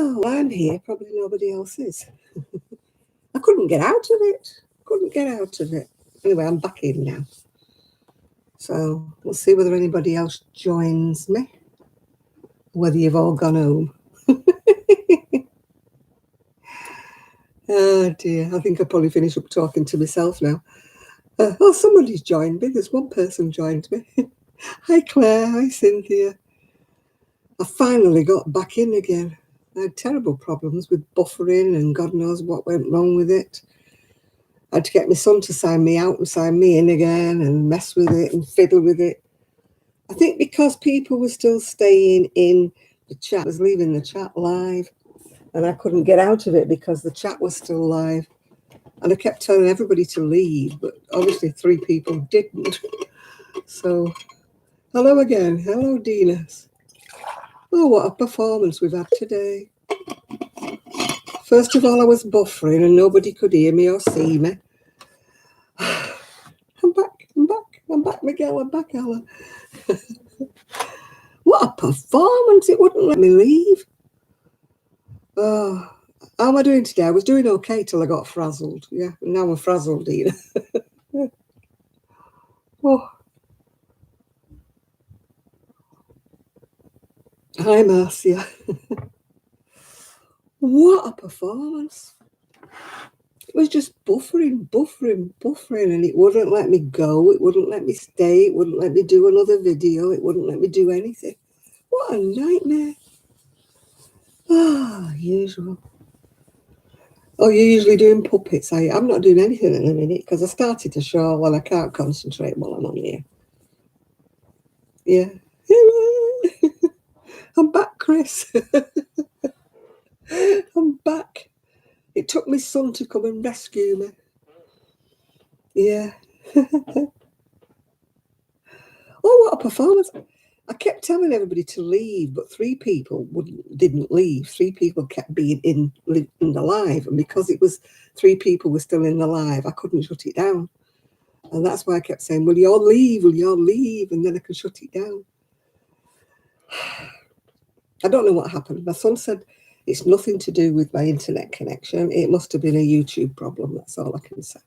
Oh, I'm here. Probably nobody else is. I couldn't get out of it. Anyway, I'm back in now. So we'll see whether anybody else joins me. Whether you've all gone home. Oh dear, I think I'll probably finish up talking to myself now. Oh, somebody's joined me. There's one person joined me. Hi Claire, hi Cynthia. I finally got back in again. I had terrible problems with buffering and God knows what went wrong with it. I had to get my son to sign me out and sign me in again and mess with it and fiddle with it. I think because people were still staying in the chat, I was leaving the chat live and I couldn't get out of it because the chat was still live. And I kept telling everybody to leave, but obviously 3 people didn't. So, hello again. Hello, Dinas. Oh, what a performance we've had today. First of all, I was buffering and nobody could hear me or see me. I'm back, Miguel, I'm back, Ella. What a performance. It wouldn't let me leave. Oh, how am I doing today? I was doing okay till I got frazzled. Yeah, now I'm frazzled, Dina. Oh. Hi, Marcia. What a performance. It was just buffering, and it wouldn't let me go. It wouldn't let me stay. It wouldn't let me do another video. It wouldn't let me do anything. What a nightmare. Ah, usual. Oh, you're usually doing puppets. I'm not doing anything at the minute because I started a show and I can't concentrate while I'm on here. Yeah. I'm back, Chris. I'm back. It took my son to come and rescue me. Yeah. Oh, what a performance. I kept telling everybody to leave, but 3 people didn't leave. 3 people kept being in the live. And because it was 3 people were still in the live, I couldn't shut it down. And that's why I kept saying, will you all leave? Will you all leave? And then I can shut it down. I don't know what happened. My son said it's nothing to do with my internet connection. It must have been a YouTube problem. That's all I can say.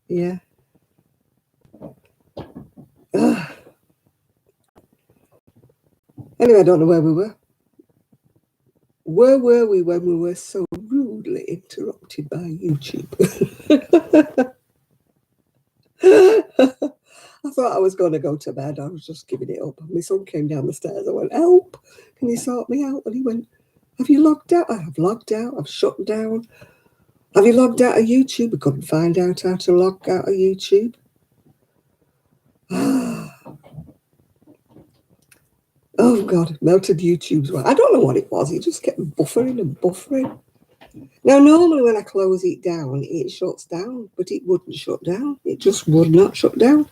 Yeah. Anyway, I don't know where we were. Where were we when we were so rudely interrupted by YouTube? I thought I was going to go to bed. I was just giving it up. My son came down the stairs. I went, help, can you sort me out? And he went, have you logged out? I have logged out. I've shut down. Have you logged out of YouTube? We couldn't find out how to log out of YouTube. Oh, God, melted YouTube's one. I don't know what it was. It just kept buffering and buffering. Now, normally when I close it down, it shuts down, but it wouldn't shut down. It just would not shut down.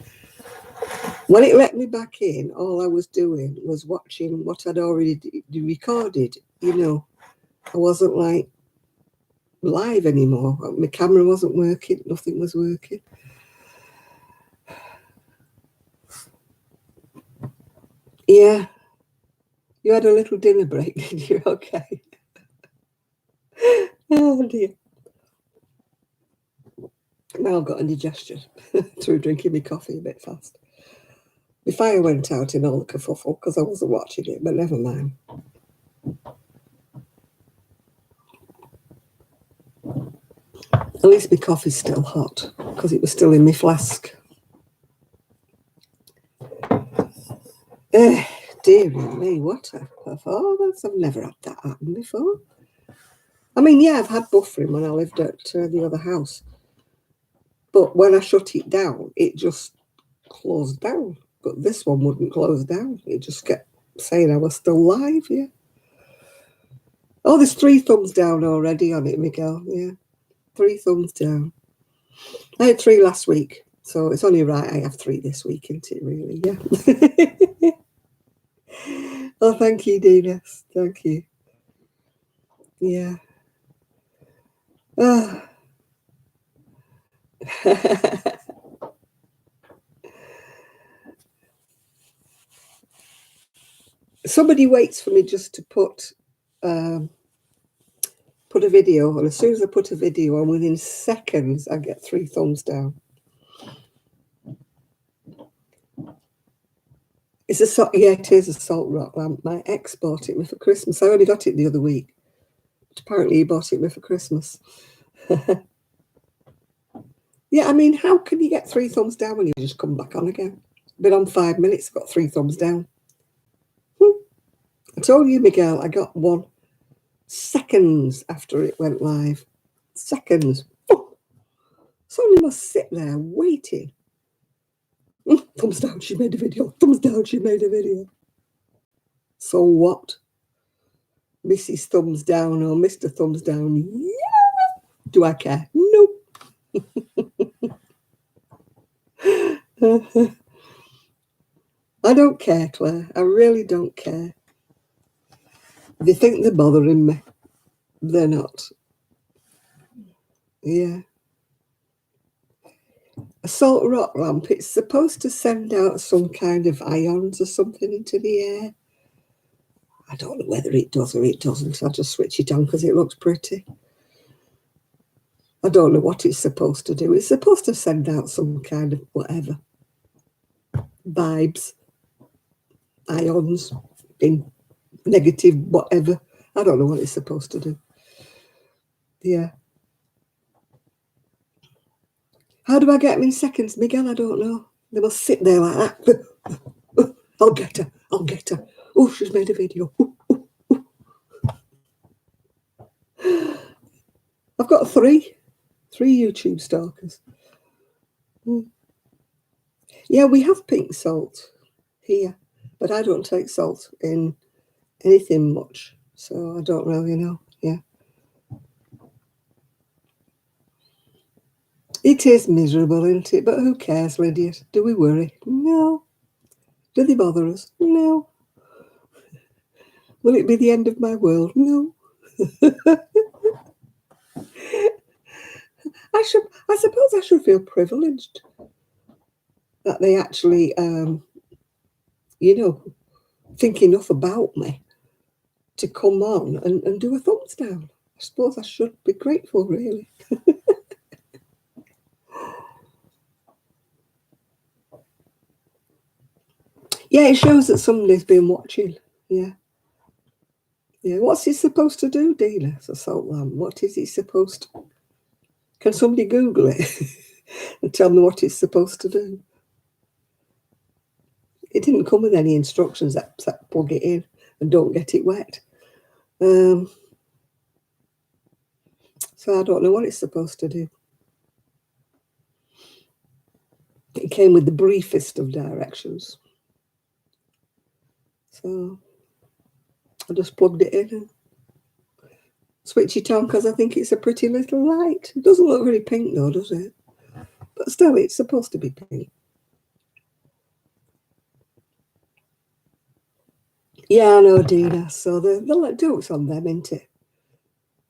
When it let me back in, all I was doing was watching what I'd already recorded. You know, I wasn't like live anymore. My camera wasn't working. Nothing was working. Yeah. You had a little dinner break, did you? Okay. Oh, dear. Now I've got indigestion through drinking my coffee a bit fast. My fire went out in all the kerfuffle because I wasn't watching it, but never mind. At least my coffee's still hot because it was still in my flask. Dear me, what a performance. I've never had that happen before. I mean, yeah, I've had buffering when I lived at the other house. But when I shut it down, it just closed down. But this one wouldn't close down. It just kept saying I was still live, yeah. Oh, there's 3 thumbs down already on it, Miguel. Yeah, 3 thumbs down. I had 3 last week, so it's only right I have 3 this week, isn't it, really? Yeah. Oh, thank you, Dinas. Thank you. Yeah. Oh. Somebody waits for me just to put put a video, and as soon as I put a video on, within seconds, I get 3 thumbs down. It's it is a salt rock lamp. My ex bought it me for Christmas. I only got it the other week. But apparently he bought it me for Christmas. Yeah, I mean, how can you get 3 thumbs down when you just come back on again? Been on 5 minutes, got 3 thumbs down. I told you, Miguel, I got 1 seconds after it went live. Seconds. Somebody must sit there waiting. Thumbs down, she made a video. Thumbs down, she made a video. So what? Mrs. Thumbs Down or Mr. Thumbs Down? Yeah. Do I care? Nope. I don't care, Claire. I really don't care. They think they're bothering me. They're not. Yeah. A salt rock lamp, it's supposed to send out some kind of ions or something into the air. I don't know whether it does or it doesn't. I just switch it on because it looks pretty. I don't know what it's supposed to do. It's supposed to send out some kind of whatever. Vibes. Ions. In negative whatever. I don't know what it's supposed to do. Yeah. How do I get them in seconds, Miguel? I don't know. They must sit there like that. I'll get her. I'll get her. Oh, she's made a video. I've got 3 YouTube stalkers. Yeah, we have pink salt here, but I don't take salt in anything much, so I don't really know. Yeah. It is miserable, isn't it? But who cares, Lydia? Do we worry? No. Do they bother us? No. Will it be the end of my world? No. I suppose I should feel privileged that they actually, think enough about me to come on and do a thumbs down. I suppose I should be grateful, really. Yeah, it shows that somebody's been watching. Yeah. Yeah. What's he supposed to do, Dina? It's a salt lamp. What is he supposed to? Can somebody Google it and tell me what it's supposed to do? It didn't come with any instructions except plug it in and don't get it wet. So I don't know what it's supposed to do. It came with the briefest of directions. So I just plugged it in and switch it on because I think it's a pretty little light. It doesn't look very pink though, does it? But still, it's supposed to be pink. Yeah, I know, Dina. So the joke's on them, isn't it?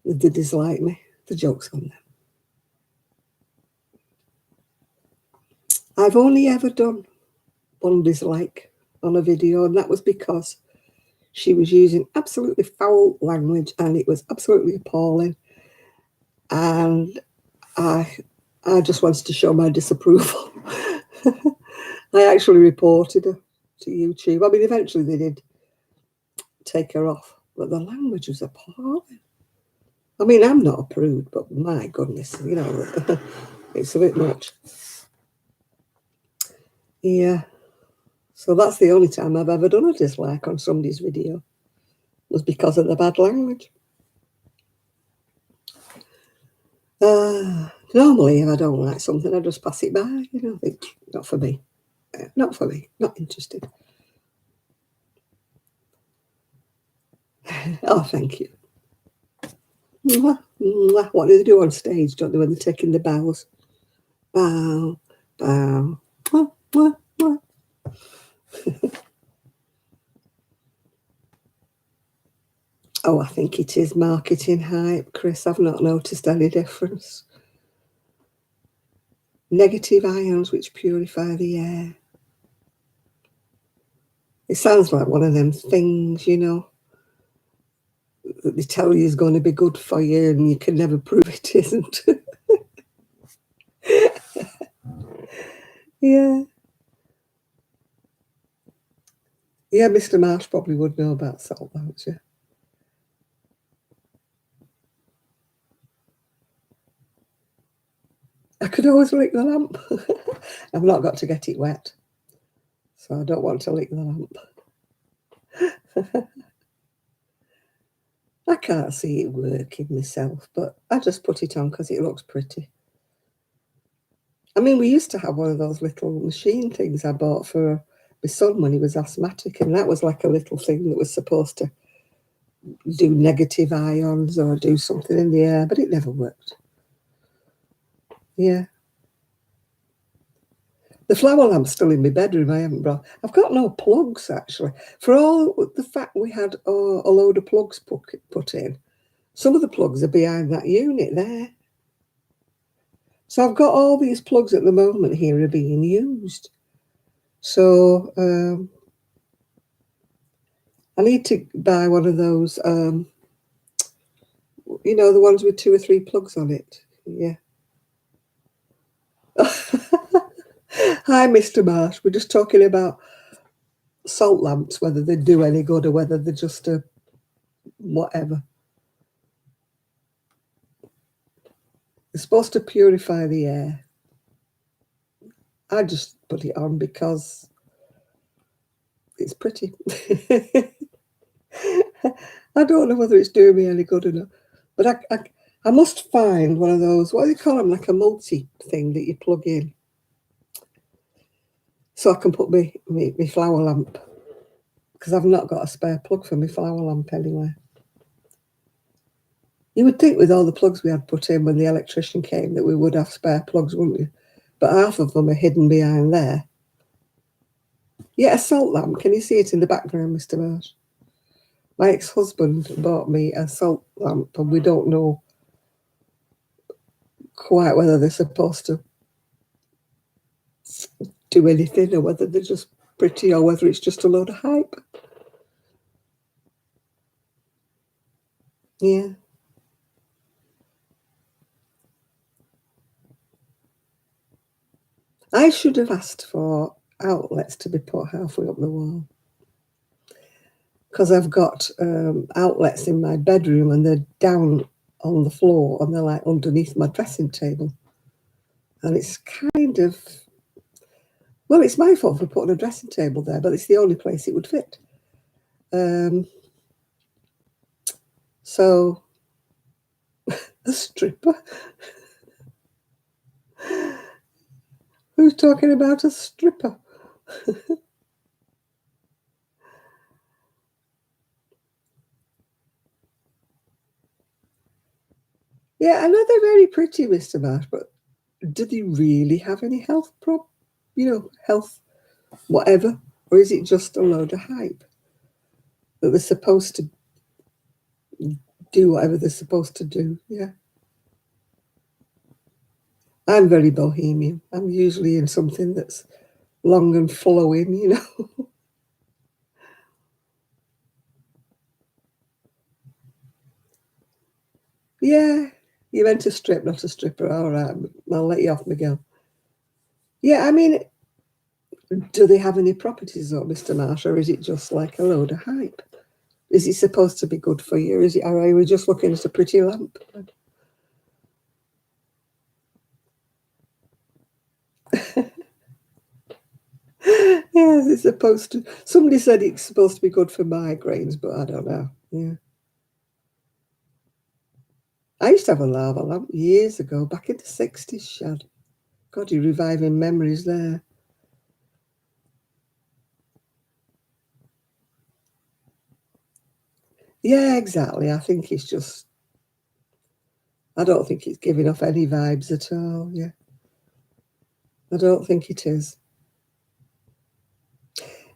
They dislike me. The joke's on them. I've only ever done one dislike on a video, and that was because she was using absolutely foul language and it was absolutely appalling. And I just wanted to show my disapproval. I actually reported her to YouTube. I mean, eventually they did take her off, but the language was appalling. I mean, I'm not a prude, but my goodness, it's a bit much. Yeah. So that's the only time I've ever done a dislike on somebody's video, was because of the bad language. Normally, if I don't like something, I just pass it by. Think, not for me. Not for me. Not interested. Oh, thank you. What do they do on stage, don't they, when they're taking the bows? Bow, bow. Oh, I think it is marketing hype, Chris. I've not noticed any difference. Negative ions which purify the air. It sounds like one of them things, that they tell you is going to be good for you, and you can never prove it isn't. Yeah. Yeah, Mr. Marsh probably would know about salt lamps, yeah. I could always lick the lamp. I've not got to get it wet, so I don't want to lick the lamp. I can't see it working myself, but I just put it on because it looks pretty. I mean, we used to have one of those little machine things I bought for my son when he was asthmatic, and that was like a little thing that was supposed to do negative ions or do something in the air, but it never worked. Yeah. The flower lamp's still in my bedroom. I haven't brought. I've got no plugs actually. For all the fact we had a load of plugs put in, some of the plugs are behind that unit there. So I've got all these plugs at the moment here are being used. So I need to buy one of those, you know, the ones with 2 or 3 plugs on it. Yeah. Hi, Mr. Marsh. We're just talking about salt lamps, whether they do any good or whether they're just a whatever. They're supposed to purify the air. I just put it on because it's pretty. I don't know whether it's doing me any good or not, but I must find one of those, what do you call them, like a multi thing that you plug in, so I can put my flower lamp, because I've not got a spare plug for my flower lamp anywhere. You would think with all the plugs we had put in when the electrician came that we would have spare plugs, wouldn't you? But half of them are hidden behind there. Yeah, a salt lamp. Can you see it in the background, Mr. Marsh? My ex-husband bought me a salt lamp, and we don't know quite whether they're supposed to do anything or whether they're just pretty or whether it's just a load of hype. Yeah. I should have asked for outlets to be put halfway up the wall, because I've got outlets in my bedroom and they're down on the floor and they're like underneath my dressing table. And it's kind of, well, it's my fault for putting a dressing table there, but it's the only place it would fit. So, a stripper? Who's talking about a stripper? Yeah, I know they're very pretty, Mr. Marsh, but do they really have any health health whatever? Or is it just a load of hype that they're supposed to do whatever they're supposed to do? Yeah. I'm very bohemian. I'm usually in something that's long and flowing, you know. Yeah, you meant a strip, not a stripper. All right, I'll let you off, Miguel. Yeah, I mean, do they have any properties, though, Mr. Marsh, or is it just like a load of hype? Is it supposed to be good for you? Is it? Or are we just looking at a pretty lamp? Yes, it's supposed to. Somebody said it's supposed to be good for migraines, but I don't know. Yeah. I used to have a lava lamp years ago, back in the 60s, Shad. God, you're reviving memories there. Yeah, exactly. I think it's just, I don't think it's giving off any vibes at all. Yeah. I don't think it is.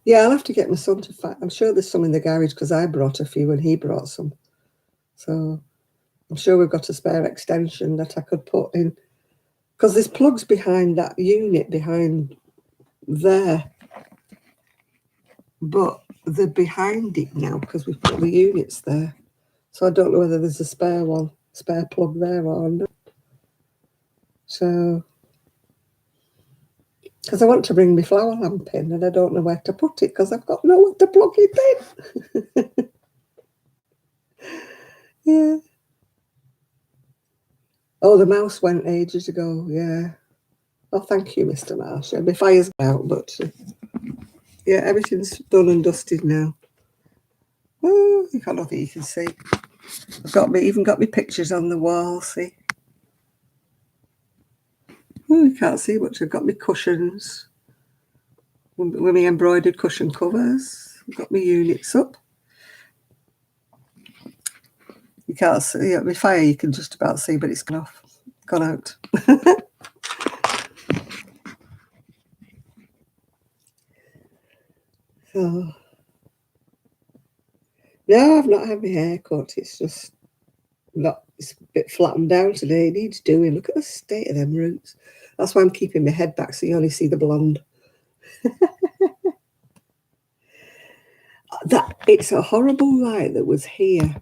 Yeah, I'll have to get my son to find. I'm sure there's some in the garage because I brought a few and he brought some. So I'm sure we've got a spare extension that I could put in. Because there's plugs behind that unit behind there. But they're behind it now because we've put the units there. So I don't know whether there's a spare plug there or not. So, because I want to bring my flower lamp in and I don't know where to put it because I've got nowhere to plug it in. Yeah. Oh, the mouse went ages ago. Yeah. Oh, thank you, Mr. Marsh. My fire's out, but yeah, everything's done and dusted now. Oh, I don't think you can see. Even got my pictures on the wall. See? Oh, you can't see much. I've got my cushions with my embroidered cushion covers. I've got my units up. You can't see my fire. You can just about see, but it's gone out. So, no, I've not had my hair cut. It's just it's a bit flattened down today. It needs doing. Look at the state of them roots. That's why I'm keeping my head back so you only see the blonde. It's a horrible light that was here.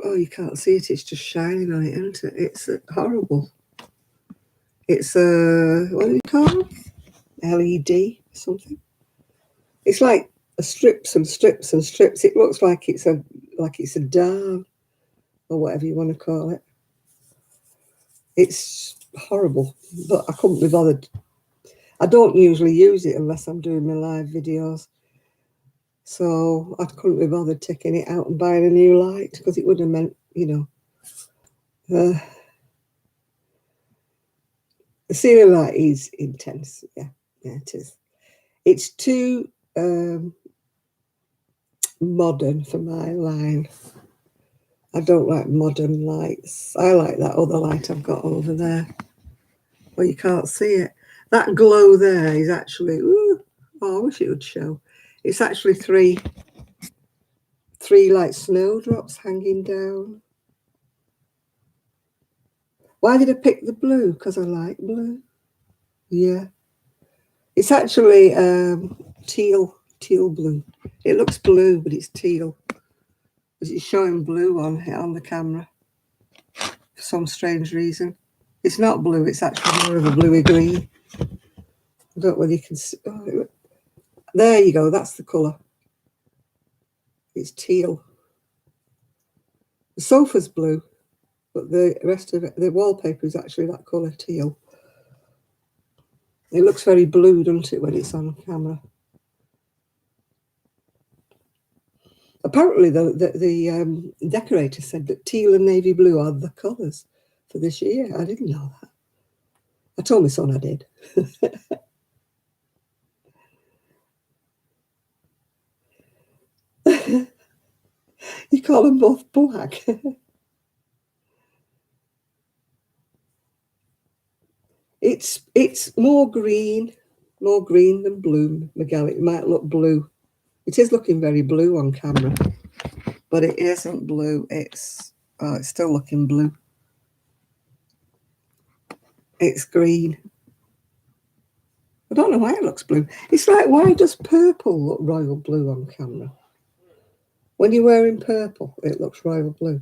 Oh, you can't see it. It's just shining on it, isn't it? It's horrible. It's what do you call it? LED something. It's like strips and strips and strips. It looks like it's a dam or whatever you want to call it. It's horrible, but I couldn't be bothered. I don't usually use it unless I'm doing my live videos. So I couldn't be bothered taking it out and buying a new light because it would have meant, the ceiling light is intense. Yeah, it is. It's too modern for my line. I don't like modern lights. I like that other light I've got over there. Well, you can't see it. That glow there is actually, ooh, oh, I wish it would show. It's actually three like snowdrops hanging down. Why did I pick the blue? Because I like blue. Yeah. It's actually teal blue. It looks blue, but it's teal. It's showing blue on the camera for some strange reason. It's not blue. It's actually more of a bluey green. I don't know whether you can see. Oh, there you go. That's the colour. It's teal. The sofa's blue, but the rest of it, the wallpaper is actually that colour, teal. It looks very blue, doesn't it, when it's on camera? Apparently, the decorator said that teal and navy blue are the colours for this year. I didn't know that. I told my son I did. You call them both black. It's more green than blue, Miguel. It might look blue. It is looking very blue on camera, but it isn't blue. It's still looking blue. It's green. I don't know why it looks blue. It's like, why does purple look royal blue on camera? When you're wearing purple, it looks royal blue.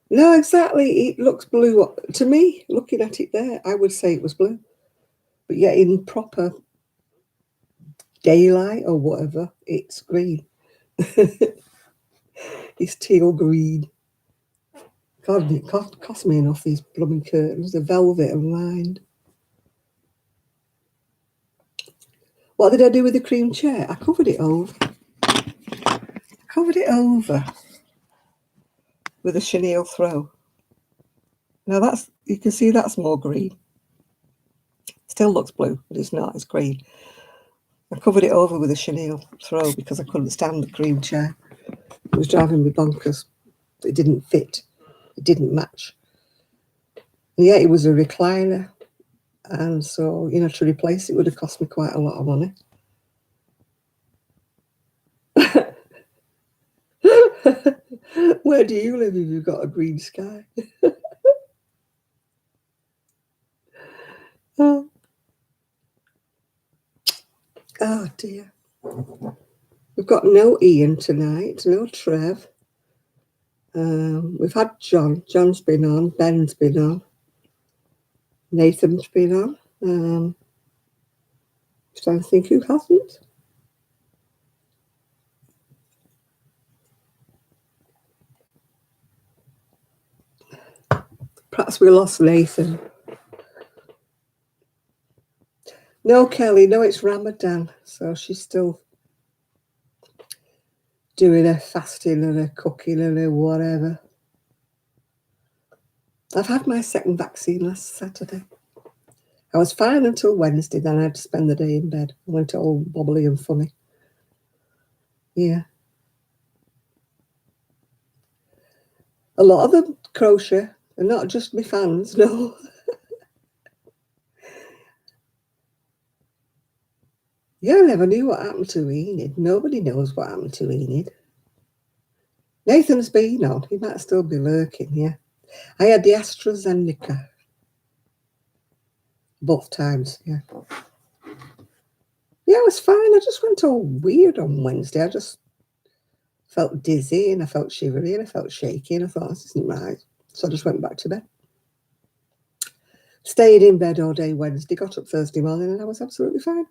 No, exactly. It looks blue. To me, looking at it there, I would say it was blue. But yet in proper daylight or whatever, it's green. It's teal green. God, it cost me enough, these blooming curtains. They're velvet and lined. What did I do with the cream chair? I covered it over. With a chenille throw. Now you can see that's more green. Still looks blue, but it's not, it's green. I covered it over with a chenille throw because I couldn't stand the cream chair. It was driving me bonkers. It didn't fit. It didn't match. And yeah, it was a recliner. And so, to replace it would have cost me quite a lot of money. Where do you live if you've got a green sky? Oh dear. We've got no Ian tonight, no Trev. We've had John. John's been on. Ben's been on. Nathan's been on. Just trying to think who hasn't. Perhaps we lost Nathan. No, Kelly. No, it's Ramadan, so she's still doing her fasting and her cooking and her whatever. I've had my second vaccine last Saturday. I was fine until Wednesday, then I had to spend the day in bed. I went all wobbly and funny. Yeah. A lot of them crochet, and not just my fans, no. Yeah, I never knew what happened to Enid. Nobody knows what happened to Enid. Nathan's been on. He might still be lurking, yeah. I had the AstraZeneca. Both times, yeah. Yeah, I was fine. I just went all weird on Wednesday. I just felt dizzy and I felt shivery and I felt shaky and I thought, this isn't right. So I just went back to bed. Stayed in bed all day Wednesday, got up Thursday morning and I was absolutely fine.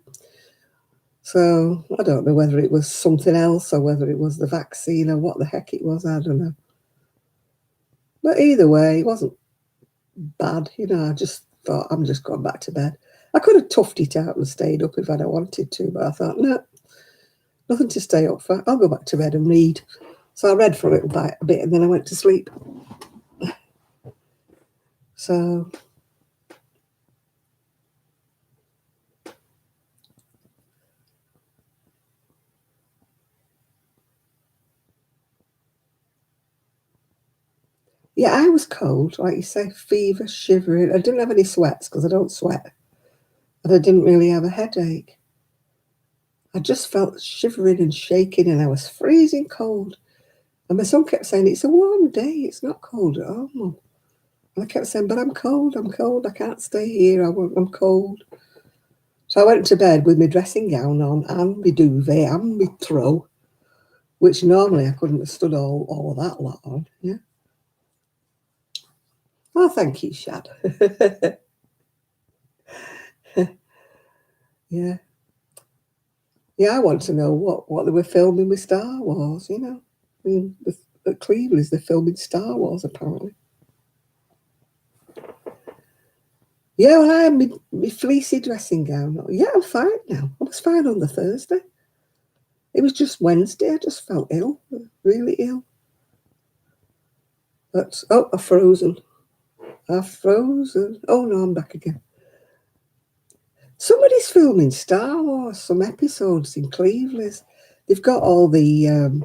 So I don't know whether it was something else or whether it was the vaccine or what the heck it was. I don't know. But either way, it wasn't bad. You know, I just thought, I'm just going back to bed. I could have toughed it out and stayed up if I'd wanted to, but I thought, no, nothing to stay up for. I'll go back to bed and read. So I read for a little bit and then I went to sleep. So yeah, I was cold, like you say, fever, shivering. I didn't have any sweats because I don't sweat. And I didn't really have a headache. I just felt shivering and shaking and I was freezing cold. And my son kept saying, it's a warm day, it's not cold at all, Mum. And I kept saying, but I'm cold, I can't stay here, I'm cold. So I went to bed with my dressing gown on and my duvet and my throw, which normally I couldn't have stood all that lot on, yeah. Oh, thank you, Shad. Yeah. Yeah, I want to know what they were filming with Star Wars, you know. I mean, at Cleveland's, they're filming Star Wars, apparently. Yeah, well, I had my fleecy dressing gown on. Yeah, I'm fine now. I was fine on the Thursday. It was just Wednesday. I just felt ill, really ill. But, oh, I've frozen. I've frozen. Oh, no, I'm back again. Somebody's filming Star Wars, some episodes in Cleveland. They've got all the...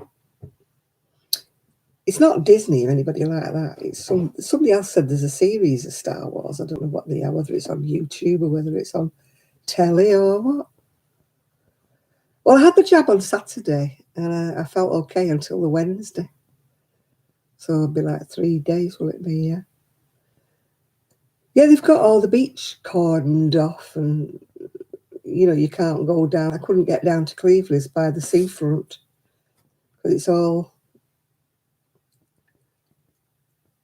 it's not Disney or anybody like that. It's somebody else said there's a series of Star Wars. I don't know what they are, whether it's on YouTube or whether it's on telly or what. Well, I had the jab on Saturday and I felt okay until the Wednesday. So it'll be like 3 days, will it be? Yeah. Yeah, they've got all the beach cordoned off and, you know, you can't go down. I couldn't get down to Cleveland's by the seafront because it's all...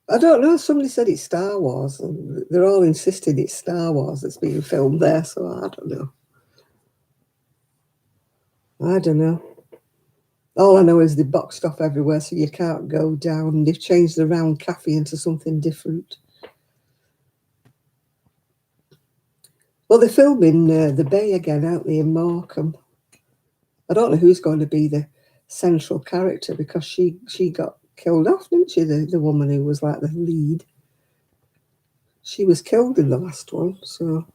I don't know. Somebody said it's Star Wars, and they're all insisting it's Star Wars that's being filmed there. So I don't know. I don't know. All I know is they boxed off everywhere, so you can't go down. They've changed the round cafe into something different. Well, they're filming the Bay again, aren't they, in Morecambe? I don't know who's going to be the central character because she got killed off, didn't she? The woman who was like the lead. She was killed in the last one, so...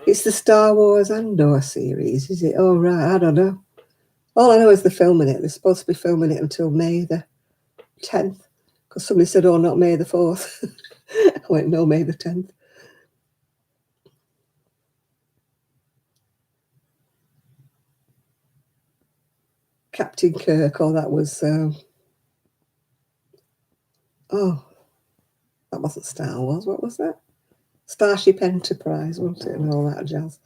It's the Star Wars Andor series, is it? Oh, right, I don't know. All I know is they're filming it. They're supposed to be filming it until May the 10th. Because somebody said, oh, not May the 4th. I went, no, May the 10th. Captain Kirk, oh, that was... oh, That wasn't Star Wars. What was that? Starship Enterprise, wasn't it? And all that jazz.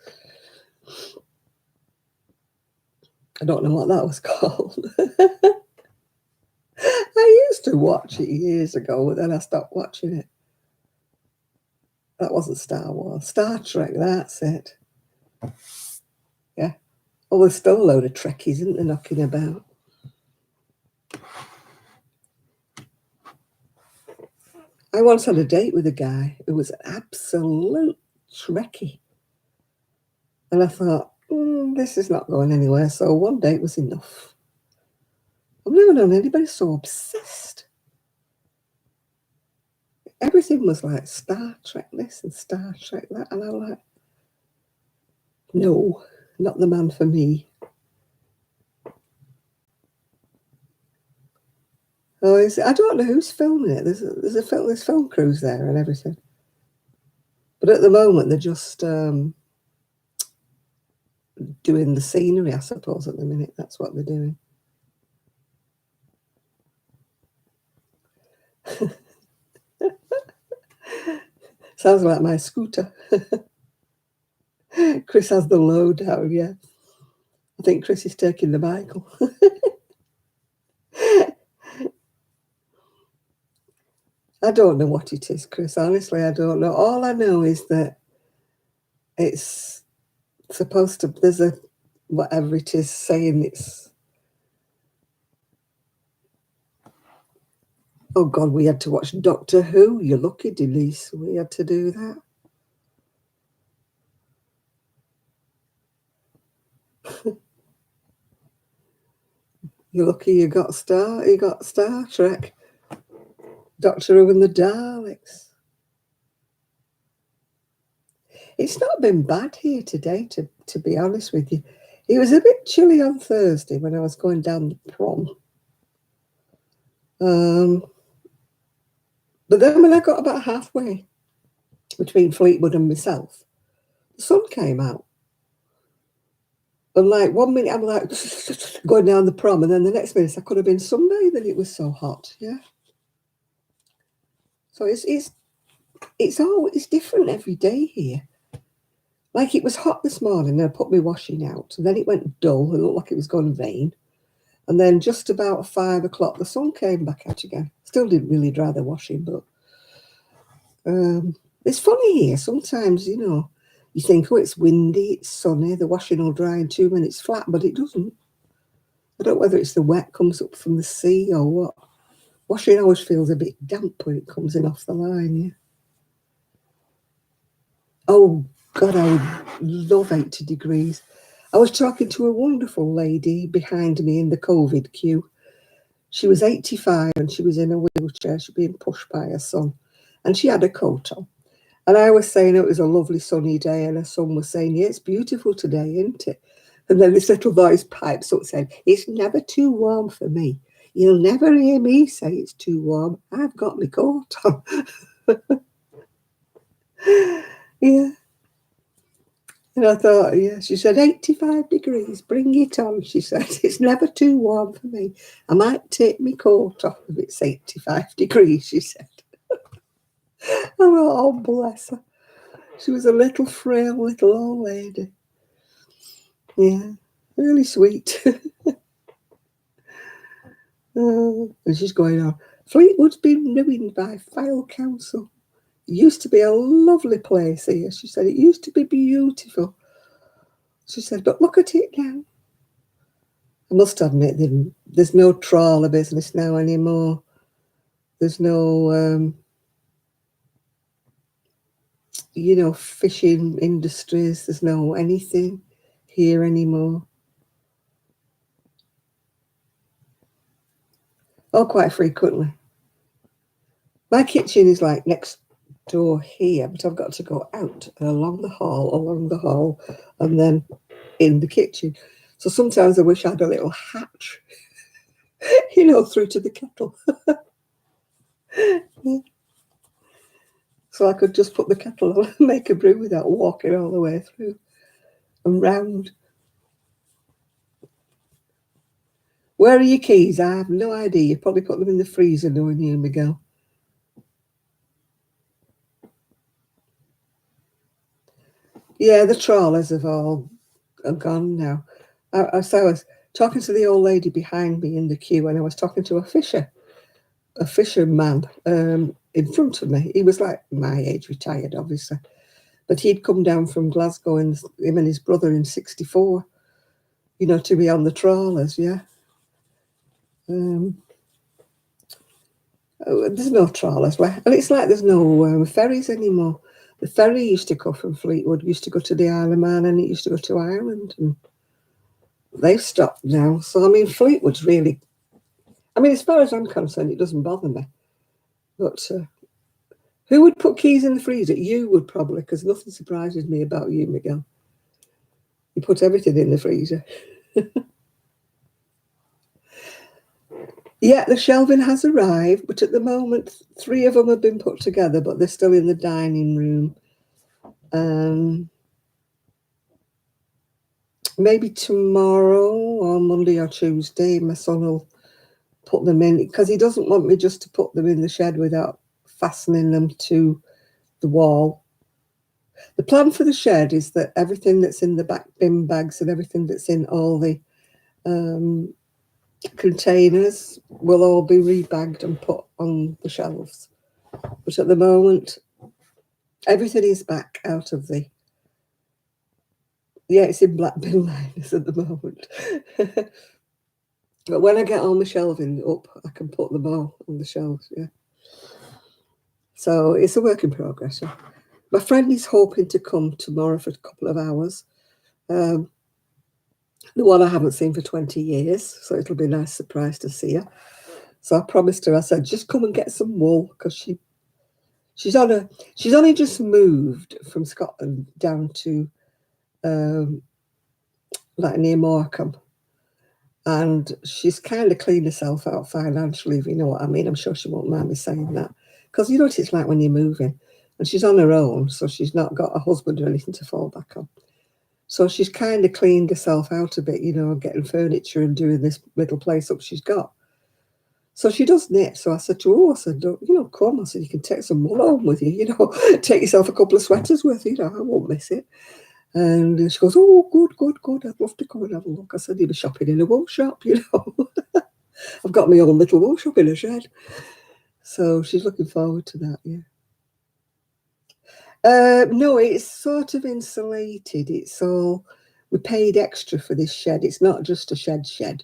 I don't know what that was called. I used to watch it years ago, but then I stopped watching it. That wasn't Star Wars. Star Trek, that's it. Yeah. Oh, there's still a load of Trekkies, isn't there, knocking about? I once had a date with a guy who was an absolute Trekkie. And I thought, this is not going anywhere. So one date was enough. I've never known anybody so obsessed. Everything was like Star Trek this and Star Trek that. And I'm like, no, not the man for me. Oh, I don't know who's filming it. There's film crews there and everything. But at the moment, they're just doing the scenery, I suppose, at the minute. That's what they're doing. Sounds like my scooter. Chris has the lowdown, yeah. I think Chris is taking the Michael. I don't know what it is, Chris. Honestly, I don't know. All I know is that it's supposed to, there's a, whatever it is saying it's, oh God, we had to watch Doctor Who. You're lucky, Denise. We had to do that. You're lucky you got Star Trek. Doctor Who and the Daleks. It's not been bad here today, to be honest with you. It was a bit chilly on Thursday when I was going down the prom. But then when I got about halfway between Fleetwood and myself, the sun came out. And like 1 minute I'm like going down the prom, and then the next minute I could have been sunbathing. It was so hot, yeah. So it's different every day here. Like it was hot this morning and I put my washing out, and then it went dull. It looked like it was going to rain. And then just about 5 o'clock, the sun came back out again. Still didn't really dry the washing, but it's funny here. Sometimes, you think, oh, it's windy, it's sunny, the washing will dry in 2 minutes flat, but it doesn't. I don't know whether it's the wet comes up from the sea or what. Washing always feels a bit damp when it comes in off the line, yeah. Oh, God, I would love 80 degrees. I was talking to a wonderful lady behind me in the COVID queue. She was 85 and she was in a wheelchair. She was being pushed by her son. And she had a coat on. And I was saying it was a lovely sunny day. And her son was saying, yeah, it's beautiful today, isn't it? And then this little voice pipes up saying, it's never too warm for me. You'll never hear me say it's too warm. I've got my coat on. Yeah. And I thought, yeah, she said, 85 degrees, bring it on. She said, it's never too warm for me. I might take my coat off if it's 85 degrees, she said. I thought, oh, bless her. She was a little frail little old lady. Yeah, really sweet. And she's going on. Fleetwood's been ruined by File Council. It used to be a lovely place here. She said, it used to be beautiful. She said, but look at it now. I must admit, there's no trawler business now anymore. There's no, fishing industries. There's no anything here anymore. Oh, quite frequently. My kitchen is like next door here, but I've got to go out and along the hall, and then in the kitchen. So sometimes I wish I had a little hatch, through to the kettle. Yeah. So I could just put the kettle on and make a brew without walking all the way through and round. Where are your keys? I have no idea. You probably put them in the freezer knowing you, Miguel. Yeah, the trawlers have all are gone now. So I was talking to the old lady behind me in the queue, and I was talking to a fisherman in front of me. He was like my age, retired, obviously, but he'd come down from Glasgow, and him and his brother in '64, to be on the trawlers. Yeah. There's no trawlers left, and it's like there's no ferries anymore. The ferry used to go from Fleetwood, used to go to the Isle of Man, and it used to go to Ireland, and they've stopped now. So, I mean, Fleetwood's really, I mean, as far as I'm concerned, it doesn't bother me. But who would put keys in the freezer? You would probably, because nothing surprises me about you, Miguel. You put everything in the freezer. Yeah, the shelving has arrived, but at the moment, 3 of them have been put together, but they're still in the dining room. Maybe tomorrow or Monday or Tuesday, my son will put them in, because he doesn't want me just to put them in the shed without fastening them to the wall. The plan for the shed is that everything that's in the back bin bags and everything that's in all the containers will all be rebagged and put on the shelves. But at the moment, everything is back out of the... Yeah, it's in black bin liners at the moment. But when I get all my shelving up, I can put them all on the shelves, yeah. So it's a work in progress. Yeah. My friend is hoping to come tomorrow for a couple of hours. The one I haven't seen for 20 years, so it'll be a nice surprise to see her. So I promised her, I said, just come and get some wool, because she's only just moved from Scotland down to like near Morecambe. And she's kind of cleaned herself out financially, if you know what I mean. I'm sure she won't mind me saying that. Because you know what it's like when you're moving. And she's on her own, so she's not got a husband or anything to fall back on. So she's kind of cleaned herself out a bit, getting furniture and doing this little place up she's got. So she does knit. So I said to her, come. I said, you can take some wool home with you, take yourself a couple of sweaters with, I won't miss it. And she goes, oh, good. I'd love to come and have a look. I said, you'll be shopping in a wool shop, I've got my own little wool shop in a shed. So she's looking forward to that, yeah. No, it's sort of insulated. It's all, we paid extra for this shed. It's not just a shed.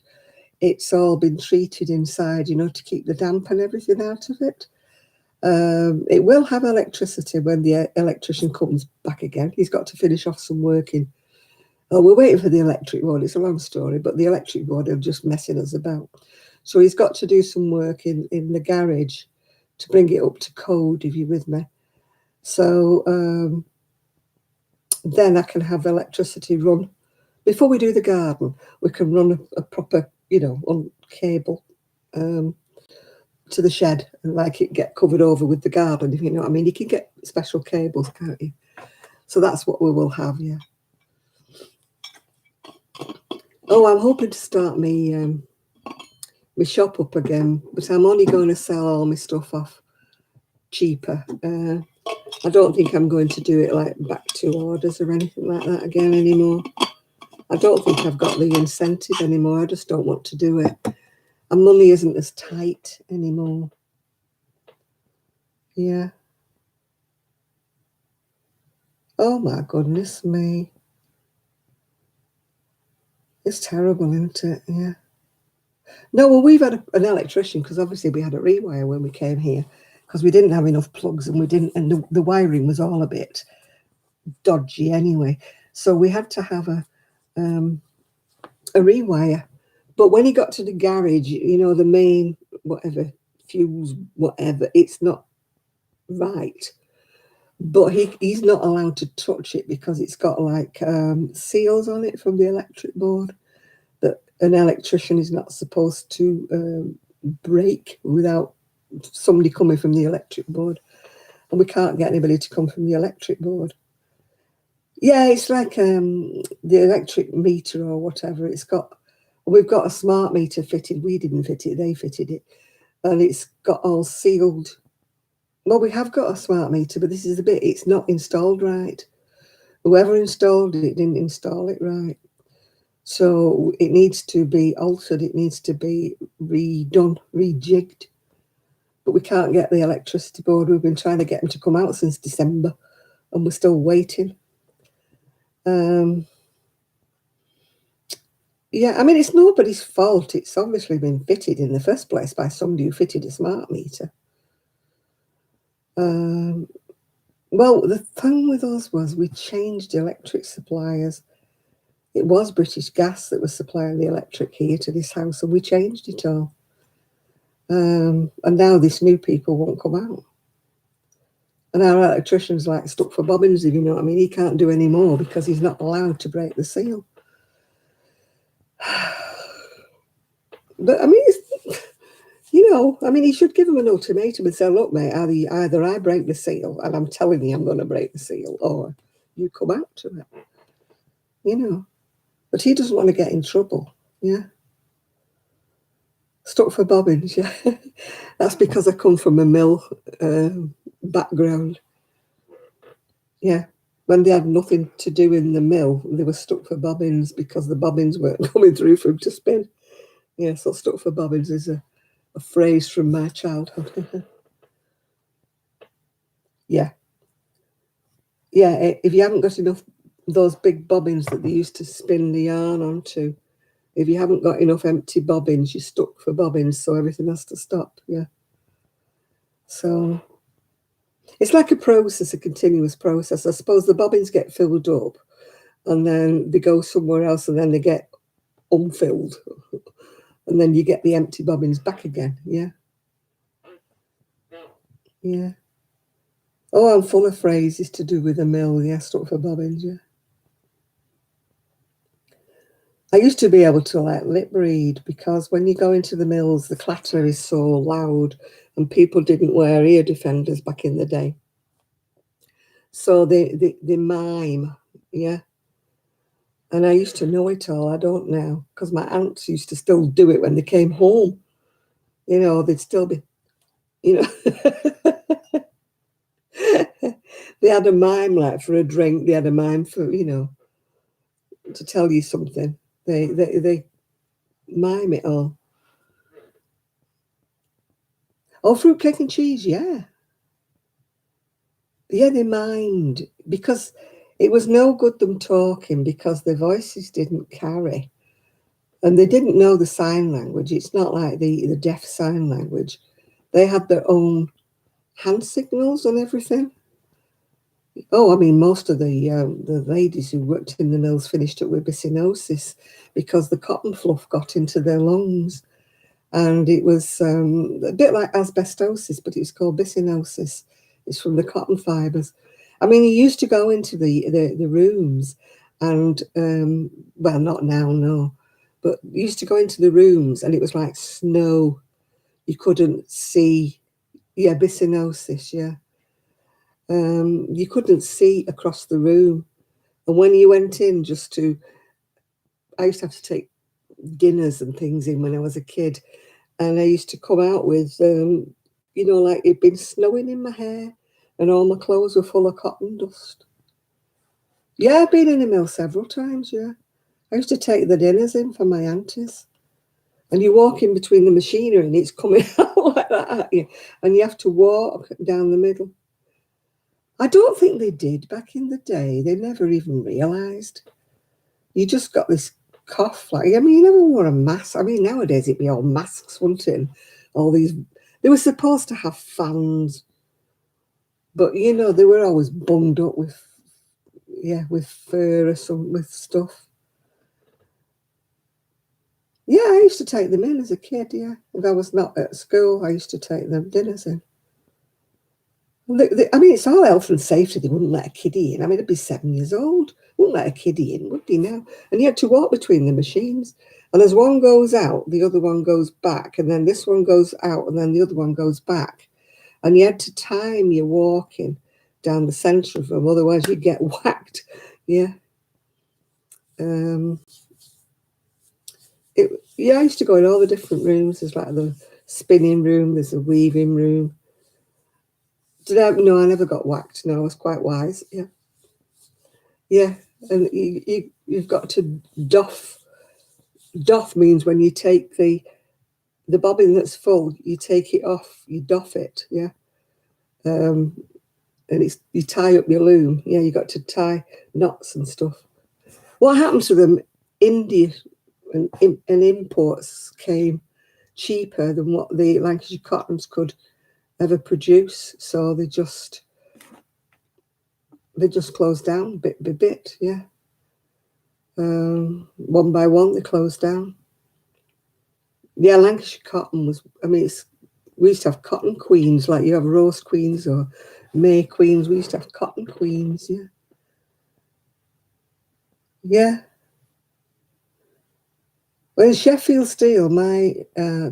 It's all been treated inside, to keep the damp and everything out of it. It will have electricity when the electrician comes back again. He's got to finish off some working. Oh, we're waiting for the electric board. It's a long story, but the electric board are just messing us about. So he's got to do some work in the garage to bring it up to code, if you're with me. So then I can have electricity run. Before we do the garden, we can run a proper, on cable to the shed and like it get covered over with the garden, if you know what I mean. You can get special cables, can't you? So that's what we will have, yeah. Oh, I'm hoping to start my shop up again, but I'm only going to sell all my stuff off cheaper. I don't think I'm going to do it like back to orders or anything like that again anymore. I don't think I've got the incentive anymore. I just don't want to do it. And money isn't as tight anymore. Yeah. Oh my goodness me. It's terrible, isn't it? Yeah. No, well, we've had an electrician, because obviously we had a rewire when we came here, because we didn't have enough plugs, and the wiring was all a bit dodgy anyway. So we had to have a rewire. But when he got to the garage, the main whatever fuse, whatever, it's not right. But he's not allowed to touch it because it's got like seals on it from the electric board that an electrician is not supposed to break without somebody coming from the electric board. And we can't get anybody to come from the electric board. Yeah, it's like the electric meter or whatever. We've got a smart meter fitted. We didn't fit it, they fitted it. And it's got all sealed. Well, we have got a smart meter, but this is it's not installed right. Whoever installed it didn't install it right. So it needs to be altered. It needs to be redone, rejigged. But we can't get the electricity board. We've been trying to get them to come out since December, and we're still waiting. Yeah, I mean, it's nobody's fault. It's obviously been fitted in the first place by somebody who fitted a smart meter. Well, the thing with us was we changed electric suppliers. It was British Gas that was supplying the electric here to this house, and we changed it all. And now these new people won't come out. And our electrician's like stuck for bobbins, if you know what I mean. He can't do any more because he's not allowed to break the seal. But I mean, he should give them an ultimatum and say, look, mate, either I break the seal, and I'm telling you I'm going to break the seal, or you come out to it, But he doesn't want to get in trouble, yeah. Stuck for bobbins, yeah. That's because I come from a mill background. Yeah. When they had nothing to do in the mill, they were stuck for bobbins because the bobbins weren't coming through for them to spin. Yeah, so stuck for bobbins is a phrase from my childhood. Yeah. Yeah, if you haven't got enough, those big bobbins that they used to spin the yarn onto, if you haven't got enough empty bobbins, you're stuck for bobbins, so everything has to stop, yeah. So it's like a process, a continuous process. I suppose the bobbins get filled up and then they go somewhere else and then they get unfilled. And then you get the empty bobbins back again, yeah. Yeah. Oh, I'm full of phrases to do with a mill, yeah, stuck for bobbins, yeah. I used to be able to lip read because when you go into the mills, the clatter is so loud and people didn't wear ear defenders back in the day. So they mime, yeah. And I used to know it all. I don't now because my aunts used to still do it when they came home. They'd still be, they had a mime like for a drink. They had a mime for, to tell you something. They mime it all. Oh, fruitcake and cheese, yeah. Yeah, they mimed because it was no good them talking because their voices didn't carry. And they didn't know the sign language. It's not like the deaf sign language. They had their own hand signals and everything. Oh, I mean, most of the ladies who worked in the mills finished up with byssinosis because the cotton fluff got into their lungs. And it was a bit like asbestosis, but it's called byssinosis. It's from the cotton fibres. I mean, you used to go into the rooms and, well, not now, no, but you used to go into the rooms and it was like snow. You couldn't see, yeah, byssinosis, yeah. You couldn't see across the room. And when you went in I used to have to take dinners and things in when I was a kid. And I used to come out with, like it'd been snowing in my hair and all my clothes were full of cotton dust. Yeah, I've been in the mill several times, yeah. I used to take the dinners in for my aunties. And you walk in between the machinery and it's coming out like that at you. And you have to walk down the middle. I don't think they did back in the day. They never even realised. You just got this cough. You never wore a mask. I mean, nowadays it'd be all masks, wouldn't it? All these, they were supposed to have fans, but they were always bunged up with fur or some with stuff. Yeah, I used to take them in as a kid. Yeah, if I was not at school, I used to take them dinners in. I mean, it's all health and safety. They wouldn't let a kiddie in. I mean, they'd be 7 years old. Wouldn't let a kiddie in, would they now? And you had to walk between the machines. And as one goes out, the other one goes back. And then this one goes out, and then the other one goes back. And you had to time your walking down the centre of them. Otherwise, you'd get whacked. Yeah. I used to go in all the different rooms. There's like the spinning room. There's a weaving room. No, I never got whacked. No, I was quite wise. Yeah. Yeah, and you've got to doff. Doff means when you take the bobbin that's full, you take it off, you doff it, yeah. Um, and it's you tie up your loom. Yeah, you got to tie knots and stuff. What happened to them? India and imports came cheaper than what the Lancashire cottons could ever produce, so they just closed down bit by bit. Yeah, one by one they closed down. Yeah, Lancashire cotton was. I mean, we used to have cotton queens, like you have rose queens or May queens. We used to have cotton queens. Yeah, yeah. Well, in Sheffield Steel, my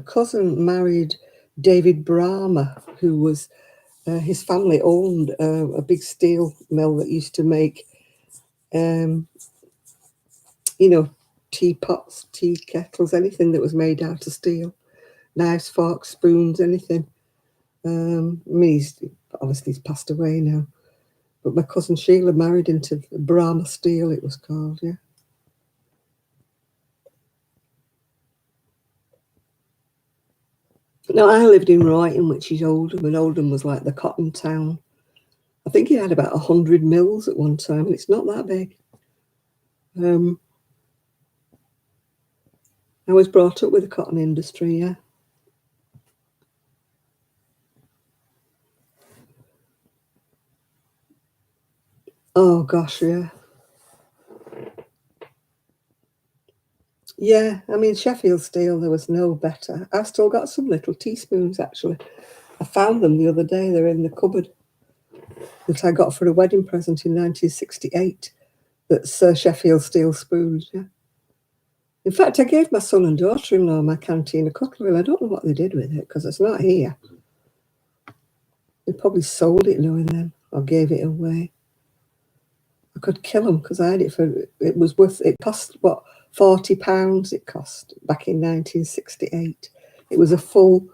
cousin married David Brahmer, who was his family owned a big steel mill that used to make, um, you know, teapots, tea kettles, anything that was made out of steel, knives, forks, spoons, anything. I mean, he's passed away now. But my cousin Sheila married into Brahma Steel, it was called, yeah. No, I lived in Royton, which is Oldham, and Oldham was like the cotton town. I think it had about 100 mills at one time, and it's not that big. Um, I was brought up with the cotton industry, yeah. Oh gosh, yeah. Yeah, I mean, Sheffield Steel, there was no better. I've still got some little teaspoons, actually. I found them the other day. They're in the cupboard that I got for a wedding present in 1968. That's Sheffield Steel spoons, yeah. In fact, I gave my son and daughter-in-law my canteen of cutlery, and I don't know what they did with it because it's not here. They probably sold it knowing them or gave it away. I could kill them because I had it for, it was worth, it cost, what, £40 it cost back in 1968. It was a full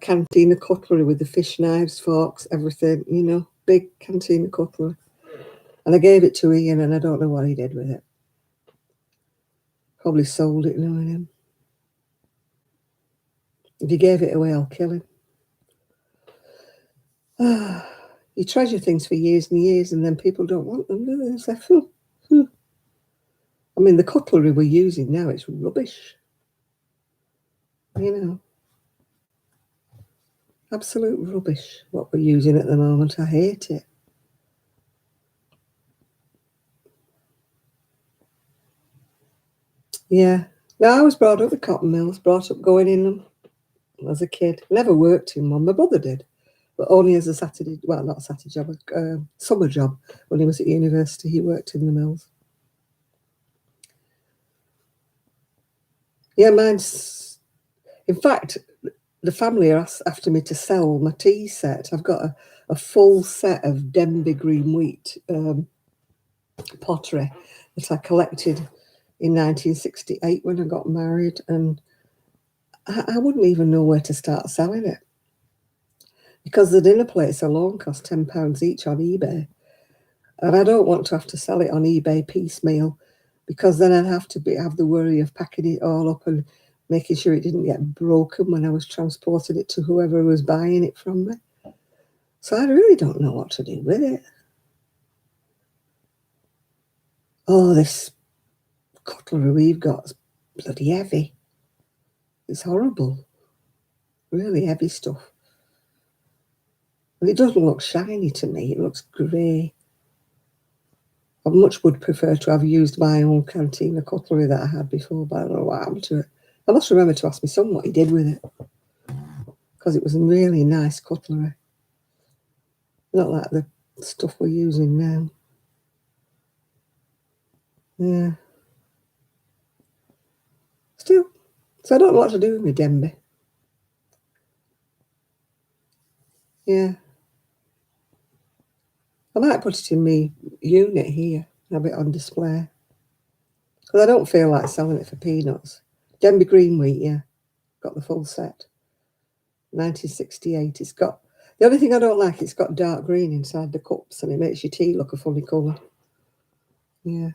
canteen of cutlery with the fish knives, forks, everything, you know, big canteen of cutlery. And I gave it to Ian and I don't know what he did with it. Probably sold it knowing him. If he gave it away, I'll kill him. You treasure things for years and years and then people don't want them, do they? It's like, I mean, the cutlery we're using now, it's rubbish. You know, absolute rubbish what we're using at the moment. I hate it. Yeah. No, I was brought up with cotton mills, brought up going in them as a kid. Never worked in one. My brother did, but only as a Saturday, well, not a Saturday job, a summer job. When he was at university, he worked in the mills. Yeah, mine's, in fact, the family are after me to sell my tea set. I've got a full set of Denby green wheat pottery that I collected in 1968 when I got married, and I wouldn't even know where to start selling it because the dinner plates alone cost £10 each on eBay, and I don't want to have to sell it on eBay piecemeal because then I'd have to have the worry of packing it all up and making sure it didn't get broken when I was transporting it to whoever was buying it from me. So I really don't know what to do with it. Oh, this cutlery we've got is bloody heavy. It's horrible. Really heavy stuff. And it doesn't look shiny to me. It looks grey. I much would prefer to have used my own canteen of cutlery that I had before, but I don't know what happened to it. I must remember to ask my son what he did with it because it was a really nice cutlery. Not like the stuff we're using now. Yeah. Still. So I don't know what to do with my Denby. Yeah. I might put it in my unit here, have it on display. Because I don't feel like selling it for peanuts. Denby green wheat, yeah. Got the full set. 1968. It's got, the only thing I don't like, it's got dark green inside the cups and it makes your tea look a funny colour. Yeah.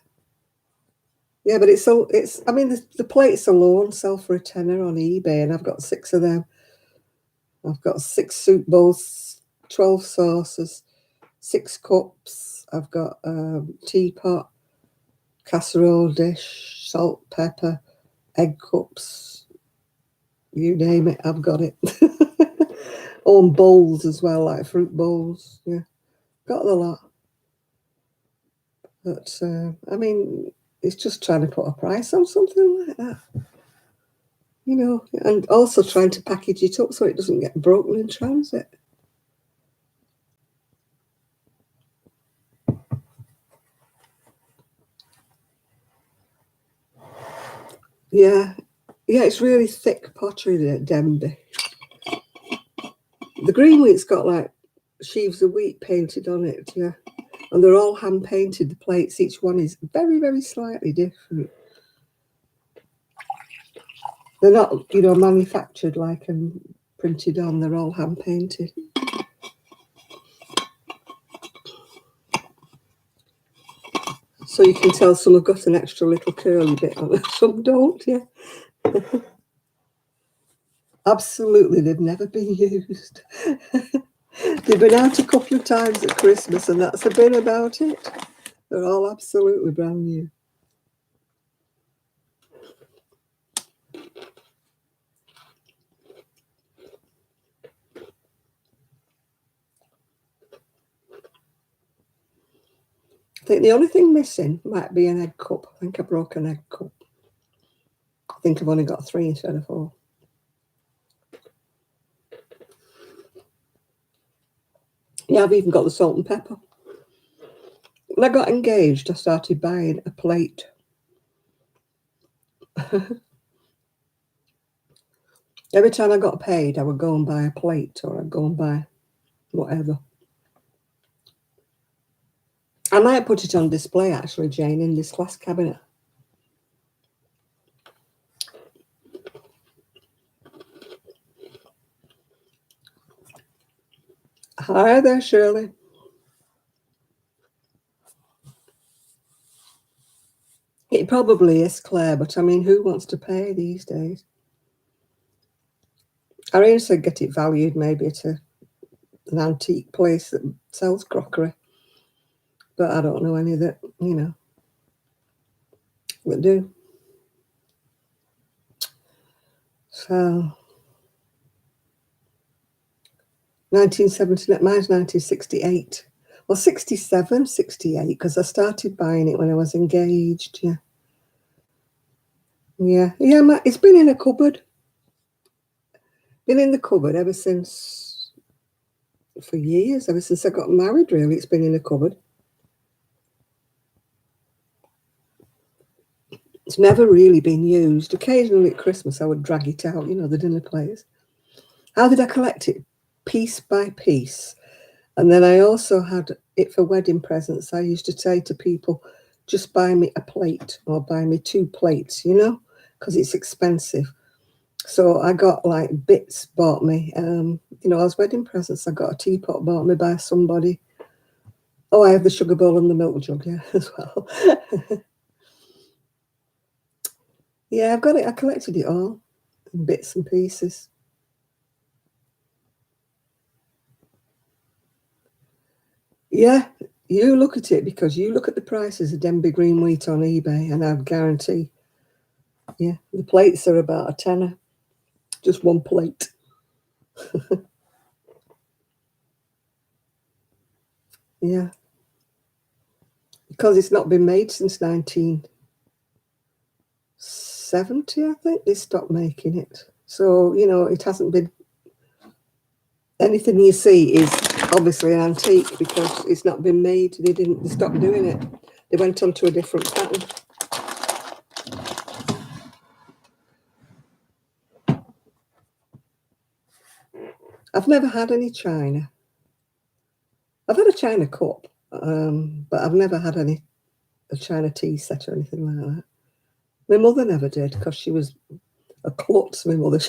Yeah, but I mean, the plates alone sell for £10 on eBay, and I've got 6 of them. I've got 6 soup bowls, 12 saucers, 6 cups. I've got teapot, casserole dish, salt, pepper, egg cups. You name it, I've got it. On bowls as well, like fruit bowls. Yeah, got the lot. But I mean, it's just trying to put a price on something like that, you know, and also trying to package it up so it doesn't get broken in transit. Yeah, yeah, it's really thick pottery, that Denby. The green wheat's got like sheaves of wheat painted on it, yeah. And they're all hand painted, the plates. Each one is very, very slightly different. They're not, you know, manufactured like and printed on. They're all hand painted. So you can tell some have got an extra little curly bit on it, some don't, yeah. Absolutely, they've never been used. They've been out a couple of times at Christmas, and that's a bit about it. They're all absolutely brand new. I think the only thing missing might be an egg cup. I think I broke an egg cup. I think I've only got 3 instead of 4. Yeah, I've even got the salt and pepper. When I got engaged, I started buying a plate. Every time I got paid, I would go and buy a plate, or I'd go and buy whatever. I might put it on display, actually, Jane, in this glass cabinet. Hi there, Shirley. It probably is, Claire, but I mean, who wants to pay these days? Irene said get it valued maybe at an antique place that sells crockery. But I don't know any that, you know, that do. So, 1979, mine's 1968. Well, 67, 68, because I started buying it when I was engaged, yeah. Yeah, yeah, it's been in a cupboard. Been in the cupboard ever since, for years, ever since I got married, really. It's been in a cupboard. It's never really been used. Occasionally at Christmas, I would drag it out, you know, the dinner plates. How did I collect it? Piece by piece. And then I also had it for wedding presents. I used to say to people, just buy me a plate or buy me 2 plates, you know, because it's expensive. So I got like bits bought me, you know, as wedding presents. I got a teapot bought me by somebody. Oh, I have the sugar bowl and the milk jug, yeah, as well. Yeah, I've got it. I collected it all in bits and pieces. Yeah, you look at it, because you look at the prices of Denby green wheat on eBay, and I guarantee, yeah, the plates are about a tenner, just one plate. Yeah, because it's not been made since 1970, I think they stopped making it. So, you know, it hasn't been, anything you see is obviously an antique because it's not been made. They stop doing it. They went on to a different pattern. I've never had any china. I've had a china cup, but I've never had a china tea set or anything like that. My mother never did, because she was a klutz, my mother.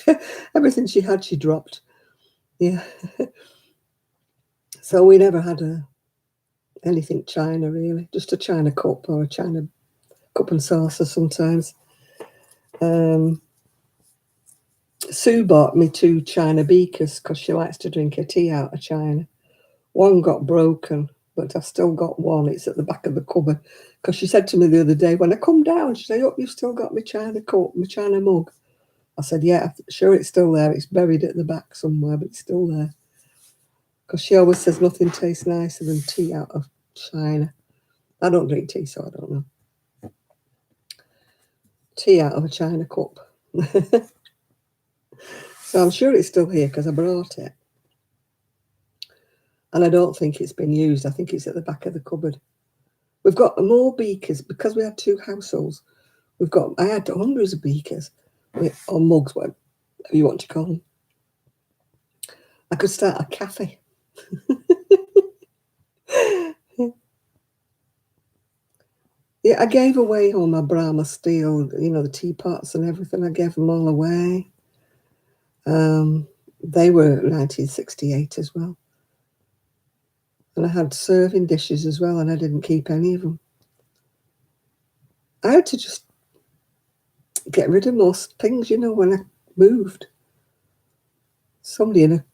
Everything she had, she dropped. Yeah. So we never had a anything china really, just a china cup or a china cup and saucer sometimes. Sue bought me 2 china beakers because she likes to drink her tea out of china. One got broken, but I've still got one. It's at the back of the cupboard. Because she said to me the other day, when I come down, she said, "Oh, you've still got my china cup, my china mug." I said, "Yeah, I'm sure it's still there. It's buried at the back somewhere, but it's still there." Because she always says nothing tastes nicer than tea out of china. I don't drink tea, so I don't know. Tea out of a china cup. So I'm sure it's still here because I brought it. And I don't think it's been used. I think it's at the back of the cupboard. We've got more beakers because we had 2 households. I had hundreds of beakers or mugs, whatever you want to call them. I could start a cafe. Yeah, I gave away all my Brahma steel, the teapots and everything. I gave them all away. They were 1968 as well. And I had serving dishes as well, and I didn't keep any of them. I had to just get rid of most things, when I moved. Somebody in an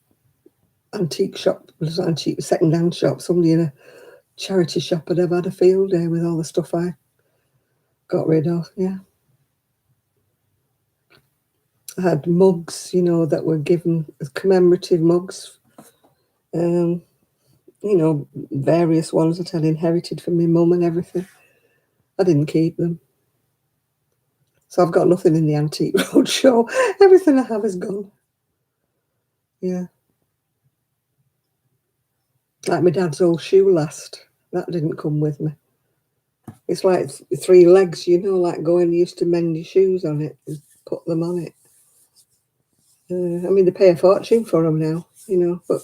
antique shop, antique second-hand shop, somebody in a charity shop had ever had a field day with all the stuff I got rid of, yeah. I had mugs, that were given as commemorative mugs. Various ones that I'd inherited from my mum and everything. I didn't keep them. So I've got nothing in the antique roadshow. Everything I have is gone. Yeah. Like my dad's old shoe last. That didn't come with me. It's like 3 legs, like going used to mend your shoes on it and put them on it. They pay a fortune for them now, but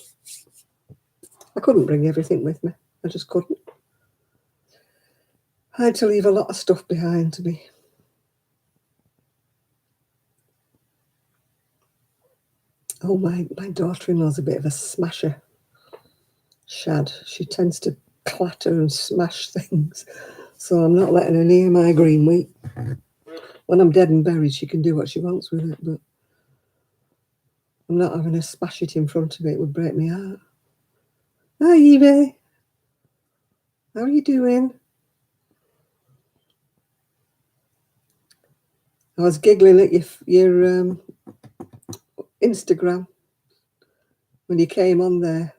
I couldn't bring everything with me. I just couldn't. I had to leave a lot of stuff behind me. Oh, my daughter-in-law's a bit of a smasher. Shad. She tends to clatter and smash things. So I'm not letting her near my green wheat. When I'm dead and buried, she can do what she wants with it, but I'm not having her smash it in front of me. It would break my heart. Hi, Evie. How are you doing? I was giggling at your Instagram when you came on there.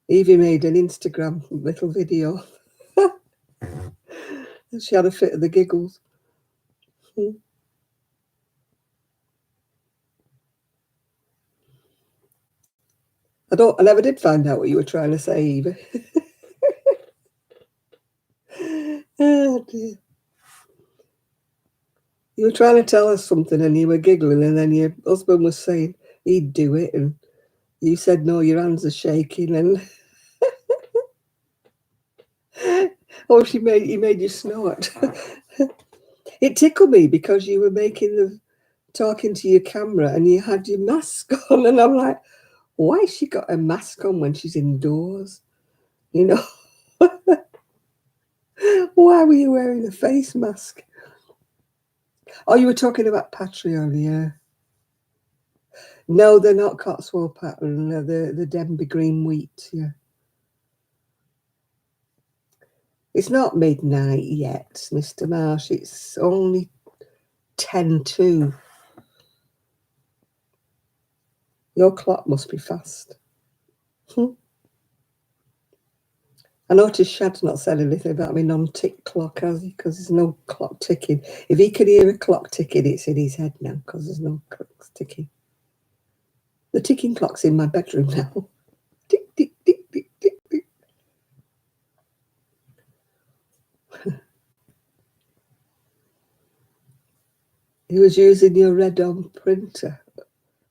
Evie made an Instagram little video. She had a fit of the giggles. I never did find out what you were trying to say, Evie. Oh dear. You were trying to tell us something and you were giggling, and then your husband was saying he'd do it, and you said, "No, your hands are shaking," and he made you snort. It tickled me because you were talking to your camera and you had your mask on, and I'm like, why has she got a mask on when she's indoors? Why were you wearing a face mask? Oh, you were talking about Pottery earlier. No, they're not Cotswold pattern. They're the Denby green wheat. Yeah. It's not midnight yet, Mr. Marsh. It's only 10:02. Your clock must be fast. I noticed Shad's not said anything about my non-tick clock, has he? Because there's no clock ticking. If he could hear a clock ticking, it's in his head now, because there's no clock ticking. The ticking clock's in my bedroom now. Tick, tick, tick, tick, tick, tick. He was using your red-on printer.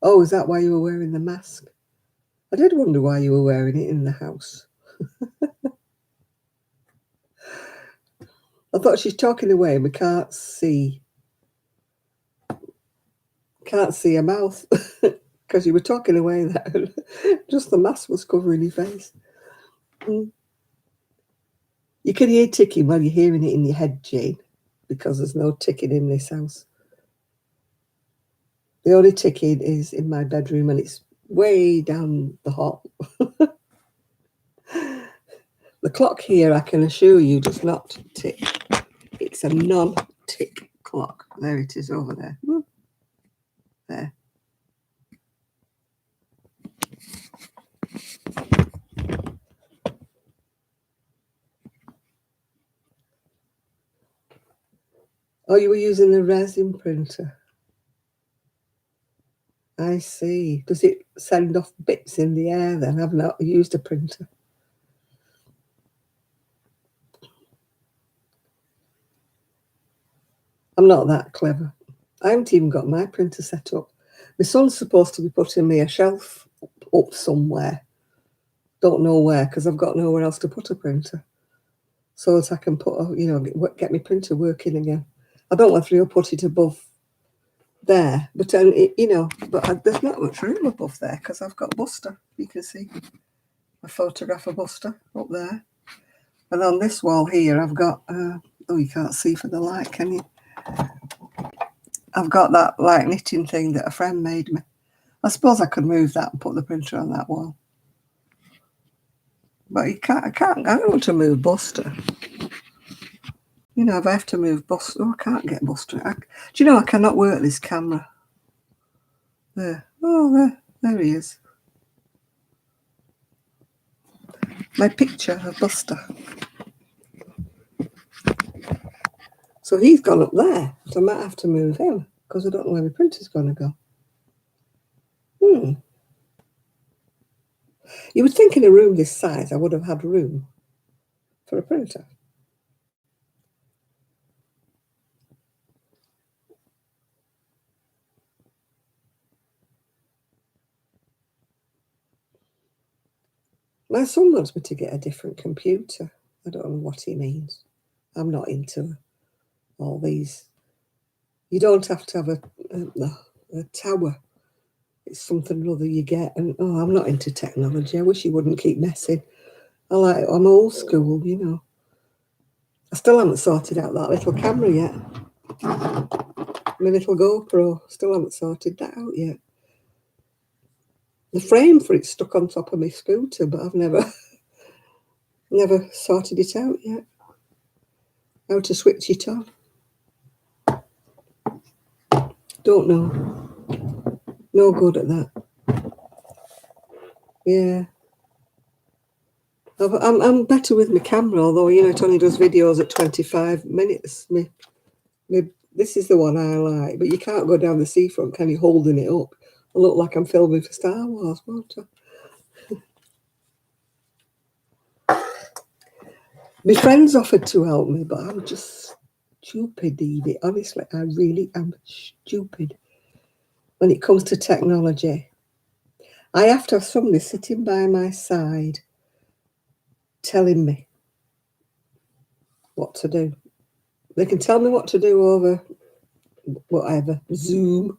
Oh, is that why you were wearing the mask? I did wonder why you were wearing it in the house. I thought she's talking away and we can't see her mouth because you were talking away there. Just the mask was covering your face. You can hear ticking while you're hearing it in your head, Jane, because there's no ticking in this house. The only ticking is in my bedroom, and it's way down the hall. The clock here, I can assure you, does not tick. It's a non-tick clock. There it is over there. There. Oh, you were using the resin printer. I see. Does it send off bits in the air then? I've not used a printer. I'm not that clever. I haven't even got my printer set up. My son's supposed to be putting me a shelf up somewhere. Don't know where, because I've got nowhere else to put a printer. So that I can put, get my printer working again. I don't know if he'll put it above there, but there's not much room above there because I've got Buster. You can see a photograph of Buster up there, and on this wall here I've got. You can't see for the light, can you? I've got that like knitting thing that a friend made me. I suppose I could move that and put the printer on that wall, but I don't want to move Buster. If I have to move Buster, I can't get Buster. Do you know I cannot work this camera? There. Oh, there he is. My picture of Buster. So he's gone up there. So I might have to move him because I don't know where my printer's going to go. You would think in a room this size I would have had room for a printer. My son wants me to get a different computer. I don't know what he means. I'm not into all these. You don't have to have a tower. It's something or other you get. And I'm not into technology. I wish he wouldn't keep messing. I'm old school, I still haven't sorted out that little camera yet. My little GoPro, still haven't sorted that out yet. The frame for it's stuck on top of my scooter, but I've never sorted it out yet. How to switch it on. Don't know. No good at that. Yeah. I'm better with my camera, although, it only does videos at 25 minutes. This is the one I like, but you can't go down the seafront, can you, holding it up? I look like I'm filming for Star Wars, won't I? My friends offered to help me, but I'm just stupid, Edie. Honestly, I really am stupid when it comes to technology. I have to have somebody sitting by my side telling me what to do. They can tell me what to do over whatever, Zoom.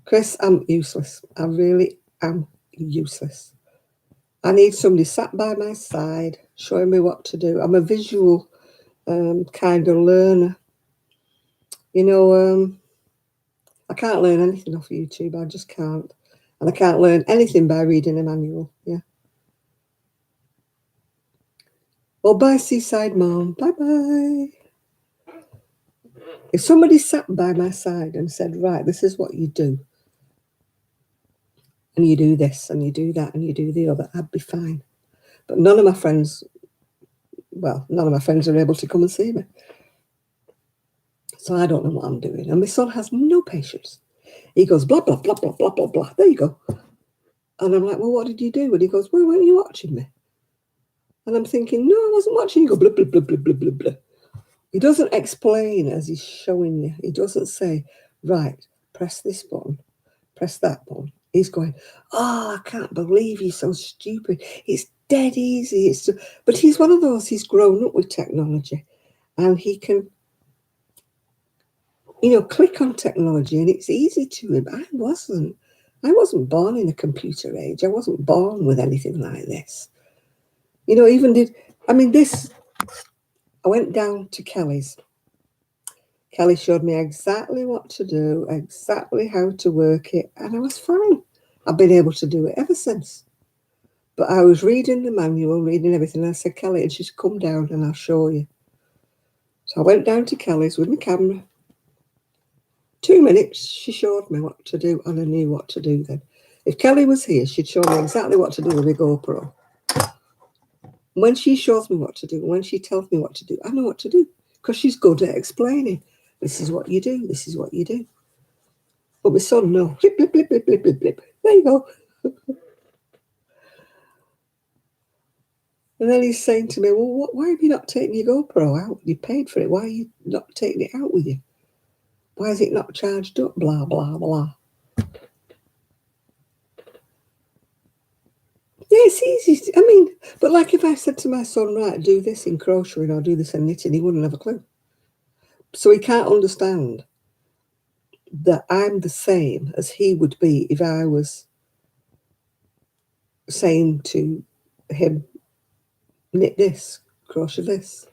Chris, I'm useless. I really am useless. I need somebody sat by my side showing me what to do. I'm a visual kind of learner. I can't learn anything off YouTube. I just can't. And I can't learn anything by reading a manual. Yeah. Well, bye, Seaside Mom. Bye-bye. If somebody sat by my side and said, right, this is what you do, and you do this, and you do that, and you do the other, I'd be fine. But none of my friends are able to come and see me. So I don't know what I'm doing. And my son has no patience. He goes, blah, blah, blah, blah, blah, blah, blah. There you go. And I'm like, well, what did you do? And he goes, well, weren't you watching me? And I'm thinking, no, I wasn't watching. He goes, blah, blah, blah, blah, blah, blah, blah. He doesn't explain as he's showing you. He doesn't say, right, press this button, press that button. He's going, I can't believe you're so stupid. It's dead easy. But he's one of those, he's grown up with technology and he can, click on technology and it's easy to him. I wasn't. I wasn't born in a computer age. I wasn't born with anything like this. You know, I went down to Kelly's. Kelly showed me exactly what to do, exactly how to work it, and I was fine. I've been able to do it ever since. But I was reading the manual, reading everything, and I said, Kelly, and she's come down and I'll show you. So I went down to Kelly's with my camera. 2 minutes, she showed me what to do, and I knew what to do then. If Kelly was here, she'd show me exactly what to do with my GoPro. When she shows me what to do, when she tells me what to do, I know what to do because she's good at explaining. This is what you do. This is what you do. But my son, no. Blip, blip, blip, blip, blip, blip, blip. There you go. And then he's saying to me, well, why have you not taken your GoPro out? You paid for it. Why are you not taking it out with you? Why is it not charged up? Blah, blah, blah. Yeah, it's easy. I mean, but like if I said to my son, right, do this in crocheting or do this in knitting, he wouldn't have a clue. So he can't understand that I'm the same as he would be if I was saying to him, knit this, crochet this.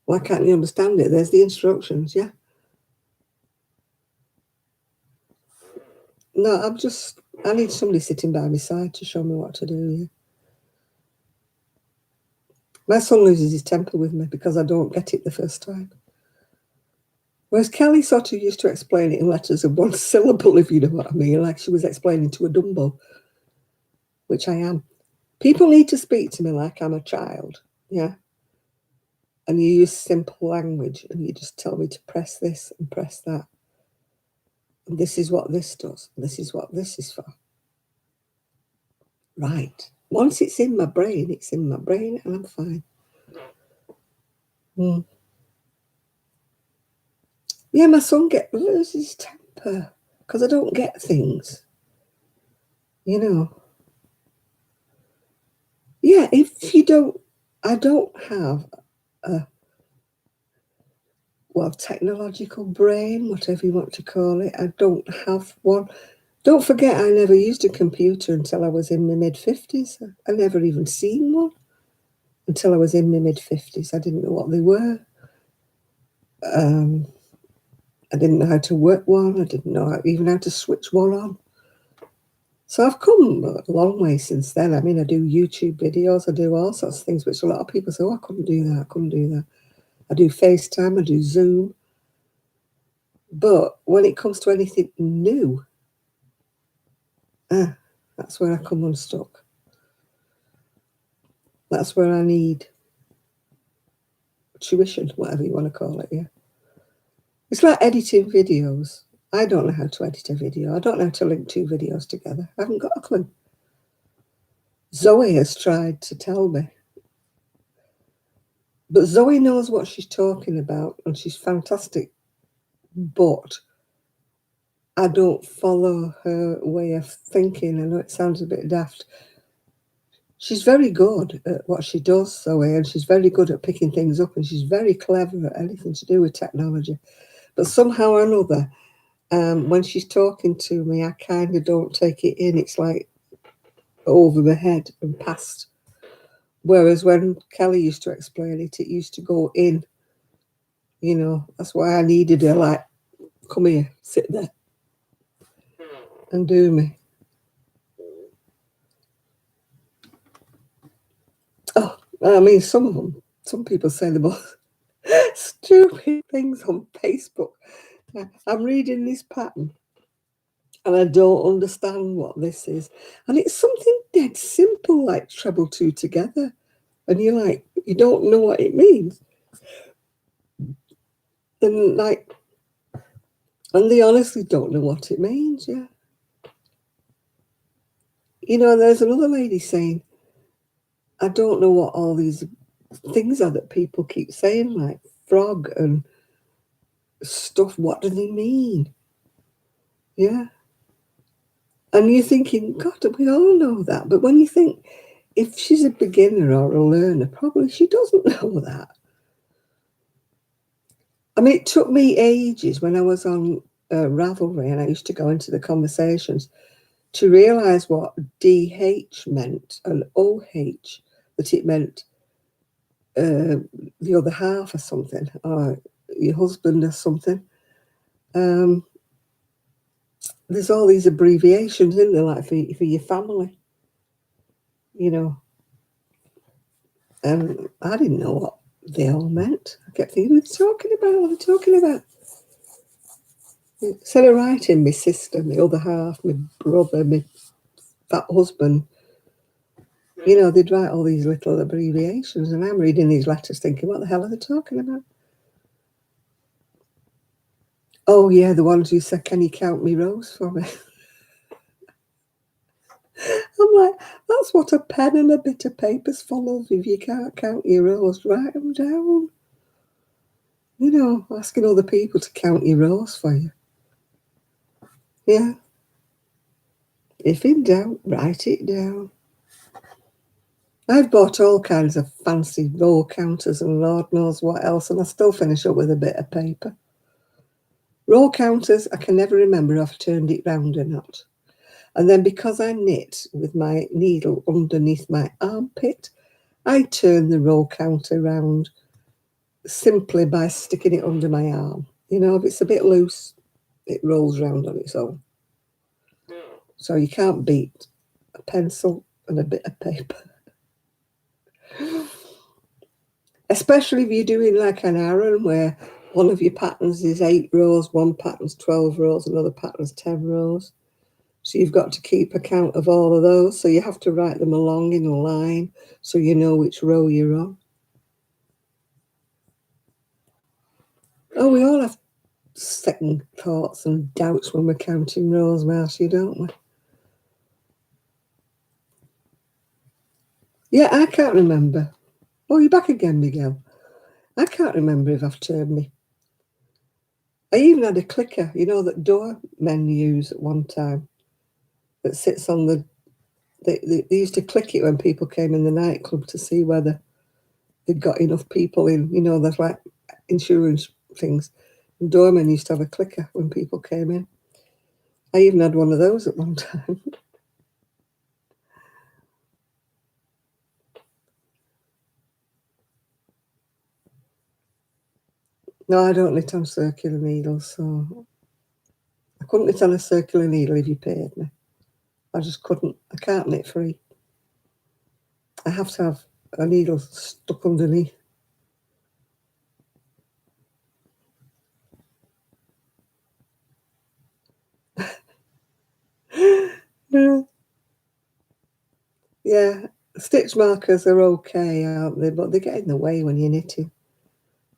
Why can't you understand it? There's the instructions, yeah. No, I need somebody sitting by my side to show me what to do, yeah. My son loses his temper with me because I don't get it the first time. Whereas Kelly sort of used to explain it in letters of one syllable, if you know what I mean, like she was explaining to a Dumbo, which I am. People need to speak to me like I'm a child, yeah? And you use simple language and you just tell me to press this and press that. And this is what this does. This is what this is for. Right. Once it's in my brain and I'm fine. Yeah, my son loses his temper because I don't get things. You know. Yeah, I don't have a technological brain, whatever you want to call it. I don't have one. Don't forget, I never used a computer until I was in my mid-50s. I never even seen one until I was in my mid-50s. I didn't know what they were. I didn't know how to work one. I didn't know even how to switch one on. So I've come a long way since then. I mean, I do YouTube videos. I do all sorts of things, which a lot of people say, oh, I couldn't do that. I couldn't do that. I do FaceTime. I do Zoom. But when it comes to anything new, that's where I come unstuck. That's where I need tuition, whatever you want to call it, yeah. It's like editing videos. I don't know how to edit a video. I don't know how to link two videos together. I haven't got a clue. Zoe has tried to tell me. But Zoe knows what she's talking about and she's fantastic. But I don't follow her way of thinking. I know it sounds a bit daft. She's very good at what she does, Zoe, and she's very good at picking things up and she's very clever at anything to do with technology. But somehow or another, when she's talking to me, I kind of don't take it in. It's like over my head and past. Whereas when Kelly used to explain it, it used to go in. You know, that's why I needed her, like, come here, sit there and do me. Oh, I mean, some people say the most stupid things on Facebook. I'm reading this pattern and I don't understand what this is. And it's something dead simple, like treble two together. And you're like, you don't know what it means. And they honestly don't know what it means, yeah. You know, there's another lady saying, I don't know what all these things are that people keep saying, like frog and stuff. What do they mean? Yeah. And you're thinking, God, we all know that. But when you think, if she's a beginner or a learner, probably she doesn't know that. I mean, it took me ages when I was on Ravelry, and I used to go into the conversations to realise what DH meant and OH, that it meant the other half or something, or your husband or something. There's all these abbreviations in there, like for your family, you know. And I didn't know what they all meant. I kept thinking, what are they talking about? What are they talking about? Instead of writing my sister, my other half, my brother, my fat husband, you know, they'd write all these little abbreviations, and I'm reading these letters thinking, what the hell are they talking about? Oh, yeah, the ones who said, can you count me rows for me? I'm like, that's what a pen and a bit of paper's full of. If you can't count your rows, write them down. You know, asking other people to count your rows for you. Yeah. If in doubt, write it down. I've bought all kinds of fancy row counters and Lord knows what else, and I still finish up with a bit of paper. Row counters, I can never remember if I've turned it round or not. And then because I knit with my needle underneath my armpit, I turn the row counter round simply by sticking it under my arm. You know, if it's a bit loose, it rolls round on its own. So you can't beat a pencil and a bit of paper. Especially if you're doing like an Aran where one of your patterns is 8 rows, one pattern's 12 rows, another pattern's 10 rows. So you've got to keep account of all of those. So you have to write them along in a line so you know which row you're on. Oh, we all have second thoughts and doubts when we're counting rows, Marcia, don't we? Yeah, I can't remember. Oh, you're back again, Miguel. I can't remember if I've turned me. I even had a clicker, you know, that doormen use at one time, that sits on the... They used to click it when people came in the nightclub to see whether they'd got enough people in. You know, there's like insurance things. And doormen used to have a clicker when people came in. I even had one of those at one time. No, I don't knit on circular needles, so I couldn't knit on a circular needle if you paid me. I just couldn't. I can't knit free. I have to have a needle stuck underneath. Yeah, stitch markers are okay, aren't they? But they get in the way when you're knitting.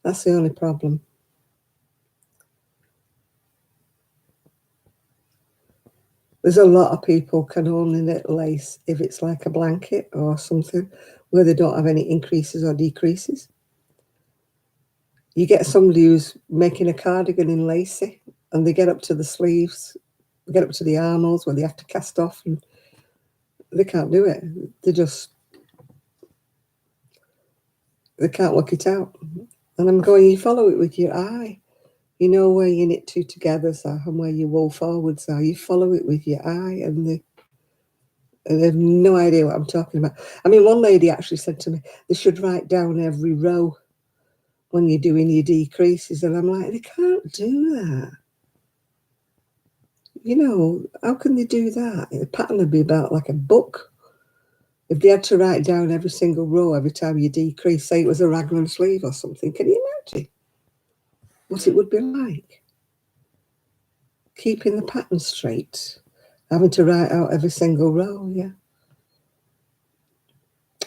That's the only problem. There's a lot of people can only knit lace if it's like a blanket or something where they don't have any increases or decreases. You get somebody who's making a cardigan in lacy and they get up to the sleeves, get up to the armholes where they have to cast off, and they can't do it. They can't work it out. And I'm going, you follow it with your eye. You know where your knit two togethers are and where your wool forwards are. You follow it with your eye, and they have no idea what I'm talking about. I mean, one lady actually said to me, they should write down every row when you're doing your decreases. And I'm like, they can't do that. You know, how can they do that? The pattern would be about like a book. If they had to write down every single row every time you decrease, say it was a raglan sleeve or something, can you imagine what it would be like? Keeping the pattern straight, having to write out every single row, yeah.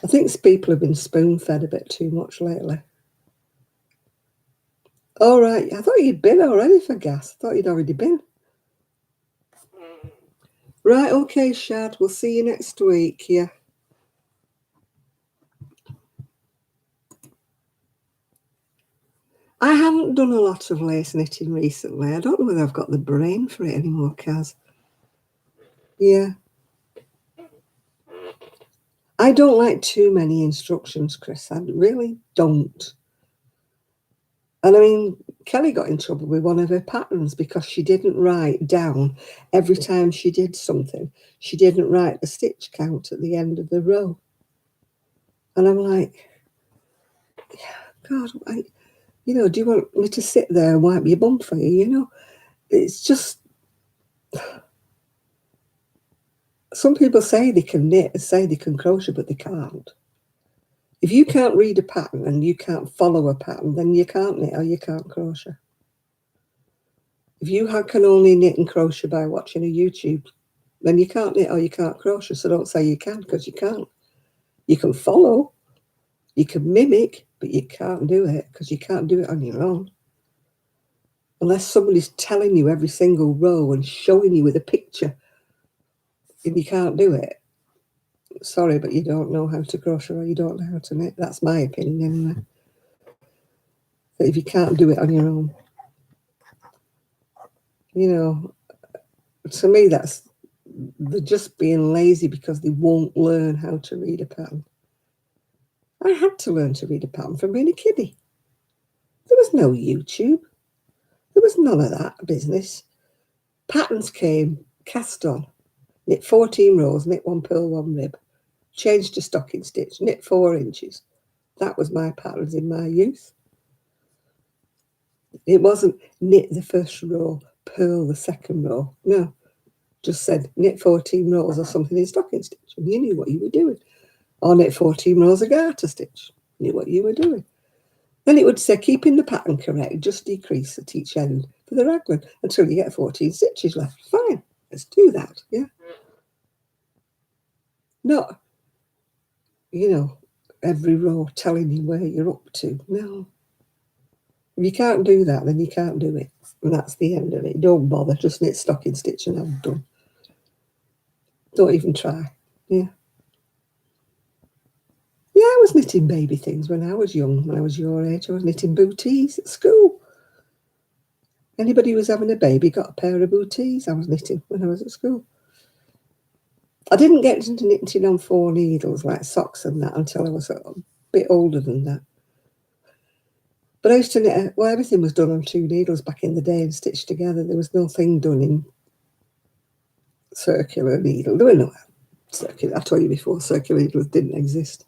I think people have been spoon-fed a bit too much lately. All right, I thought you'd been already for gas. I thought you'd already been. Right, okay, Shad, we'll see you next week, yeah. I haven't done a lot of lace knitting recently. I don't know whether I've got the brain for it anymore, Kaz. Yeah. I don't like too many instructions, Chris. I really don't. And I mean, Kelly got in trouble with one of her patterns because she didn't write down every time she did something. She didn't write the stitch count at the end of the row. And I'm like, God, do you want me to sit there and wipe your bum for you? It's just, some people say they can knit, say they can crochet, but they can't. If you can't read a pattern and you can't follow a pattern, then you can't knit or you can't crochet. If you can only knit and crochet by watching a YouTube, then you can't knit or you can't crochet. So don't say you can, because you can't. You can follow, you can mimic, but you can't do it, because you can't do it on your own. Unless somebody's telling you every single row and showing you with a picture, and you can't do it. Sorry, but you don't know how to crochet or you don't know how to knit. That's my opinion anyway. But if you can't do it on your own, to me they're just being lazy because they won't learn how to read a pattern. I had to learn to read a pattern from being a kiddie. There was no YouTube. There was none of that business. Patterns came cast on. Knit 14 rows, knit 1 purl, 1 rib. Change to stocking stitch, knit 4 inches. That was my patterns in my youth. It wasn't knit the first row, purl the second row. No, just said knit 14 rows or something in stocking stitch, and you knew what you were doing. Or knit 14 rows of garter stitch, you knew what you were doing. Then it would say keeping the pattern correct, just decrease at each end for the raglan until you get 14 stitches left. Fine, let's do that, yeah. Not, every row telling you where you're up to. No. If you can't do that, then you can't do it. And that's the end of it. Don't bother, just knit stocking stitch and I'm done. Don't even try. Yeah. Yeah, I was knitting baby things when I was young, when I was your age. I was knitting booties at school. Anybody who was having a baby got a pair of booties I was knitting when I was at school. I didn't get into knitting on 4 needles like socks and that until I was a bit older than that. But I used to knit, everything was done on 2 needles back in the day and stitched together. There was nothing done in circular needle. There were no circular. I told you before, circular needles didn't exist.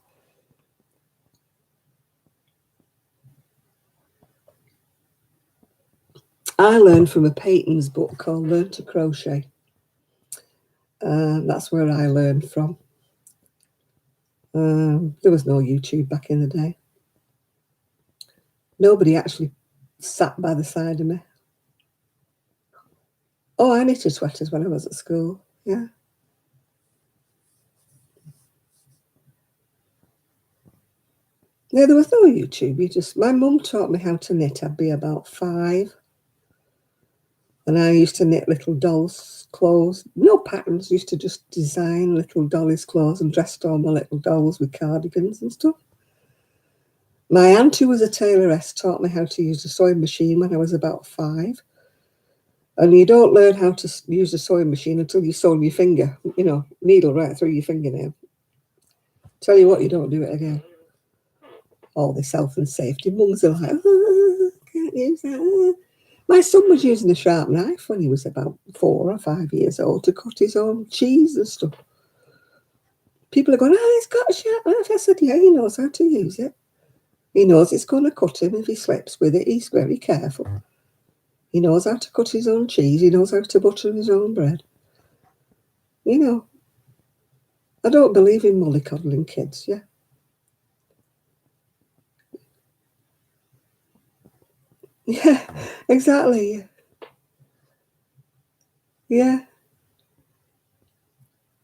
I learned from a Peyton's book called Learn to Crochet. That's where I learned from. There was no YouTube back in the day. Nobody actually sat by the side of me. Oh, I knitted sweaters when I was at school, yeah. Yeah, there was no YouTube. My mum taught me how to knit. I'd be about 5. And I used to knit little dolls' clothes. No patterns, used to just design little dollies' clothes and dressed all my little dolls with cardigans and stuff. My aunt, who was a tailoress, taught me how to use a sewing machine when I was about 5. And you don't learn how to use a sewing machine until you sew your finger, needle right through your fingernail. Tell you what, you don't do it again. All this health and safety. Mums are like, can't use that. My son was using a sharp knife when he was about 4 or 5 years old to cut his own cheese and stuff. People are going, he's got a sharp knife. I said, yeah, he knows how to use it. He knows it's going to cut him if he slips with it. He's very careful. He knows how to cut his own cheese. He knows how to butter his own bread. I don't believe in mollycoddling kids, yeah. Yeah, exactly. Yeah.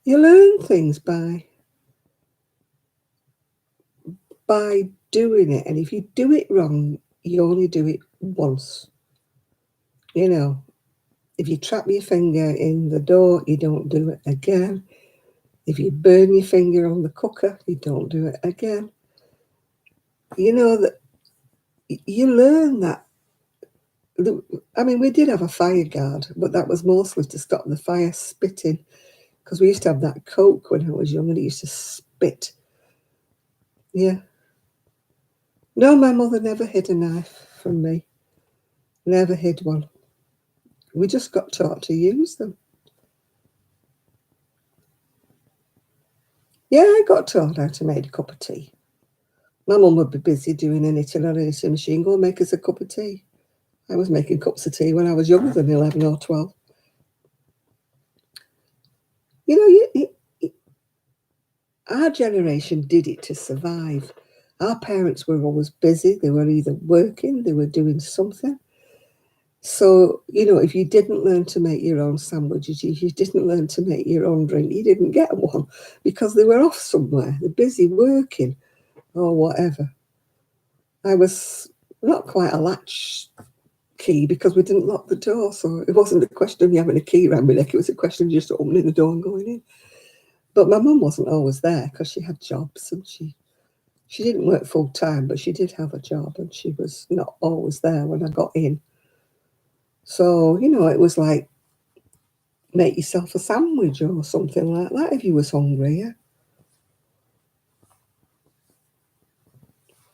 You learn things by doing it. And if you do it wrong, you only do it once. If you trap your finger in the door, you don't do it again. If you burn your finger on the cooker, you don't do it again. That you learn that. I mean, we did have a fire guard, but that was mostly to stop the fire spitting, because we used to have that Coke when I was young and it used to spit. Yeah. No, my mother never hid a knife from me. Never hid one. We just got taught to use them. Yeah, I got taught how to make a cup of tea. My mum would be busy doing anything on any machine. Go and make us a cup of tea. I was making cups of tea when I was younger than 11 or 12. You know, our generation did it to survive. Our parents were always busy. They were either working, they were doing something. So, if you didn't learn to make your own sandwiches, if you didn't learn to make your own drink, you didn't get one because they were off somewhere. They're busy working or whatever. I was not quite a latch key because we didn't lock the door. So it wasn't a question of me having a key around my neck. It was a question of just opening the door and going in. But my mum wasn't always there because she had jobs and she didn't work full time, but she did have a job and she was not always there when I got in. So, it was like, make yourself a sandwich or something like that if you was hungry, yeah.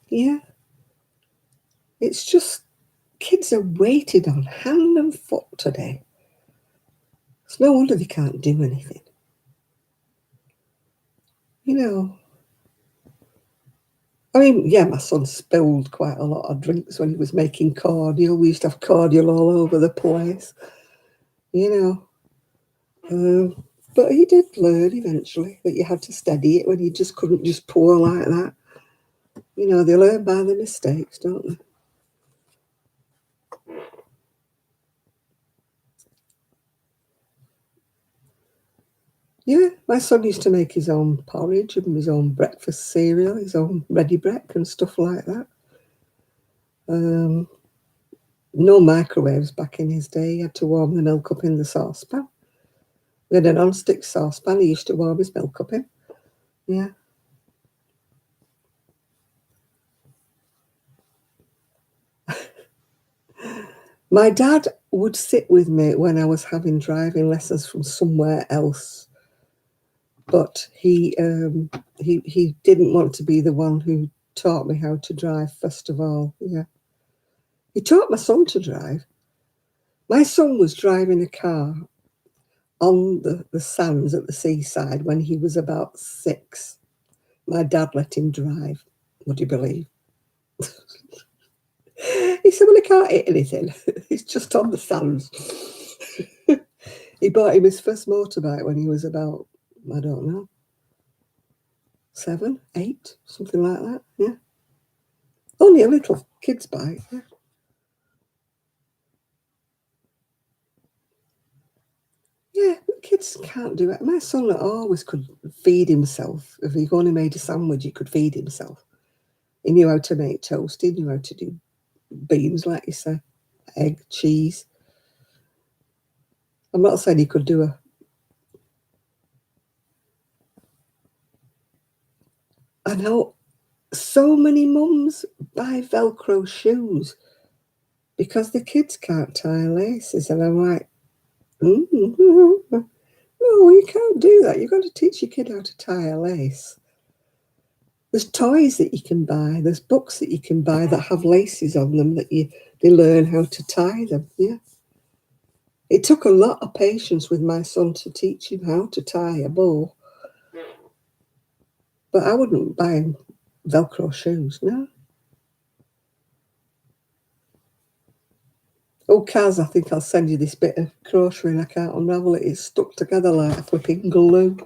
Yeah. It's just, kids are weighted on hand and foot today. It's no wonder they can't do anything. I mean, yeah, my son spilled quite a lot of drinks when he was making cordial. We used to have cordial all over the place, but he did learn eventually that you had to steady it when you just couldn't just pour like that. They learn by the mistakes, don't they? Yeah, my son used to make his own porridge and his own breakfast cereal, his own ready break and stuff like that. No microwaves back in his day. He had to warm the milk up in the saucepan. We had a non-stick saucepan he used to warm his milk up in. Yeah. My dad would sit with me when I was having driving lessons from somewhere else, but he didn't want to be the one who taught me how to drive first of all. Yeah, he taught my son to drive. My son was driving a car on the sands at the seaside when he was about 6. My dad let him drive. Would you believe? He said, well, I can't hit anything. He's just on the sands. He bought him his first motorbike when he was about, I don't know, 7, 8, something like that. Yeah. Only a little kid's bike. Yeah. Yeah, kids can't do it. My son always could feed himself. If he only made a sandwich, he could feed himself. He knew how to make toast. He knew how to do beans, like you say, egg, cheese. I'm not saying he could do a... I know so many mums buy Velcro shoes because the kids can't tie laces. And I'm like, no, you can't do that. You've got to teach your kid how to tie a lace. There's toys that you can buy. There's books that you can buy that have laces on them that they learn how to tie them. Yeah. It took a lot of patience with my son to teach him how to tie a bow. But I wouldn't buy him Velcro shoes, no. Oh, Kaz, I think I'll send you this bit of crochet and I can't unravel it. It's stuck together like a flipping glue.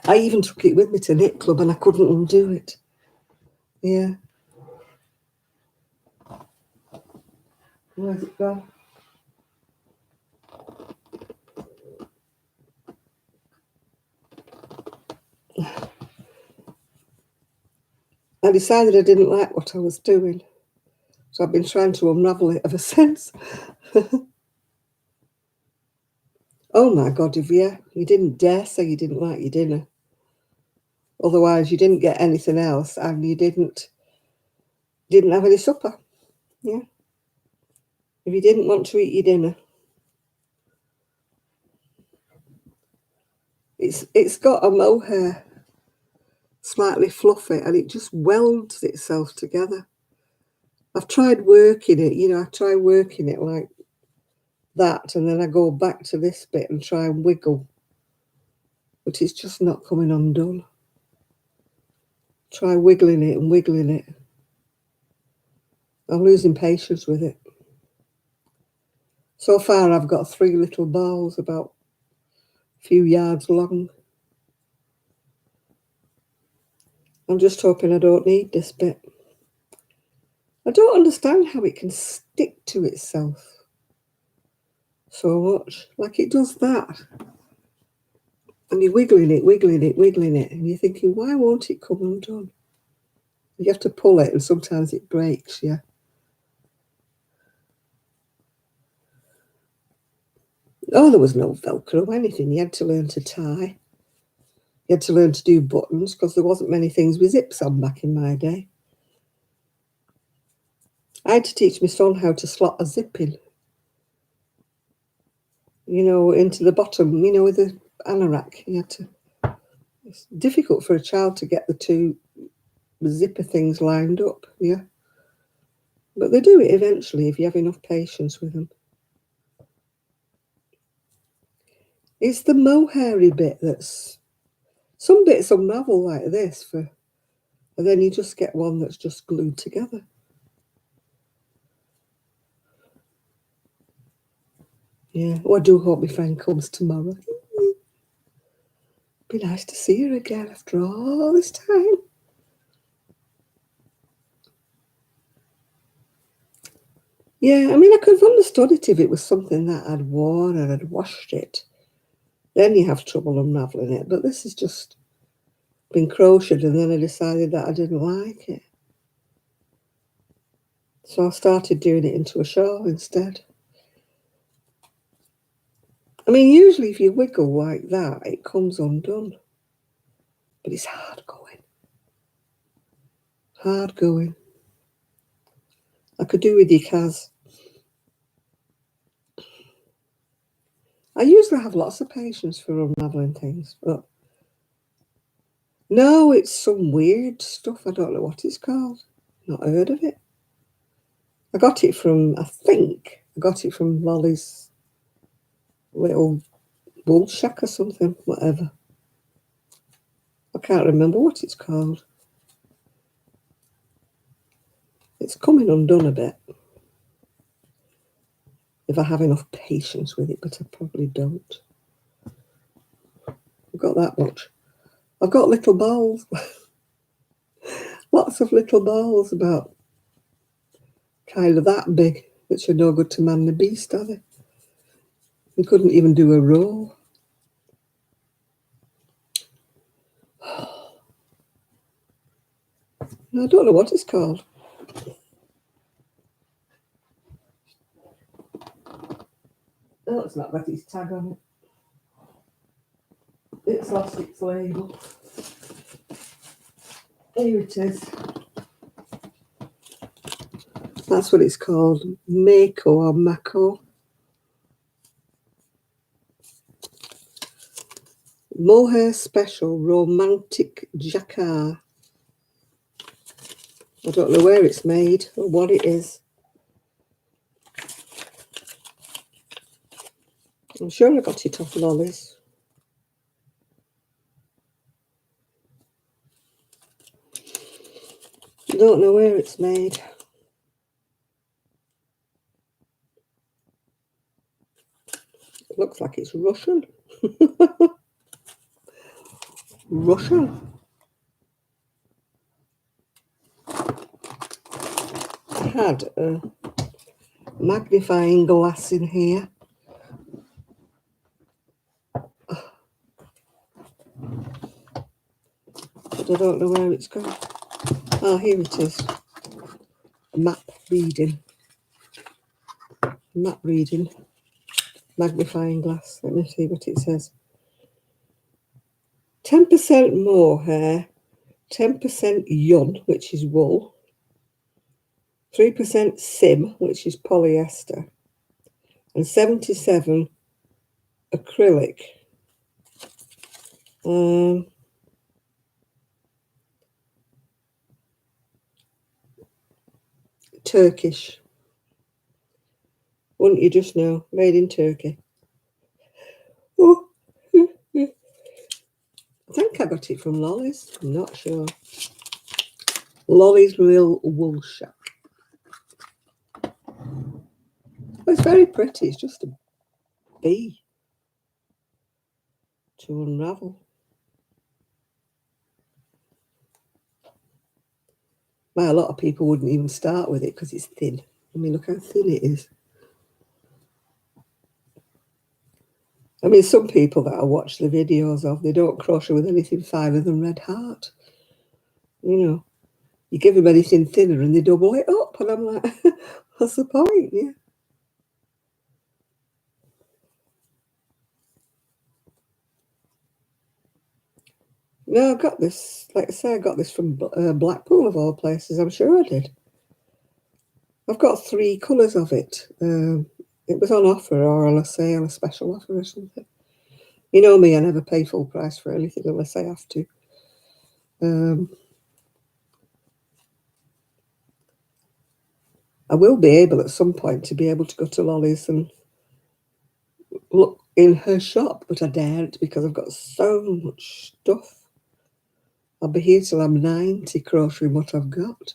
I even took it with me to knit club and I couldn't undo it. Yeah. Where's it gone? I decided I didn't like what I was doing. So I've been trying to unravel it ever since. Oh my God, you didn't dare say you didn't like your dinner. Otherwise you didn't get anything else and you didn't have any supper. Yeah. If you didn't want to eat your dinner. It's got a mohair, slightly fluffy, and it just welds itself together. I've tried working it, I try working it like that, and then I go back to this bit and try and wiggle, but it's just not coming undone. Try wiggling it and wiggling it. I'm losing patience with it. So far I've got 3 little balls about a few yards long. I'm just hoping I don't need this bit. I don't understand how it can stick to itself so much. Like it does that. And you're wiggling it, wiggling it, wiggling it. And you're thinking, why won't it come undone? You have to pull it and sometimes it breaks, yeah. Oh, there was no Velcro or anything. You had to learn to tie. You had to learn to do buttons because there wasn't many things with zips on back in my day. I had to teach my son how to slot a zip in, into the bottom, with the anorak. It's difficult for a child to get the 2 zipper things lined up, yeah. But they do it eventually if you have enough patience with them. It's the mohairy bit that's... Some bits unravel like this, and then you just get one that's just glued together. Yeah, I do hope my friend comes tomorrow. Be nice to see her again after all this time. Yeah, I could have understood it if it was something that I'd worn and I'd washed it. Then you have trouble unravelling it. But this has just been crocheted, and then I decided that I didn't like it. So I started doing it into a shawl instead. Usually if you wiggle like that, it comes undone. But it's hard going. Hard going. I could do with your Kaz. I usually have lots of patience for unravelling things, but no, it's some weird stuff. I don't know what it's called. Not heard of it. I got it from Lolly's little wool shack or something, whatever. I can't remember what it's called. It's coming undone a bit. If I have enough patience with it, but I probably don't. I've got that much. I've got little balls. Lots of little balls about kind of that big, which are no good to man the beast, are they? You couldn't even do a row. I don't know what it's called. Oh, it's not got its tag on it. It's lost its label. Here it is. That's what it's called. Mako or Mako. Mohair Special Romantic Jacquard. I don't know where it's made or what it is. I'm sure I got it off Lolly's. I don't know where it's made. It looks like it's Russian. Russian. I had a magnifying glass in here. But I don't know where it's gone. Oh, here it is. Map reading. Map reading. Magnifying glass. Let me see what it says. 10% mohair, 10% yun, which is wool, 3% sim, which is polyester, and 77 acrylic. Turkish. Wouldn't you just know? Made in Turkey. Oh, I think I got it from Lolly's. I'm not sure. Lolly's Real Wool Shack. It's very pretty. It's just a bee to unravel. Well, a lot of people wouldn't even start with it because it's thin. I mean, look how thin it is. I mean, some people that I watch the videos of, they don't crochet with anything finer than red heart. You know, you give them anything thinner and they double it up. And I'm like, what's the point? Yeah. No, I got this, like I say, I got this from Blackpool of all places. I'm sure I did. I've got 3 colours of it. It was on offer or on a sale, a special offer or something. You know me, I never pay full price for anything unless I have to. I will be able at some point to be able to go to Lolly's and look in her shop, but I daren't because I've got so much stuff. I'll be here till I'm 90 crocheting what I've got.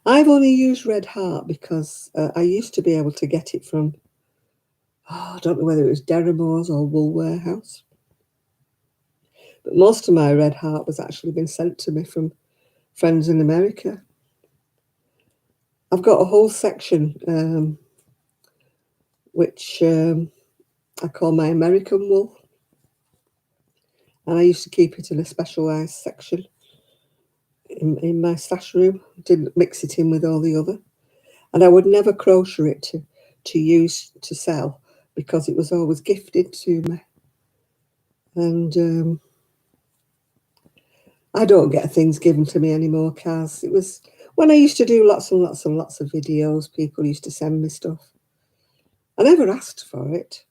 I've only used Red Heart because I used to be able to get it from, I don't know whether it was Deramores or Wool Warehouse. But most of my Red Heart was actually been sent to me from friends in America. I've got a whole section which I call my American wool. And I used to keep it in a specialised section in my stash room. Didn't mix it in with all the other. And I would never crochet it to use to sell because it was always gifted to me. And I don't get things given to me anymore, Kaz. It was when I used to do lots and lots and lots of videos, people used to send me stuff. I never asked for it.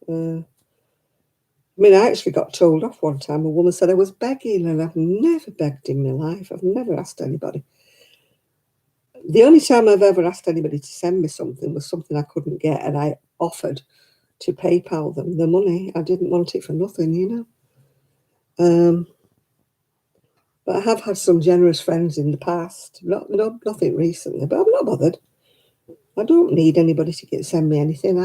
I mean, I actually got told off one time. A woman said I was begging, and I've never begged in my life. I've never asked anybody. The only time I've ever asked anybody to send me something was something I couldn't get, and I offered to PayPal them the money. I didn't want it for nothing, you know. But I have had some generous friends in the past. Nothing recently, but I'm not bothered. I don't need anybody to send me anything.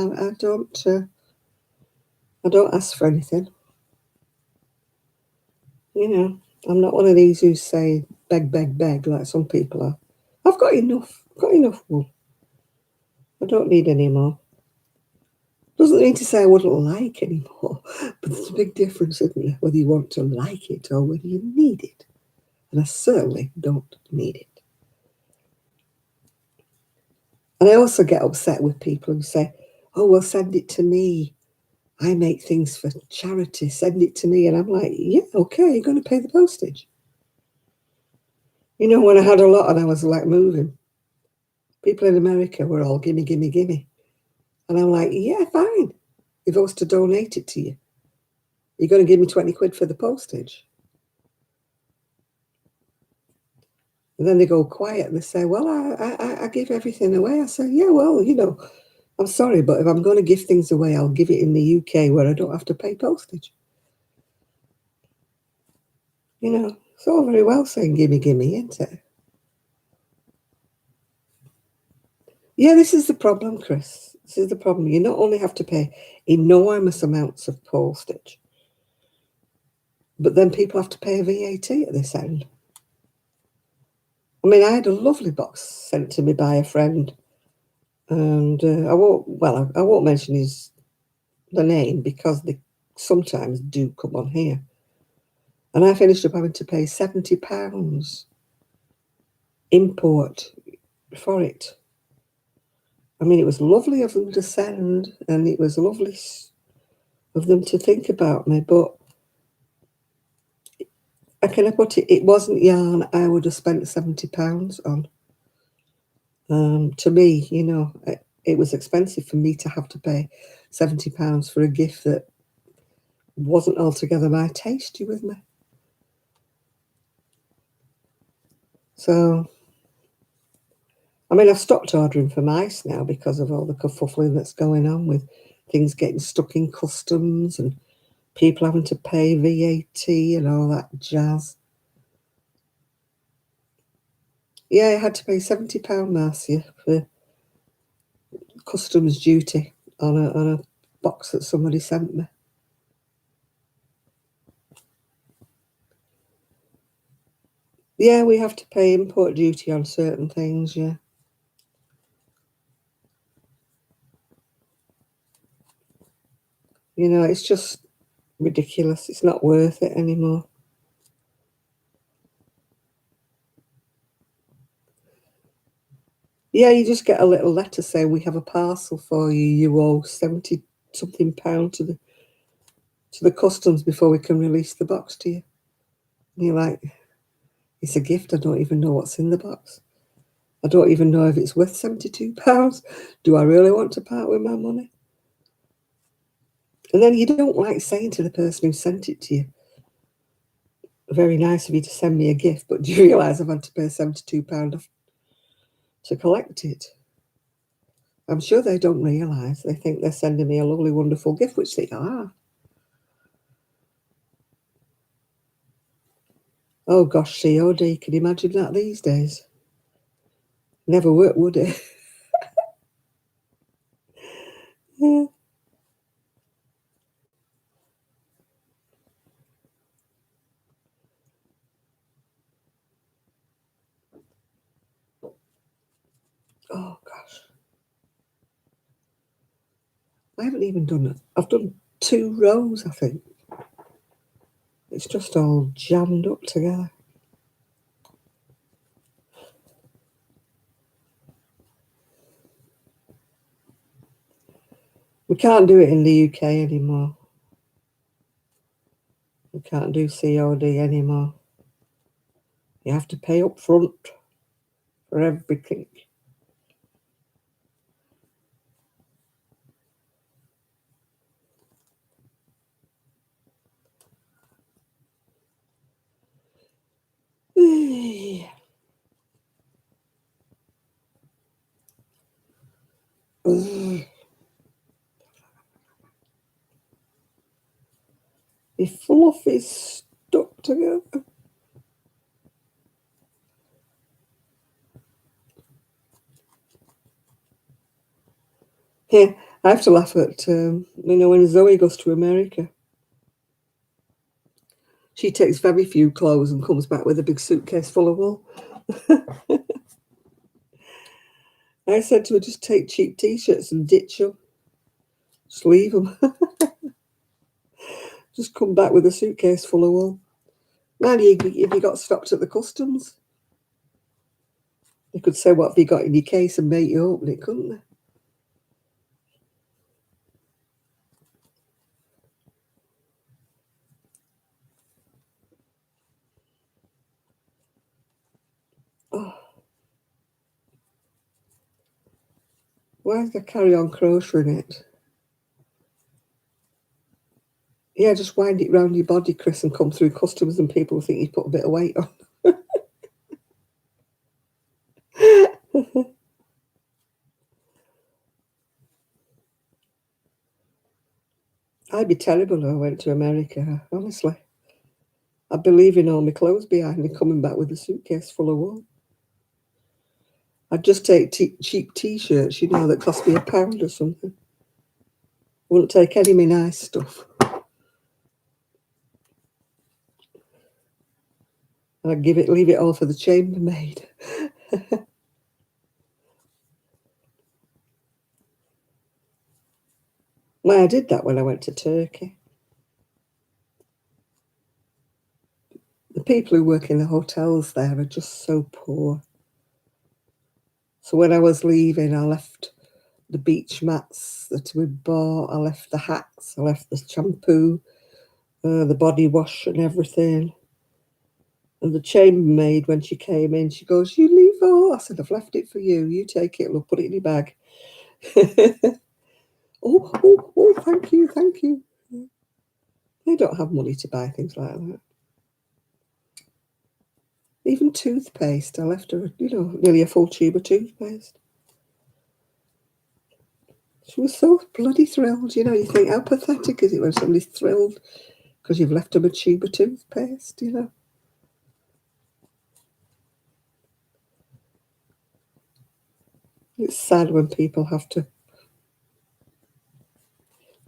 I don't ask for anything. You know, I'm not one of these who say beg, beg, beg like some people are. I've got enough. I've got enough wool. I don't need any more. Doesn't mean to say I wouldn't like any more, but there's a big difference, isn't there? Whether you want to like it or whether you need it. And I certainly don't need it. And I also get upset with people who say, oh, well, send it to me. I make things for charity. Send it to me. And I'm like, yeah, okay, you're going to pay the postage. You know, when I had a lot and I was like moving, people in America were all gimme, gimme, gimme. And I'm like, yeah, fine. If I was to donate it to you, you're going to give me 20 quid for the postage. And then they go quiet and they say, well, I give everything away. I say, yeah, well, you know, I'm sorry, but if I'm going to give things away, I'll give it in the UK where I don't have to pay postage. You know, it's all very well saying gimme, gimme, isn't it? Yeah, this is the problem, Chris. This is the problem. You not only have to pay enormous amounts of postage, but then people have to pay a VAT at this end. I mean, I had a lovely box sent to me by a friend, and I won't mention the name because they sometimes do come on here. And I finished up having to pay £70 import for it. I mean, it was lovely of them to send, and it was lovely of them to think about me, but how can I put it? It wasn't yarn I would have spent £70 on. To me, you know, it was expensive for me to have to pay £70 for a gift that wasn't altogether my taste. You with me? So I mean, I've stopped ordering for mice now because of all the kerfuffling that's going on with things getting stuck in customs and people having to pay VAT and all that jazz. Yeah, I had to pay £70 last year for customs duty on a box that somebody sent me. Yeah, we have to pay import duty on certain things, yeah. You know, it's just ridiculous. It's not worth it anymore. Yeah, you just get a little letter saying we have a parcel for you. You owe 70 something pound to the customs before we can release the box to you. And you're like, it's a gift. I don't even know what's in the box. I don't even know if it's worth £72. Do I really want to part with my money? And then you don't like saying to the person who sent it to you, very nice of you to send me a gift, but do you realise I've had to pay £72 to collect it? I'm sure they don't realise. They think they're sending me a lovely, wonderful gift, which they are. Oh gosh, COD, can you imagine that these days? Never worked, would it? Yeah. Oh gosh. I haven't even done it. I've done 2 rows, I think. It's just all jammed up together. We can't do it in the UK anymore. We can't do COD anymore. You have to pay up front for everything. The fluff is stuck together. Yeah, I have to laugh at, when Zoe goes to America, she takes very few clothes and comes back with a big suitcase full of wool. I said to her, just take cheap T-shirts and ditch them. Just leave them. Just come back with a suitcase full of wool. Man, if you got stopped at the customs, they could say, what have you got in your case and make you open it, couldn't they? Oh, why is there carry-on crochet in it? Yeah, just wind it round your body, Chris, and come through customs and people think you put a bit of weight on. I'd be terrible if I went to America, honestly. I'd be leaving all my clothes behind and coming back with a suitcase full of wool. I'd just take cheap T-shirts, that cost me £1 or something. Wouldn't take any of my nice stuff. I'd leave it all for the chambermaid. Well, I did that when I went to Turkey. The people who work in the hotels there are just so poor. So when I was leaving, I left the beach mats that we bought, I left the hats, I left the shampoo, the body wash and everything. And the chambermaid, when she came in, she goes, you leave all? I said, I've left it for you. You take it, look, put it in your bag. oh, thank you, thank you. They don't have money to buy things like that. Even toothpaste, I left her, nearly a full tube of toothpaste. She was so bloody thrilled. You think, how pathetic is it when somebody's thrilled because you've left them a tube of toothpaste, It's sad when people have to.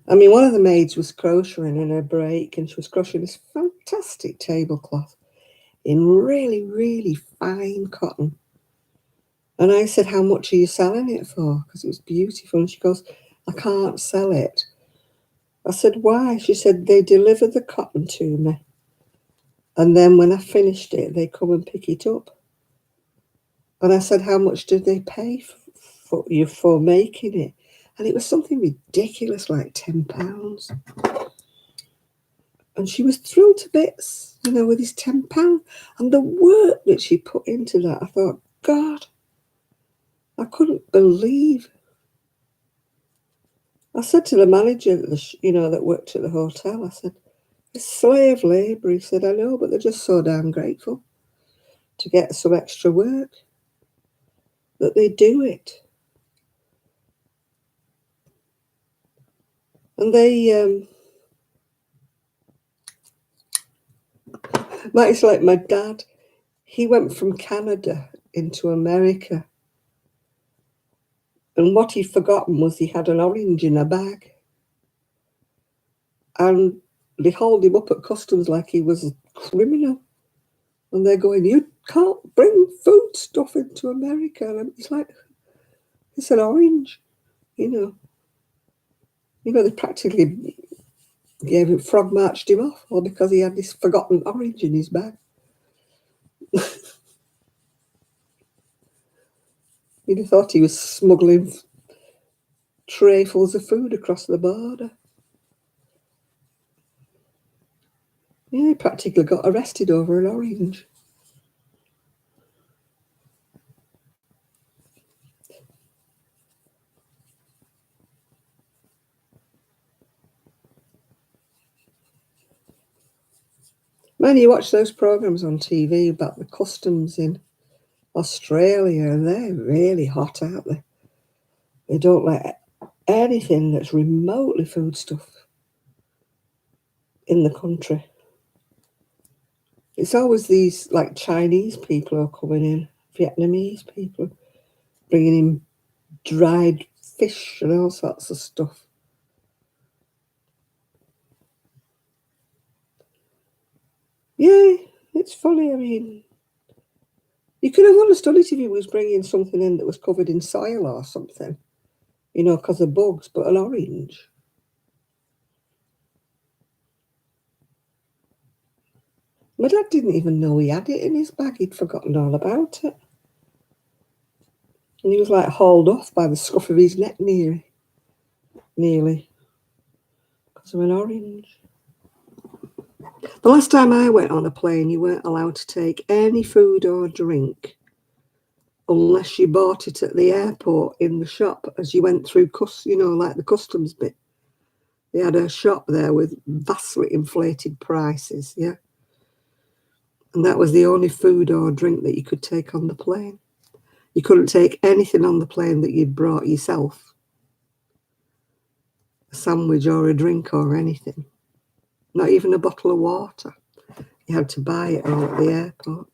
I mean, one of the maids was crocheting in her break, and she was crocheting this fantastic tablecloth in really, really fine cotton. And I said, how much are you selling it for? Because it was beautiful. And she goes, I can't sell it. I said, why? She said, they deliver the cotton to me. And then when I finished it, they come and pick it up. And I said, how much did they pay for you for making it? And it was something ridiculous, like £10. And she was thrilled to bits, with his £10. And the work that she put into that, I thought, God, I couldn't believe. I said to the manager, that worked at the hotel, I said, it's slave labour. He said, I know, but they're just so damn grateful to get some extra work that they do it. And it's like my dad, he went from Canada into America. And what he'd forgotten was he had an orange in a bag. And they hauled him up at customs like he was a criminal. And they're going, you can't bring food stuff into America. And he's like, it's an orange, They practically frog marched him off, all because he had this forgotten orange in his bag. You'd have thought he was smuggling trayfuls of food across the border. Yeah, he practically got arrested over an orange. Man, you watch those programs on TV about the customs in Australia, and they're really hot, aren't they? They don't let anything that's remotely foodstuff in the country. It's always these like Chinese people who are coming in, Vietnamese people, bringing in dried fish and all sorts of stuff. Yeah, it's funny. I mean, you could have understood it if he was bringing something in that was covered in soil or something, because of bugs, but an orange. My dad didn't even know he had it in his bag. He'd forgotten all about it. And he was like hauled off by the scruff of his neck nearly, because of an orange. The last time I went on a plane, you weren't allowed to take any food or drink unless you bought it at the airport in the shop as you went through, like the customs bit. They had a shop there with vastly inflated prices, yeah. And that was the only food or drink that you could take on the plane. You couldn't take anything on the plane that you'd brought yourself. A sandwich or a drink or anything. Not even a bottle of water. You had to buy it all at the airport.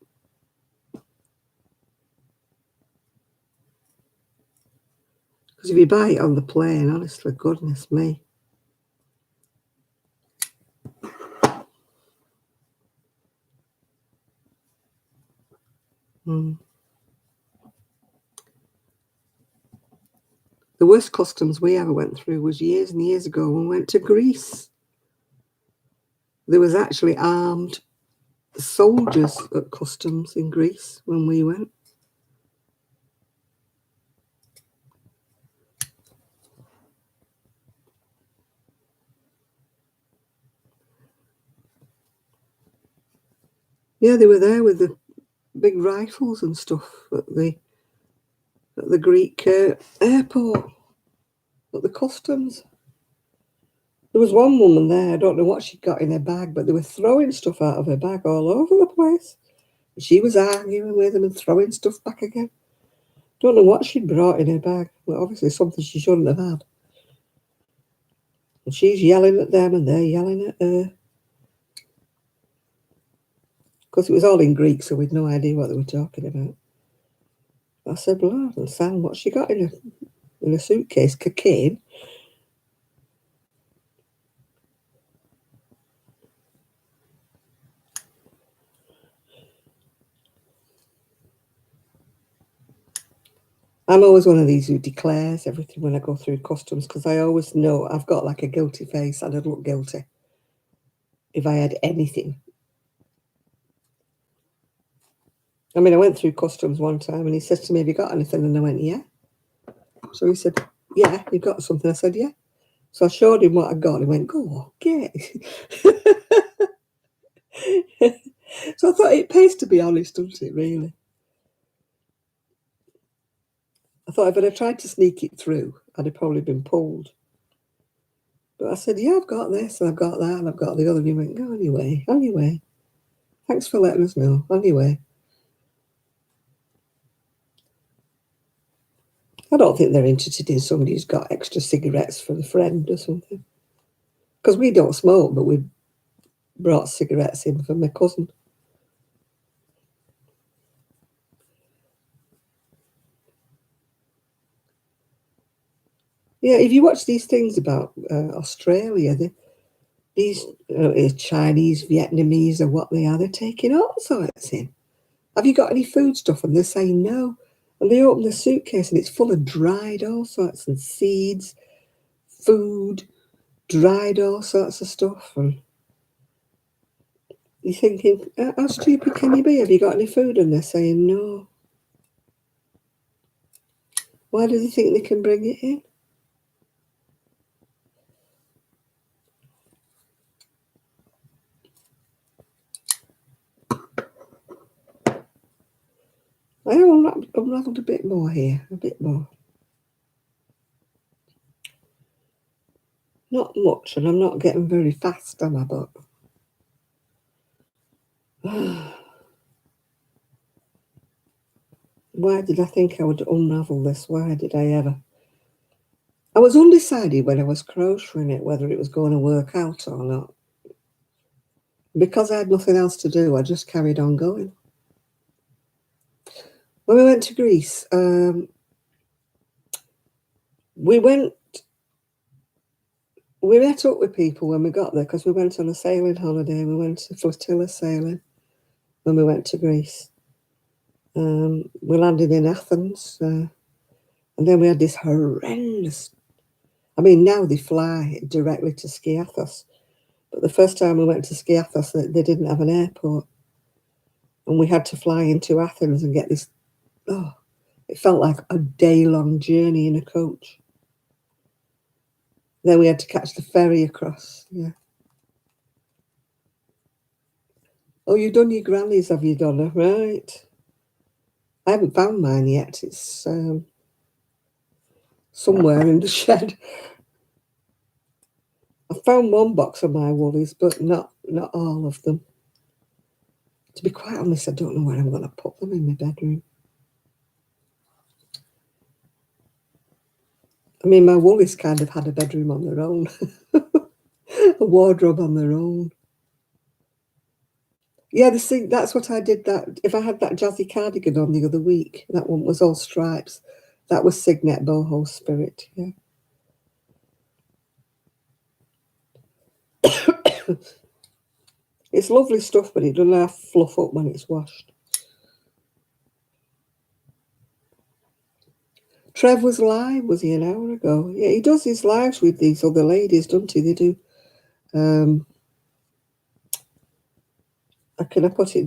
Because if you buy it on the plane, honestly, goodness me. The worst customs we ever went through was years and years ago when we went to Greece. There was actually armed soldiers at customs in Greece when we went. Yeah, they were there with the big rifles and stuff at the Greek airport, at the customs. There was one woman there, I don't know what she got in her bag, but they were throwing stuff out of her bag all over the place. She was arguing with him and throwing stuff back again. Don't know what she'd brought in her bag, but obviously something she shouldn't have had. And she's yelling at them and they're yelling at her. Because it was all in Greek, so we'd no idea what they were talking about. I said, Lord and Sam, what's she got in a suitcase? Cocaine? I'm always one of these who declares everything when I go through customs, because I always know I've got like a guilty face and I'd look guilty if I had anything. I mean, I went through customs one time and he says to me, have you got anything? And I went, yeah. So he said, yeah, you've got something. I said, yeah. So I showed him what I got. He went, go on, get it. So I thought it pays to be honest, doesn't it, really? I thought if I'd have tried to sneak it through, I'd have probably been pulled. But I said, yeah, I've got this and I've got that and I've got the other. And he went, go anyway. Thanks for letting us know. Anyway. I don't think they're interested in somebody who's got extra cigarettes for the friend or something. Because we don't smoke, but we brought cigarettes in for my cousin. Yeah, if you watch these things about Australia, these Chinese, Vietnamese, or what they are, they're taking all sorts in. Have you got any food stuff? And they're saying no. And they open the suitcase and it's full of dried all sorts and seeds, food, dried all sorts of stuff. And you're thinking, how stupid can you be? Have you got any food? And they're saying no. Why do they think they can bring it in? I have unravelled a bit more here, a bit more. Not much, and I'm not getting very fast, am I? But why did I think I would unravel this? Why did I ever? I was undecided when I was crocheting it whether it was going to work out or not. Because I had nothing else to do, I just carried on going. When we went to Greece, we met up with people when we got there because we went on a sailing holiday. We went to flotilla sailing when we went to Greece. We landed in Athens, and then we had this horrendous. I mean, now they fly directly to Skiathos, but the first time we went to Skiathos, they didn't have an airport, and we had to fly into Athens and get this. Oh, it felt like a day-long journey in a coach. Then we had to catch the ferry across. Yeah. Oh, you've done your grannies, have you, Donna? Right. I haven't found mine yet. It's somewhere in the shed. I found one box of my woolies, but not all of them. To be quite honest, I don't know where I'm going to put them in my bedroom. I mean, my woolies kind of had a bedroom on their own, a wardrobe on their own. Yeah, that's what I did. That if I had that jazzy cardigan on the other week, that one was all stripes. That was Signet Boho Spirit. Yeah. It's lovely stuff, but it doesn't have fluff up when it's washed. Trev was live, was he, an hour ago? Yeah, he does his lives with these other ladies, doesn't he? They do. How can I put it?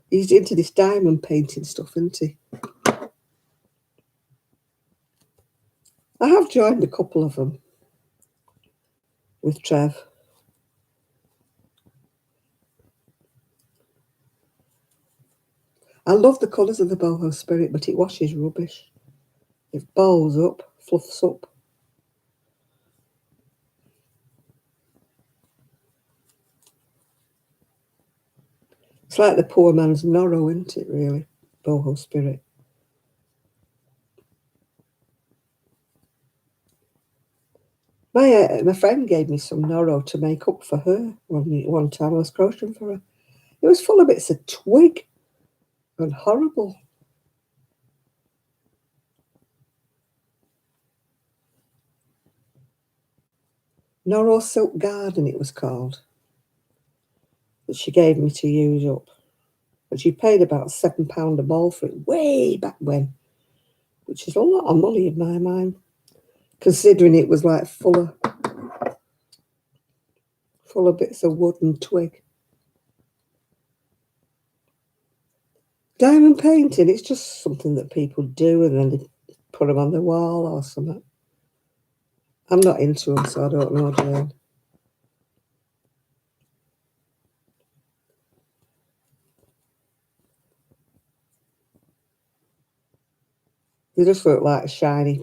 He's into this diamond painting stuff, isn't he? I have joined a couple of them with Trev. I love the colours of the Boho Spirit, but it washes rubbish. It balls up, fluffs up. It's like the poor man's Norro, isn't it, really? Boho spirit. My friend gave me some Norro to make up for her one time I was crocheting for her. It was full of bits of twig and horrible. Norro Silk Garden, it was called, that she gave me to use up. But she paid about £7 a ball for it way back when, which is a lot of money in my mind, considering it was like full of bits of wood and twig. Diamond painting, it's just something that people do and then they put them on the wall or something. I'm not into them, so I don't know, Jane. They just look like shiny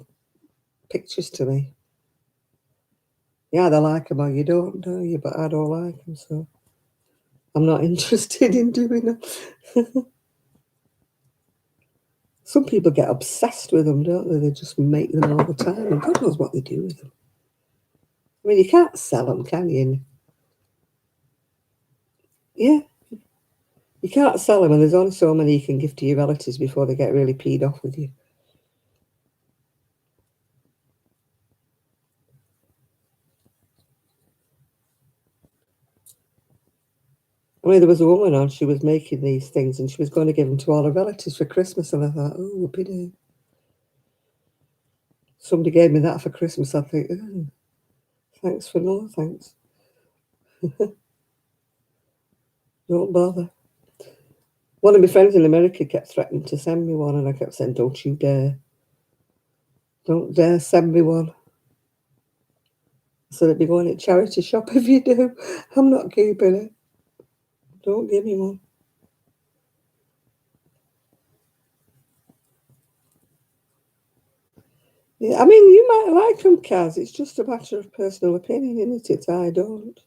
pictures to me. Yeah, they like them or you don't, do you? But I don't like them, so I'm not interested in doing them. Some people get obsessed with them, don't they? They just make them all the time, and God knows what they do with them. I mean, you can't sell them, can you? Yeah, you can't sell them, and there's only so many you can give to your relatives before they get really peed off with you. I mean, there was a woman on, she was making these things, and she was going to give them to all her relatives for Christmas, and I thought, oh, whoopie do. Somebody gave me that for Christmas, I think, oh, thanks for no thanks. Don't bother. One of my friends in America kept threatening to send me one, and I kept saying, don't you dare. Don't dare send me one. So they'd be going to charity shop if you do. I'm not keeping it. Don't give me one. Yeah, I mean, you might like them, Kaz. It's just a matter of personal opinion, isn't it? I don't.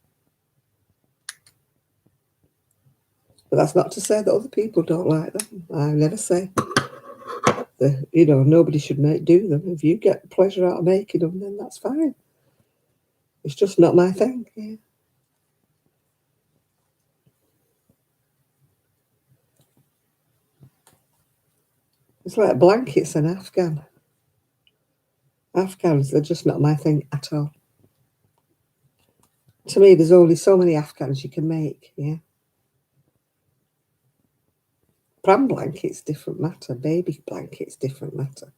But that's not to say that other people don't like them. I never say that, nobody should do them. If you get pleasure out of making them, then that's fine. It's just not my thing. Yeah. It's like blankets and Afghans, they're just not my thing at all. To me, there's only so many Afghans you can make, yeah. Pram blankets, different matter. Baby blankets, different matter.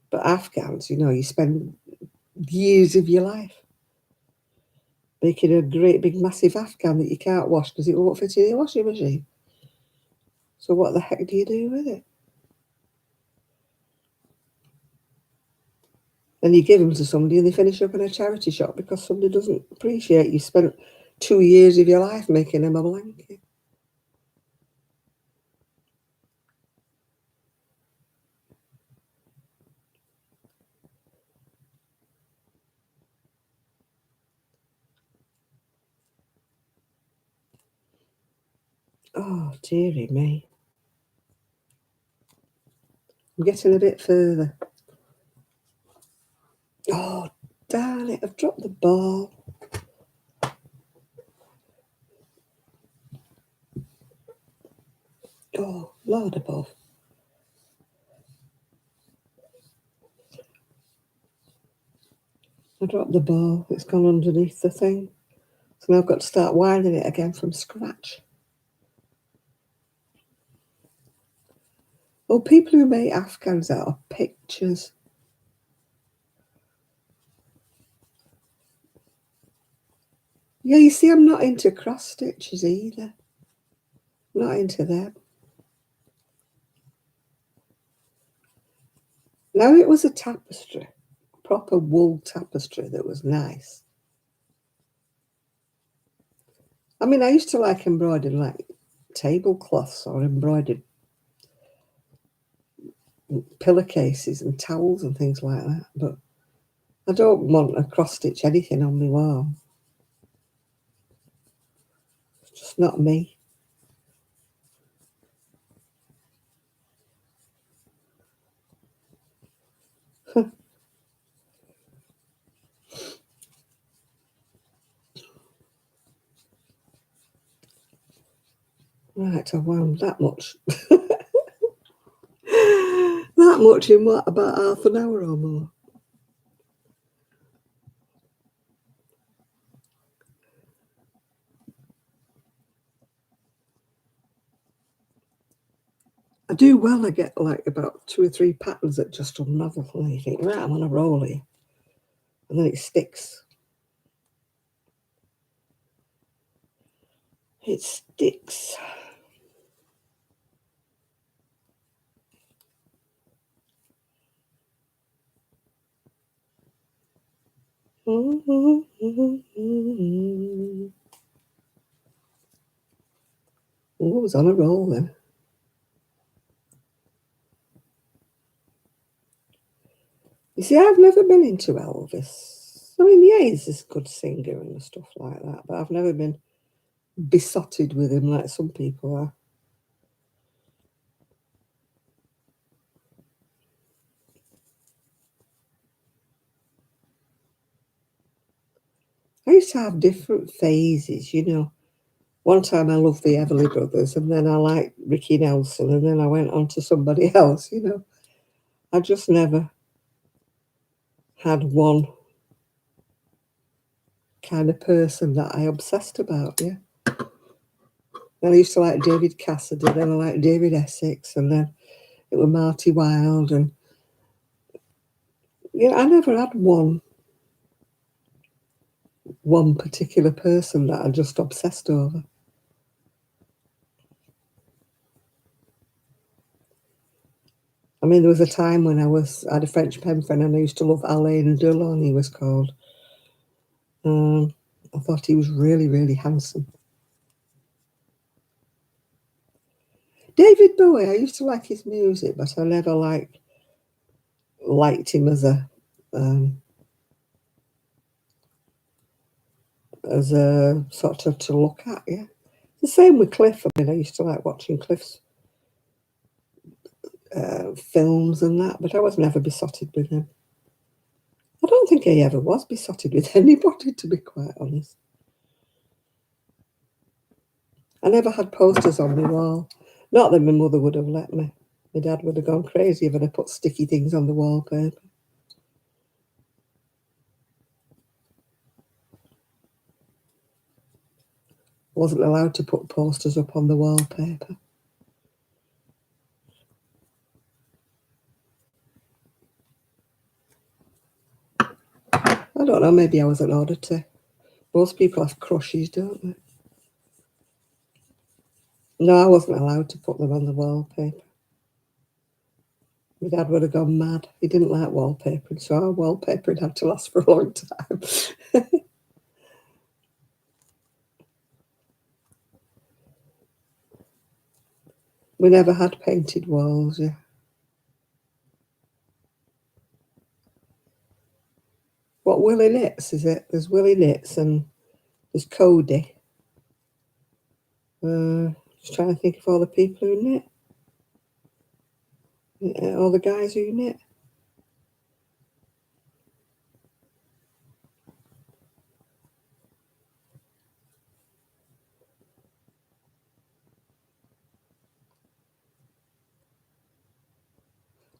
But Afghans, you spend years of your life making a great big massive Afghan that you can't wash because it won't fit in the washing machine. So what the heck do you do with it? And you give them to somebody and they finish up in a charity shop because somebody doesn't appreciate you spent 2 years of your life making them a blanket. Oh, dearie me. I'm getting a bit further. Oh, darn it, I've dropped the ball. Oh, Lord above. I dropped the ball. It's gone underneath the thing. So now I've got to start winding it again from scratch. Oh, people who make Afghans out of pictures. Yeah, you see, I'm not into cross stitches either. Not into them. Now it was a tapestry, proper wool tapestry that was nice. I mean, I used to like embroidering like tablecloths or embroidered pillowcases and towels and things like that, but I don't want to cross stitch anything on my wall. It's just not me. Right, I wound that much. That much in what, about half an hour or more? I do well. I get like about 2 or 3 patterns that just unravel, and you think, right, I'm on a roll here, and then it sticks. It sticks. Oh, I was on a roll then. You see, I've never been into Elvis. I mean, yeah, he's this good singer and stuff like that, but I've never been besotted with him like some people are. I used to have different phases, you know. One time I loved the Everly Brothers, and then I liked Ricky Nelson, and then I went on to somebody else, you know. I just never had one kind of person that I obsessed about, yeah. Then I used to like David Cassidy, then I liked David Essex, and then it was Marty Wilde, and yeah, I never had one particular person that I just obsessed over. I mean, there was a time when I had a French pen friend, and I used to love Alain Delon, he was called. Um, I thought he was really, really handsome. David Bowie, I used to like his music, but I never liked him um, as a sort of to look at. Yeah, the same with Cliff. I mean, I used to like watching Cliff's films and that, but I was never besotted with him. I don't think I ever was besotted with anybody, to be quite honest. I never had posters on my wall. Not that my mother would have let me. My dad would have gone crazy if I'd have put sticky things on the wallpaper. I wasn't allowed to put posters up on the wallpaper. I don't know, maybe I was an oddity. Most people have crushes, don't they? No, I wasn't allowed to put them on the wallpaper. My dad would have gone mad. He didn't like wallpapering, so our wallpapering had to last for a long time. We never had painted walls, yeah. What Willie Knits is it? There's Willie Knits and there's Cody. Just trying to think of all the people who knit. All the guys who knit.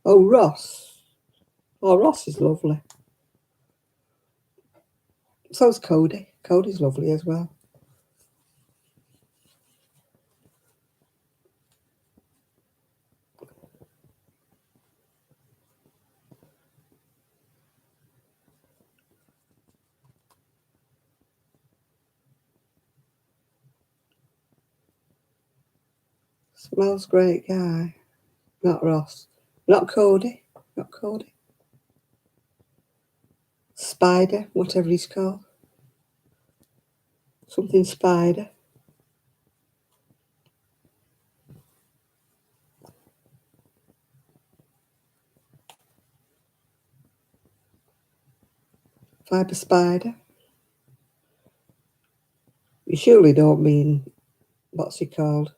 Oh, Ross. Oh, Ross is lovely. So's Cody. Cody's lovely as well. Smells great guy. Not Ross. Not Cody. Not Cody. Spider, whatever he's called. Something Spider. Fiber Spider. You surely don't mean, what's he called?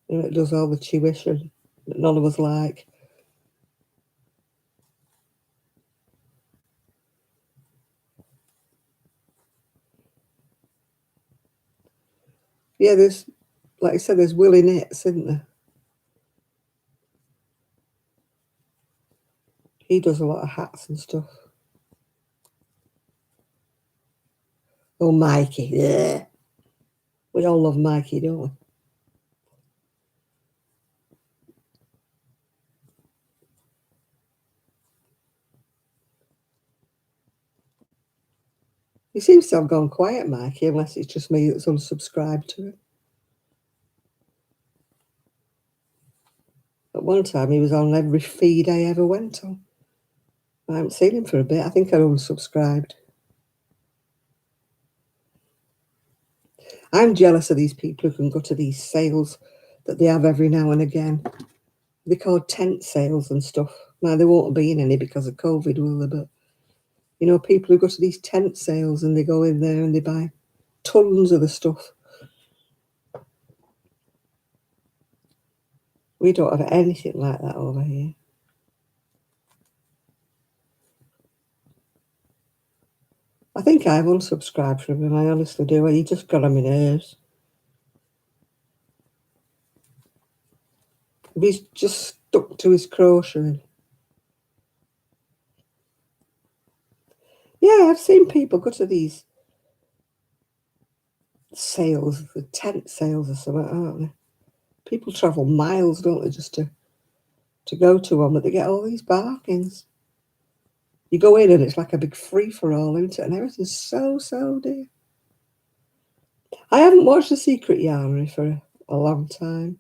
You know, it does all the tuition that none of us like. Yeah, there's, like I said, there's Willie Knits, isn't there? He does a lot of hats and stuff. Oh, Mikey. Yeah. We all love Mikey, don't we? He seems to have gone quiet, Mikey, unless it's just me that's unsubscribed to him. At one time, he was on every feed I ever went on. I haven't seen him for a bit. I think I unsubscribed. I'm jealous of these people who can go to these sales that they have every now and again. They're called tent sales and stuff. Now, there won't be in any because of COVID, will there? But, you know, people who go to these tent sales and they go in there and they buy tons of the stuff. We don't have anything like that over here. I think I've unsubscribed from him. I honestly do. He just got on my nerves. He's just stuck to his crocheting. Yeah, I've seen people go to these sales, the tent sales or something, aren't they? People travel miles, don't they, just to go to one, but they get all these bargains. You go in and it's like a big free-for-all, isn't it? And everything's so dear. I haven't watched The Secret Yarnery for a long time.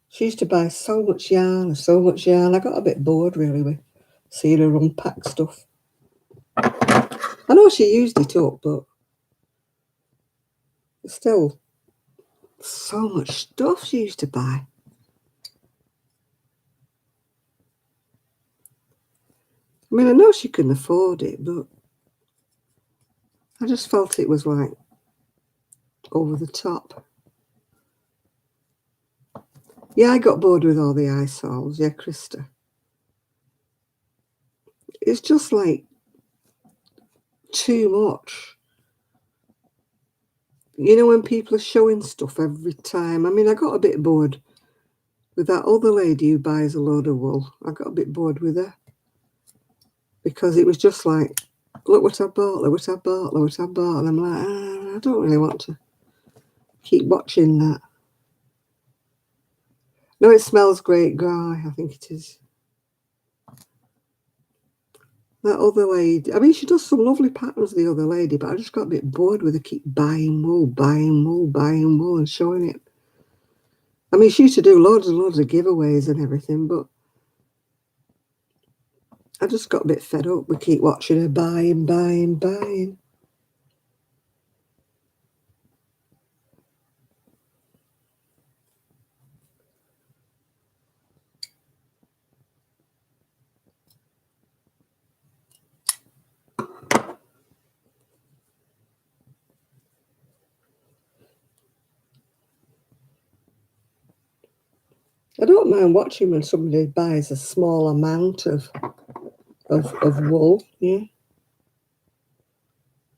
She used to buy so much yarn. I got a bit bored, really, with seeing her unpack stuff. I know she used it up, but still, so much stuff she used to buy. I mean, I know she couldn't afford it, but I just felt it was like over the top. Yeah, I got bored with all the eyesalves. Yeah, Krista. It's just like too much. You know, when people are showing stuff every time. I mean, I got a bit bored with that other lady who buys a load of wool. I got a bit bored with her because it was just like, look what I bought, look what I bought, look what I bought. And I'm like, I don't really want to keep watching that. No, it smells great, Guy. I think it is. That other lady, I mean, she does some lovely patterns, the other lady, but I just got a bit bored with her keep buying wool, and showing it. I mean, she used to do loads and loads of giveaways and everything, but I just got a bit fed up. We keep watching her buying. I don't mind watching when somebody buys a small amount of wool, yeah.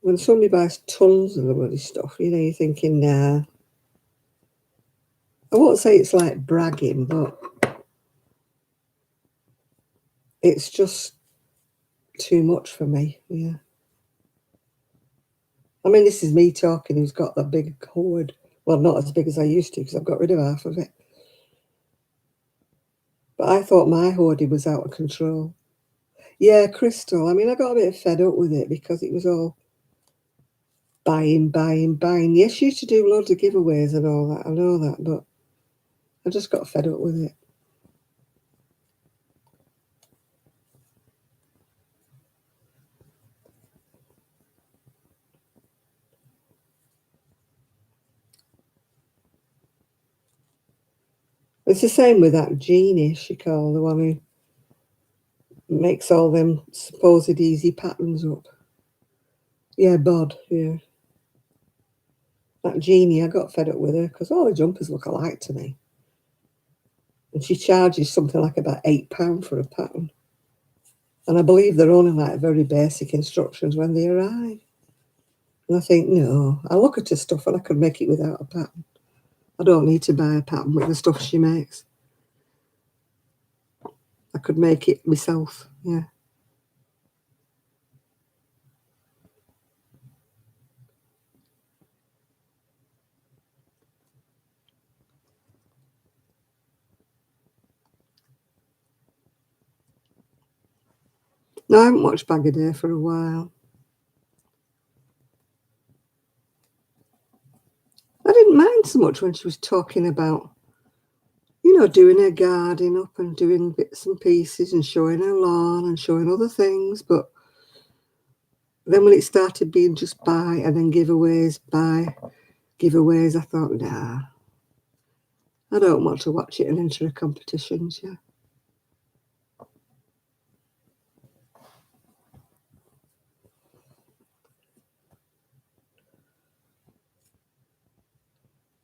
When somebody buys tons of the bloody stuff, you know, you're thinking, nah. I won't say it's like bragging, but it's just too much for me, yeah. I mean, this is me talking who's got that big hoard. Well, not as big as I used to because I've got rid of half of it. But I thought my hoarding was out of control. Yeah, Crystal. I mean, I got a bit fed up with it because it was all buying. Yes, she used to do loads of giveaways and all that. I know that, but I just got fed up with it. It's the same with that Jeannie, she called, the one who makes all them supposed easy patterns up. Yeah, Bod, yeah. That Jeannie, I got fed up with her because all the jumpers look alike to me. And she charges something like about £8 for a pattern. And I believe they're only like very basic instructions when they arrive. And I think, no, I look at her stuff and I could make it without a pattern. I don't need to buy a pattern with the stuff she makes. I could make it myself, yeah. No, I haven't watched Bag a Day for a while. I didn't mind so much when she was talking about, you know, doing her garden up and doing bits and pieces and showing her lawn and showing other things. But then when it started being just buy and then giveaways, I thought, nah, I don't want to watch it and enter a competitions, yeah.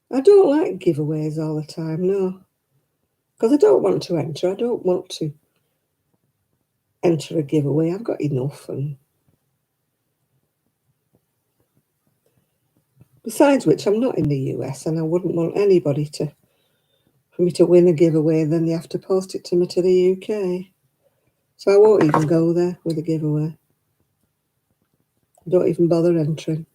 I don't like giveaways all the time, no. Because I don't want to enter. I don't want to enter a giveaway. I've got enough. And besides which, I'm not in the US and I wouldn't want anybody for me to win a giveaway, then they have to post it to me to the UK. So I won't even go there with a giveaway. Don't even bother entering.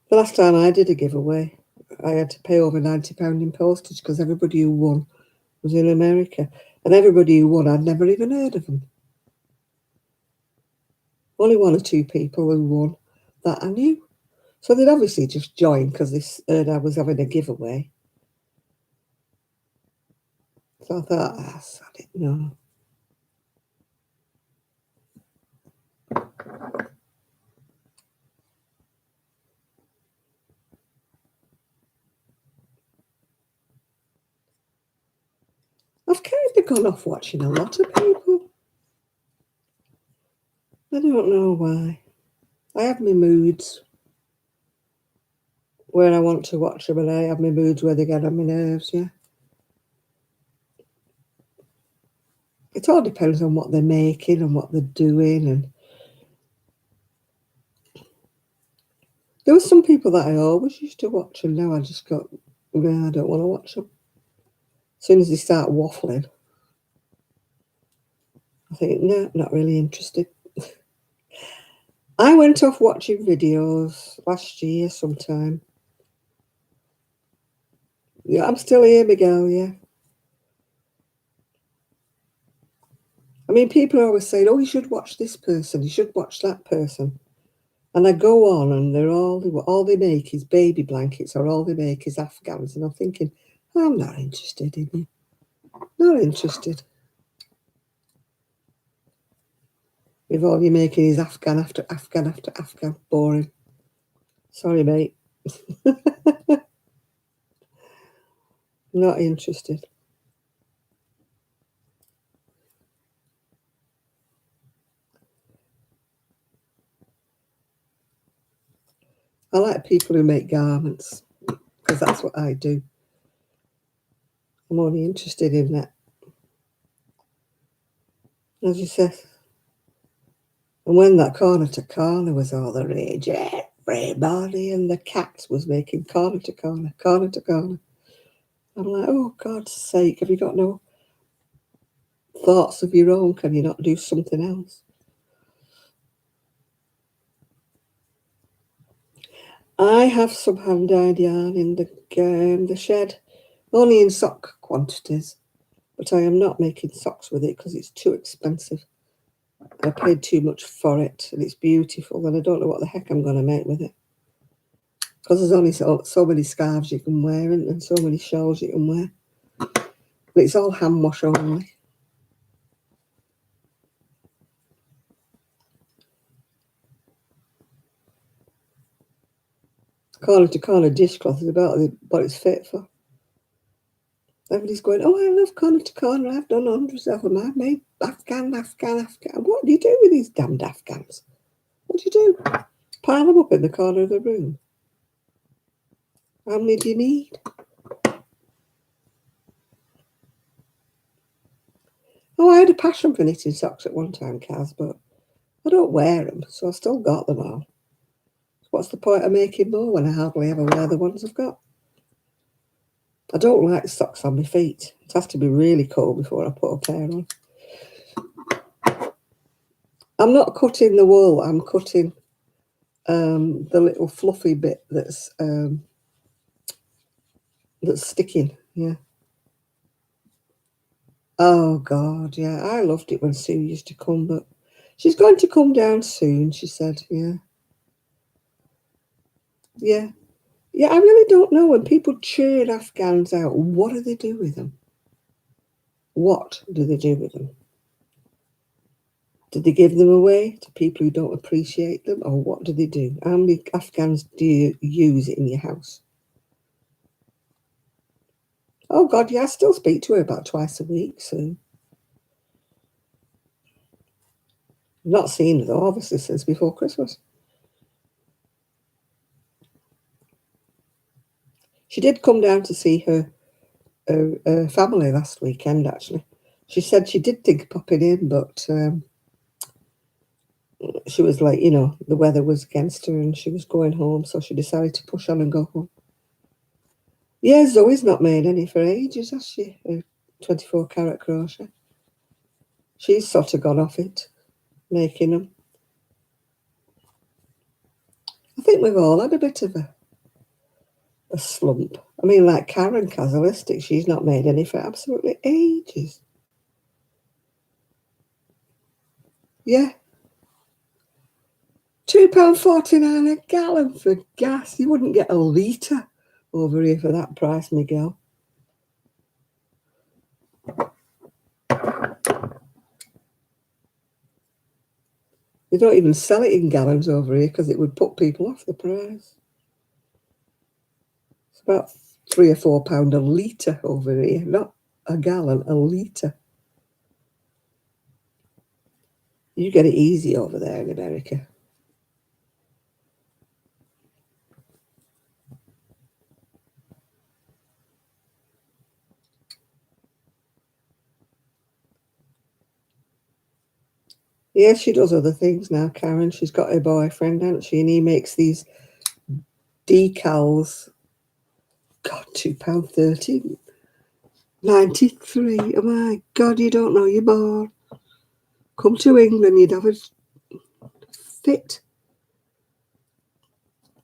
The last time I did a giveaway, I had to pay over £90 in postage because everybody who won was in America. And everybody who won, I'd never even heard of them. Only one or two people who won that I knew. So they'd obviously just joined because they heard I was having a giveaway. So I thought, I didn't know. I've kind of gone off watching a lot of people. I don't know why. I have my moods where I want to watch them, and I have my moods where they get on my nerves, yeah. It all depends on what they're making and what they're doing. And there were some people that I always used to watch, and now I just got, no, I don't want to watch them. As soon as they start waffling, I think, no, not really interested. I went off watching videos last year sometime. Yeah, I'm still here, Miguel, yeah. I mean, people are always saying, oh, you should watch this person, you should watch that person. And I go on and they're all they make is baby blankets or all they make is Afghans. And I'm thinking, I'm not interested in you. Not interested. If all you're making is Afghan after Afghan after Afghan. Boring. Sorry, mate. Not interested. I like people who make garments because that's what I do. I'm only interested in that. As you said. And when that corner to corner was all the rage, everybody and the cats was making corner to corner, corner to corner. I'm like, oh, God's sake, have you got no thoughts of your own? Can you not do something else? I have some hand-dyed yarn in the shed, only in sock quantities, but I am not making socks with it because it's too expensive. I paid too much for it, and it's beautiful, and I don't know what the heck I'm going to make with it. Because there's only so many scarves you can wear and so many shawls you can wear. But it's all hand wash only. Corner to corner dishcloth is about what it's fit for. Everybody's going, oh, I love corner to corner. I've done hundreds of them. I've made Afghan. What do you do with these damned Afghans? What do you do? Pile them up in the corner of the room. How many do you need? Oh, I had a passion for knitting socks at one time, Kaz, but I don't wear them, so I still got them all. What's the point of making more when I hardly ever wear the ones I've got? I don't like socks on my feet. It has to be really cold before I put a pair on. I'm not cutting the wool, I'm cutting the little fluffy bit that's sticking, yeah. Oh, God, yeah. I loved it when Sue used to come, but she's going to come down soon, she said, yeah. Yeah. Yeah, I really don't know. When people churn Afghans out, what do they do with them? What do they do with them? Do they give them away to people who don't appreciate them, or what do they do? How many Afghans do you use in your house? Oh, God, yeah, I still speak to her about twice a week, so. Not seen her, though, obviously, since before Christmas. She did come down to see her family last weekend, actually. She said she did think of popping in, but she was like, the weather was against her and she was going home, so she decided to push on and go home. Yeah, Zoe's not made any for ages, has she? 24 karat crochet. She's sort of gone off it, making them. I think we've all had a bit of a slump. I mean, like Karen Casualistic, she's not made any for absolutely ages. Yeah. £2.49 a gallon for gas. You wouldn't get a litre over here for that price, Miguel. They don't even sell it in gallons over here because it would put people off the price. It's about £3 or £4 a litre over here, not a gallon, a litre. You get it easy over there in America. Yeah, she does other things now, Karen. She's got her boyfriend, hasn't she? And he makes these decals. God, £2.30. 93. Oh my God, you don't know you're bored. Come to England, you'd have a fit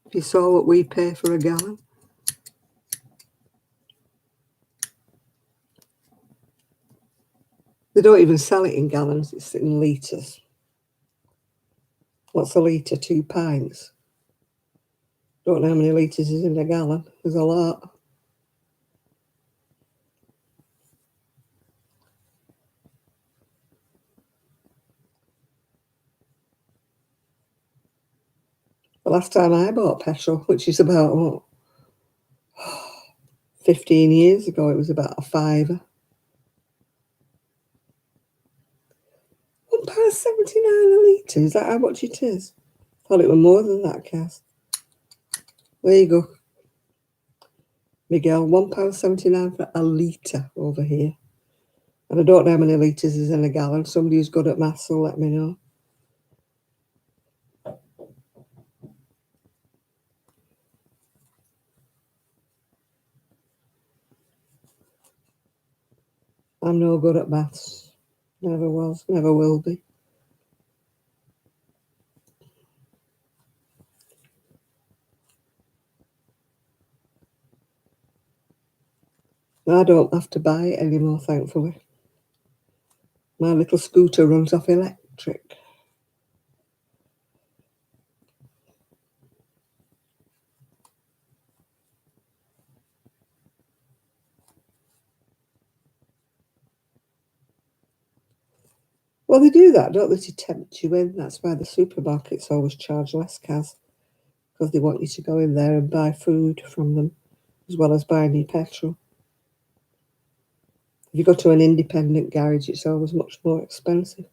if you saw what we pay for a gallon. They don't even sell it in gallons, it's in litres. What's a litre? 2 pints. Don't know how many litres is in a gallon. There's a lot. The last time I bought petrol, which is about 15 years ago, it was about a fiver. £1.79 a litre. Is that how much it is? I thought it was more than that, Cass. There you go. Miguel, £1.79 for a litre over here. And I don't know how many litres is in a gallon. Somebody who's good at maths will let me know. I'm no good at maths. Never was, never will be. I don't have to buy it anymore, thankfully. My little scooter runs off electric. Well, they do that, don't they, to tempt you in? That's why the supermarkets always charge less, Kaz, because they want you to go in there and buy food from them, as well as buying your petrol. If you go to an independent garage, it's always much more expensive,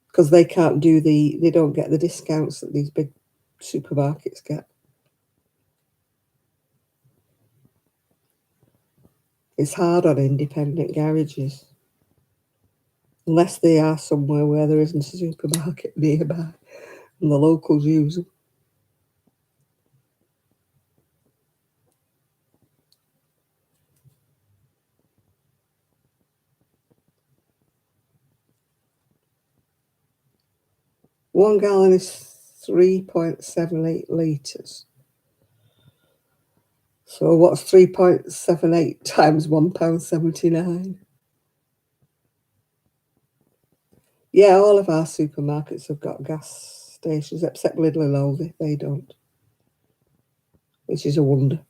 because they don't get the discounts that these big supermarkets get. It's hard on independent garages. Unless they are somewhere where there isn't a supermarket nearby and the locals use them. One gallon is 3.78 litres. So what's 3.78 times £1.79? Yeah, all of our supermarkets have got gas stations, except Lidl and Aldi. They don't, which is a wonder.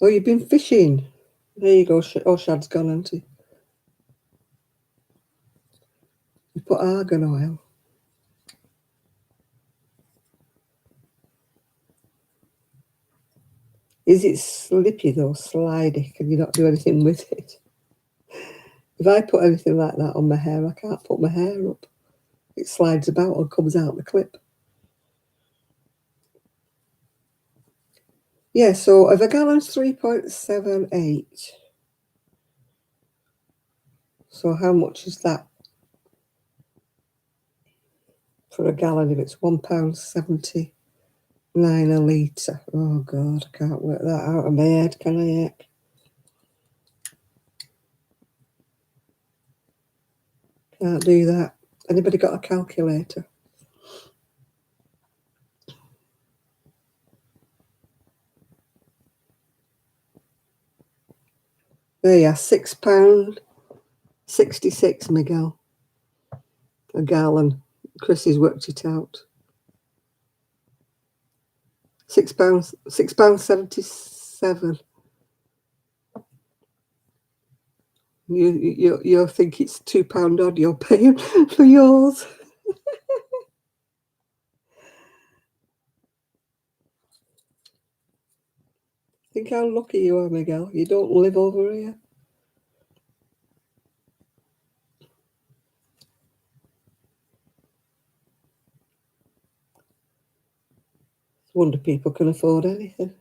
Oh, you've been fishing. There you go. Oh, Shad's gone, hasn't he? You put argan oil. Is it slippy though, slidey? Can you not do anything with it? If I put anything like that on my hair, I can't put my hair up. It slides about or comes out the clip. Yeah, so if a gallon's 3.78, so how much is that for a gallon if it's £1.79 a litre? Oh God, I can't work that out of my head, can I, heck? Can't do that. Anybody got a calculator? There you are, £6.66, Miguel. A gallon. Chris has worked it out. £6.77. You think it's £2 odd you're paying for yours? Think how lucky you are, Miguel. You don't live over here. It's a wonder people can afford anything.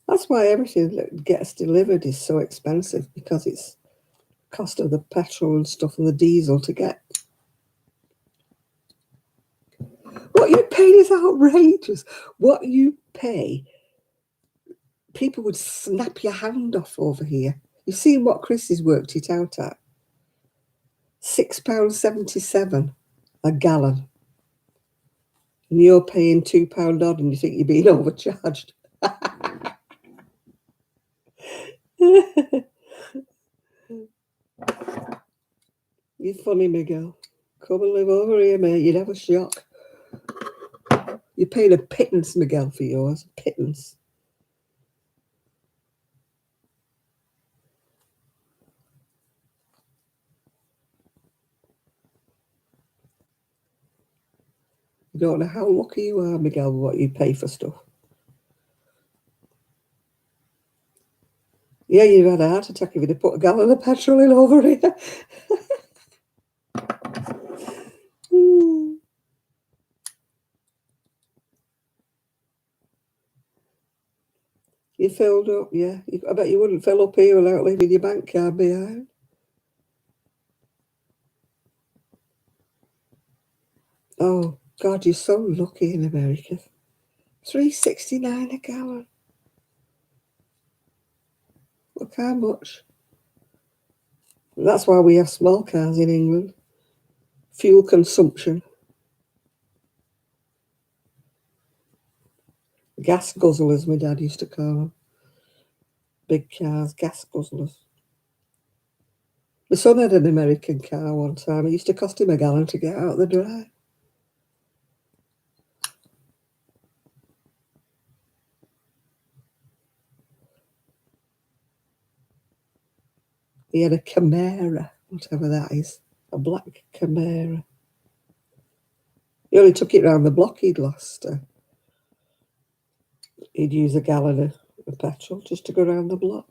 That's why everything that gets delivered is so expensive, because it's cost of the petrol and stuff and the diesel to get. What you pay is outrageous. What you pay, people would snap your hand off over here. You've seen what Chris has worked it out at? £6.77 a gallon. And you're paying £2 odd and you think you're being overcharged. You're funny, Miguel. Come and live over here, mate. You'd have a shock. You're paying a pittance, Miguel, for yours. A pittance. You don't know how lucky you are, Miguel, with what you pay for stuff. Yeah, you'd have had a heart attack if you'd have put a gallon of petrol in over here. You filled up, yeah. I bet you wouldn't fill up here without leaving your bank card behind. Oh, God, you're so lucky in America. $3.69 a gallon. Look how much. That's why we have small cars in England. Fuel consumption. Gas guzzlers, my dad used to call them. Big cars, gas guzzlers. My son had an American car one time. It used to cost him a gallon to get out the drive. He had a Camaro, whatever that is. A black Camaro. He only took it round the block he'd lost. He'd use a gallon of petrol just to go round the block.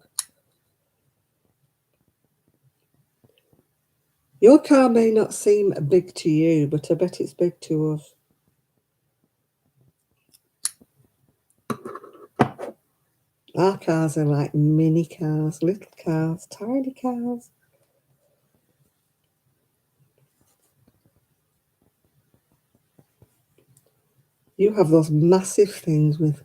Your car may not seem big to you, but I bet it's big to us. Our cars are like mini cars, little cars, tiny cars. You have those massive things with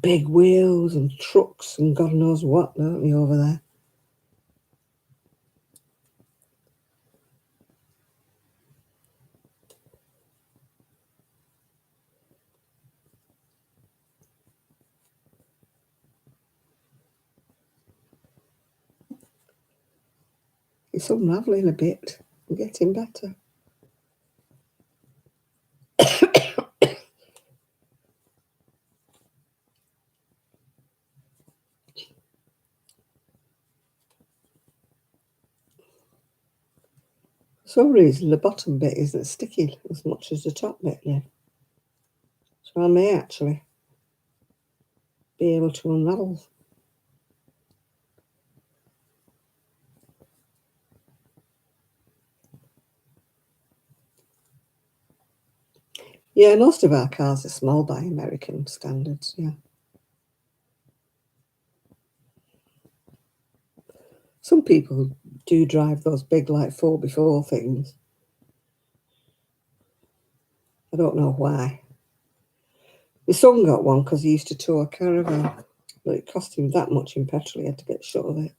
big wheels and trucks and God knows what, don't you, over there? It's unravelling a bit. I'm getting better. For some reason, the bottom bit isn't sticking as much as the top bit now. So I may actually be able to unravel. Yeah, most of our cars are small by American standards, yeah. Some people do drive those big, like 4x4 things. I don't know why. My son got one because he used to tow a caravan, but it cost him that much in petrol, he had to get shut of it.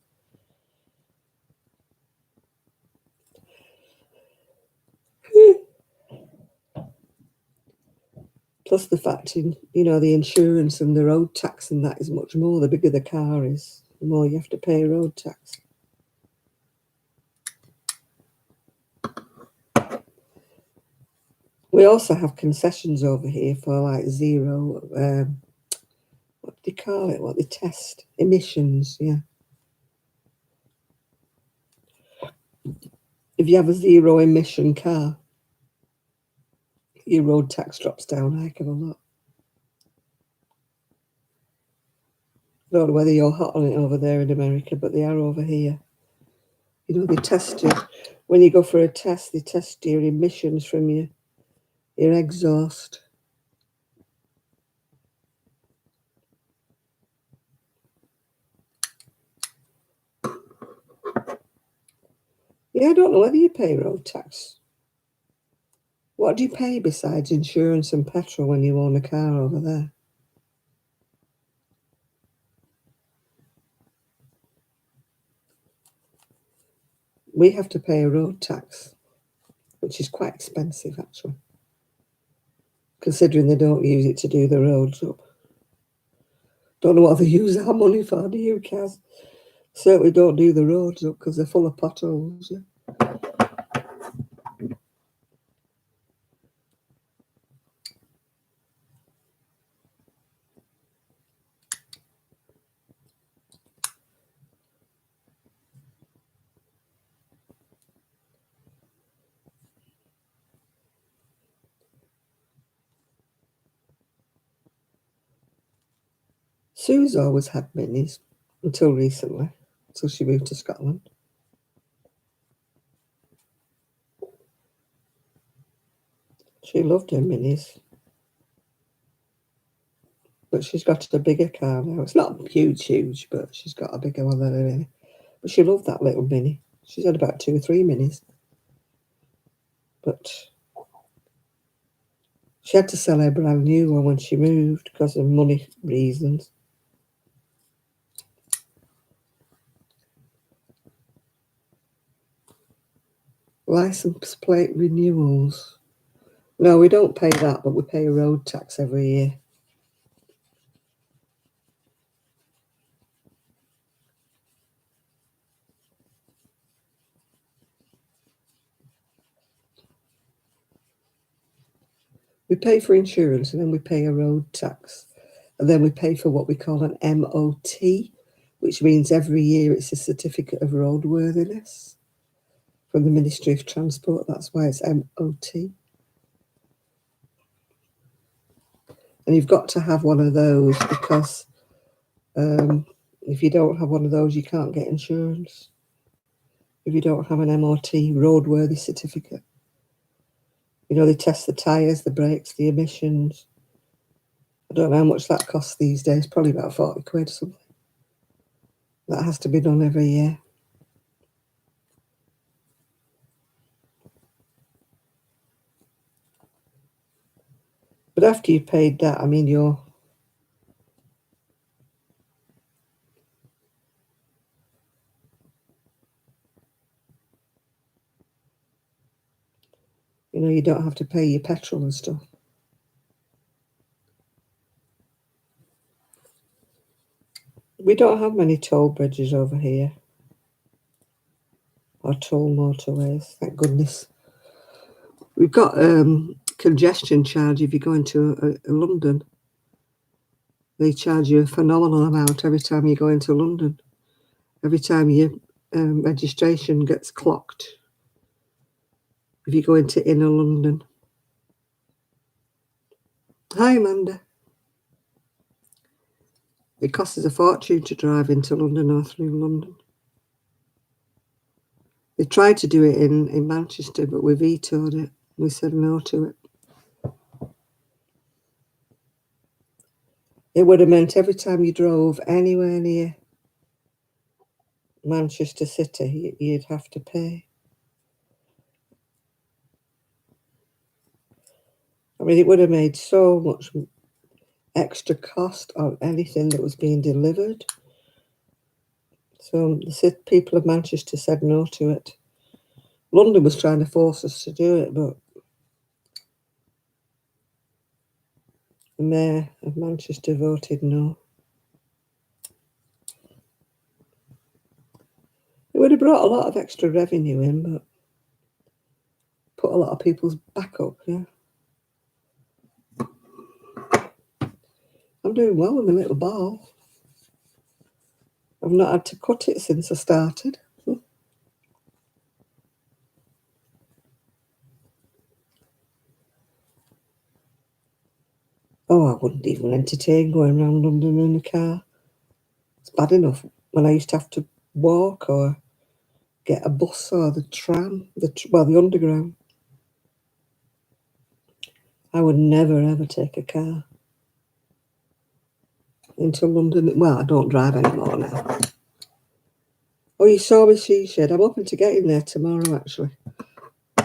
Plus the fact, the insurance and the road tax and that is much more. The bigger the car is, the more you have to pay road tax. We also have concessions over here for like zero, what do they call it? What they test? Emissions, yeah. If you have a zero emission car, your road tax drops down a heck of a lot. I don't know whether you're hot on it over there in America, but they are over here. They test you. When you go for a test, they test your emissions from your exhaust. Yeah, I don't know whether you pay road tax. What do you pay besides insurance and petrol when you own a car over there? We have to pay a road tax, which is quite expensive actually, considering they don't use it to do the roads up. Don't know what they use our money for, do you, Kaz? Certainly don't do the roads up because they're full of potholes. Yeah. Sue's always had minis until recently, until she moved to Scotland. She loved her minis, but she's got a bigger car now. It's not huge, but she's got a bigger one than a mini. But she loved that little mini. She's had about 2 or 3 minis, but she had to sell her brand new one when she moved because of money reasons. License plate renewals. No, we don't pay that, but we pay a road tax every year. We pay for insurance and then we pay a road tax. And then we pay for what we call an MOT, which means every year it's a certificate of roadworthiness from the Ministry of Transport. That's why it's MOT. And you've got to have one of those because if you don't have one of those, you can't get insurance. If you don't have an MOT roadworthy certificate. They test the tyres, the brakes, the emissions. I don't know how much that costs these days, probably about 40 quid or something. That has to be done every year. But after you've paid that, I mean, you don't have to pay your petrol and stuff. We don't have many toll bridges over here, or toll motorways, thank goodness. We've got congestion charge if you go into London. They charge you a phenomenal amount every time you go into London. Every time your registration gets clocked. If you go into inner London. Hi, Amanda. It costs us a fortune to drive into London or through London. They tried to do it in Manchester, but we vetoed it. We said no to it. It would have meant every time you drove anywhere near Manchester City, you'd have to pay. I mean, it would have made so much extra cost on anything that was being delivered. So the people of Manchester said no to it. London was trying to force us to do it, but the mayor of Manchester voted no. It would have brought a lot of extra revenue in, but put a lot of people's back up, yeah. I'm doing well with my little ball. I've not had to cut it since I started. Oh, I wouldn't even entertain going around London in a car. It's bad enough when I used to have to walk or get a bus or the tram, the underground. I would never, ever take a car into London. Well, I don't drive anymore now. Oh, you saw my she shed. I'm hoping to get in there tomorrow, actually,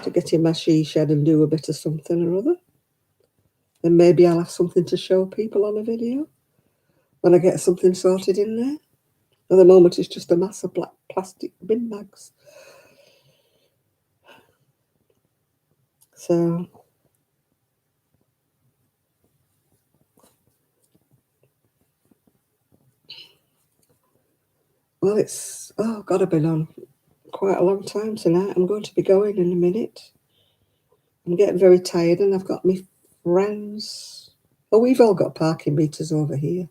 to get in my she shed and do a bit of something or other. Then maybe I'll have something to show people on a video when I get something sorted in there. At the moment, it's just a mass of black plastic bin bags. So, well, it's, oh God, I've been on quite a long time tonight. I'm going to be going in a minute. I'm getting very tired and I've got my friends. Oh, we've all got parking meters over here.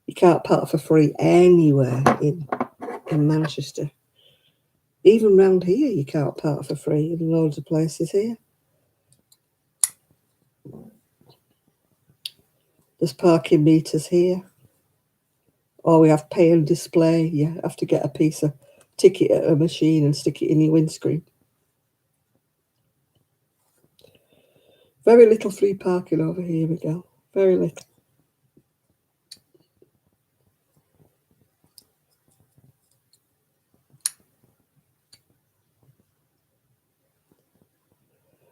You can't park for free anywhere in Manchester. Even round here, you can't park for free in loads of places here. There's parking meters here. Or we have pay and display. You have to get a piece of ticket at a machine and stick it in your windscreen. Very little free parking over here, Miguel. Very little.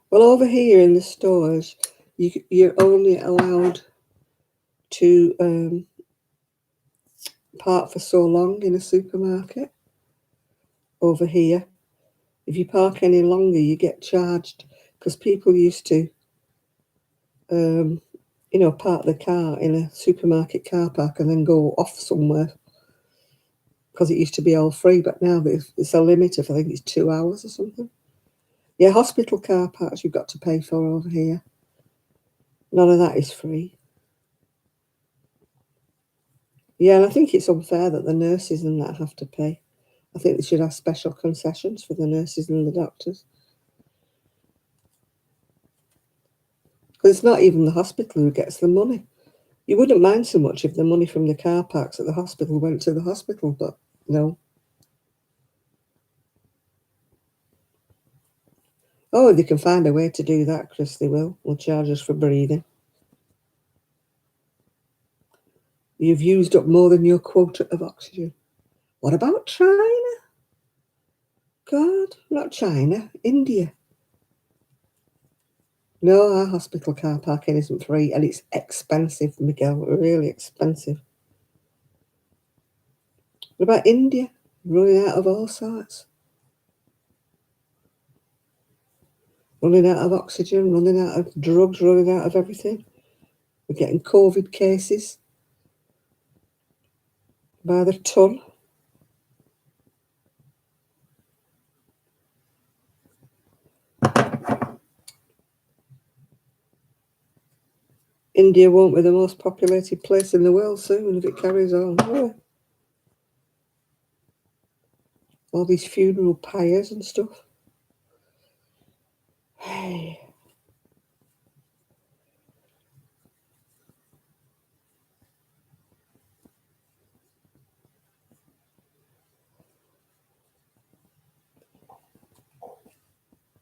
Well, over here in the stores, you're only allowed to park for so long in a supermarket. Over here, if you park any longer, you get charged, because people used to, park the car in a supermarket car park and then go off somewhere, because it used to be all free, but now it's a limit of, I think it's 2 hours or something. Yeah, hospital car parks you've got to pay for over here. None of that is free. Yeah, and I think it's unfair that the nurses and that have to pay. I think they should have special concessions for the nurses and the doctors. Because it's not even the hospital who gets the money. You wouldn't mind so much if the money from the car parks at the hospital went to the hospital, but no. Oh, they can find a way to do that, Chris, they will. Will charge us for breathing. You've used up more than your quota of oxygen. What about China? God, not China, India. No, our hospital car parking isn't free, and it's expensive, Miguel, really expensive. What about India? Running out of all sorts. Running out of oxygen, running out of drugs, running out of everything. We're getting COVID cases by the ton. India won't be the most populated place in the world soon if it carries on. Oh. All these funeral pyres and stuff. Hey.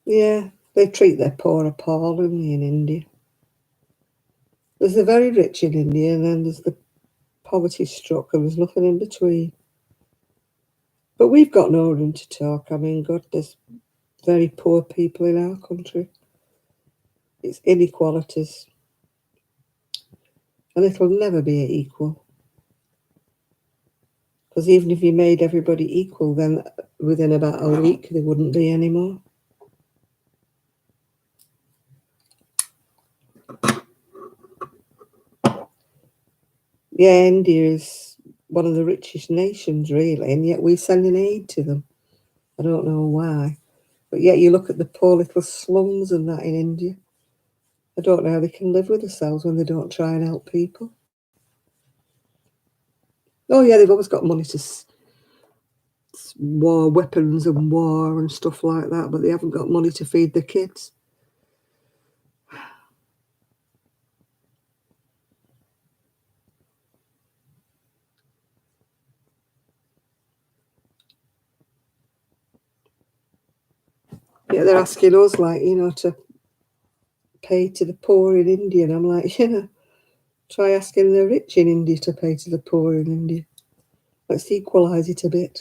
Yeah, they treat their poor appallingly in India. There's the very rich in India, and then there's the poverty-struck, and there's nothing in between. But we've got no room to talk. I mean, God, there's very poor people in our country. It's inequalities. And it'll never be equal. Because even if you made everybody equal, then within about a week, there wouldn't be any more. Yeah, India is one of the richest nations, really, and yet we're sending aid to them. I don't know why. But yet you look at the poor little slums and that in India. I don't know how they can live with themselves when they don't try and help people. Oh, yeah, they've always got money to war weapons and war and stuff like that, but they haven't got money to feed their kids. Yeah, they're asking us, like, to pay to the poor in India. And I'm like, try asking the rich in India to pay to the poor in India. Let's equalise it a bit.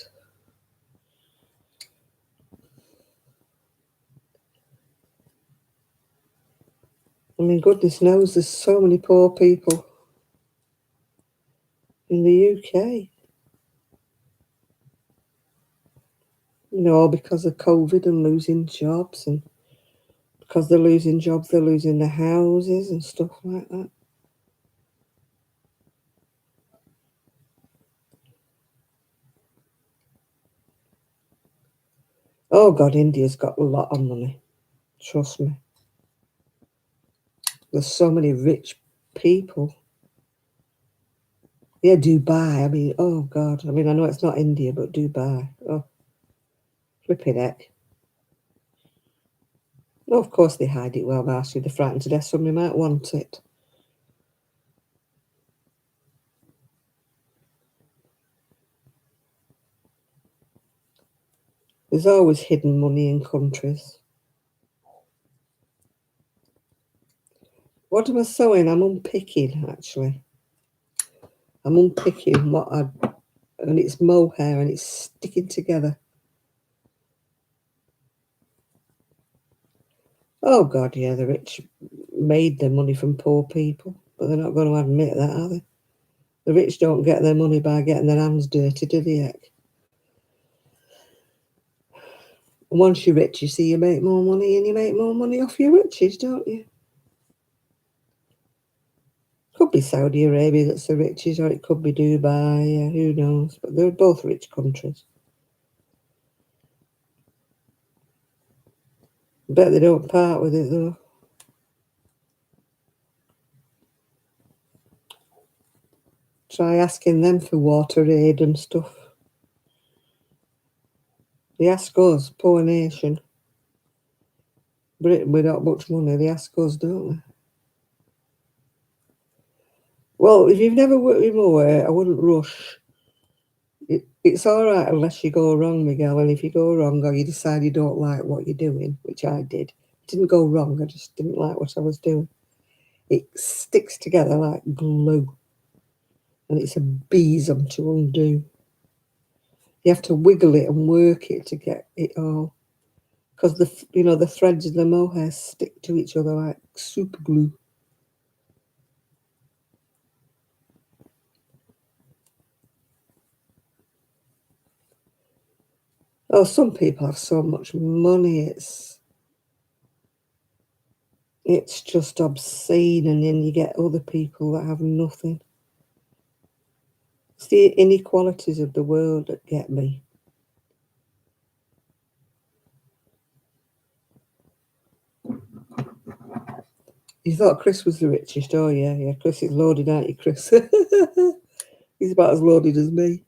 I mean, goodness knows there's so many poor people in the UK. All because of COVID and losing jobs. And because they're losing jobs, they're losing their houses and stuff like that. Oh, God, India's got a lot of money. Trust me. There's so many rich people. Yeah, Dubai. I mean, oh, God. I mean, I know it's not India, but Dubai. Oh, flipping heck. Oh, of course they hide it well, Marcy. They're frightened to death. Somebody might want it. There's always hidden money in countries. What am I sewing? I'm unpicking, actually. I'm unpicking and it's mohair and it's sticking together. Oh, God, yeah, the rich made their money from poor people, but they're not going to admit that, are they? The rich don't get their money by getting their hands dirty, do they, heck? And once you're rich, you see you make more money and you make more money off your riches, don't you? Could be Saudi Arabia that's the richest, or it could be Dubai, who knows? But they're both rich countries. Bet they don't part with it, though. Try asking them for water aid and stuff. They ask us, poor nation. Britain without much money, they ask us, don't they? Well, if you've never worked with mower, I wouldn't rush. It's all right unless you go wrong, Miguel. And if you go wrong or you decide you don't like what you're doing, which I did, it didn't go wrong. I just didn't like what I was doing. It sticks together like glue. and it's a besom to undo. You have to wiggle it and work it to get it all, because the threads of the mohair stick to each other like super glue. Oh, some people have so much money, it's just obscene, and then you get other people that have nothing. It's the inequalities of the world that get me. You thought Chris was the richest? Oh yeah. Chris is loaded, aren't you, Chris? He's about as loaded as me.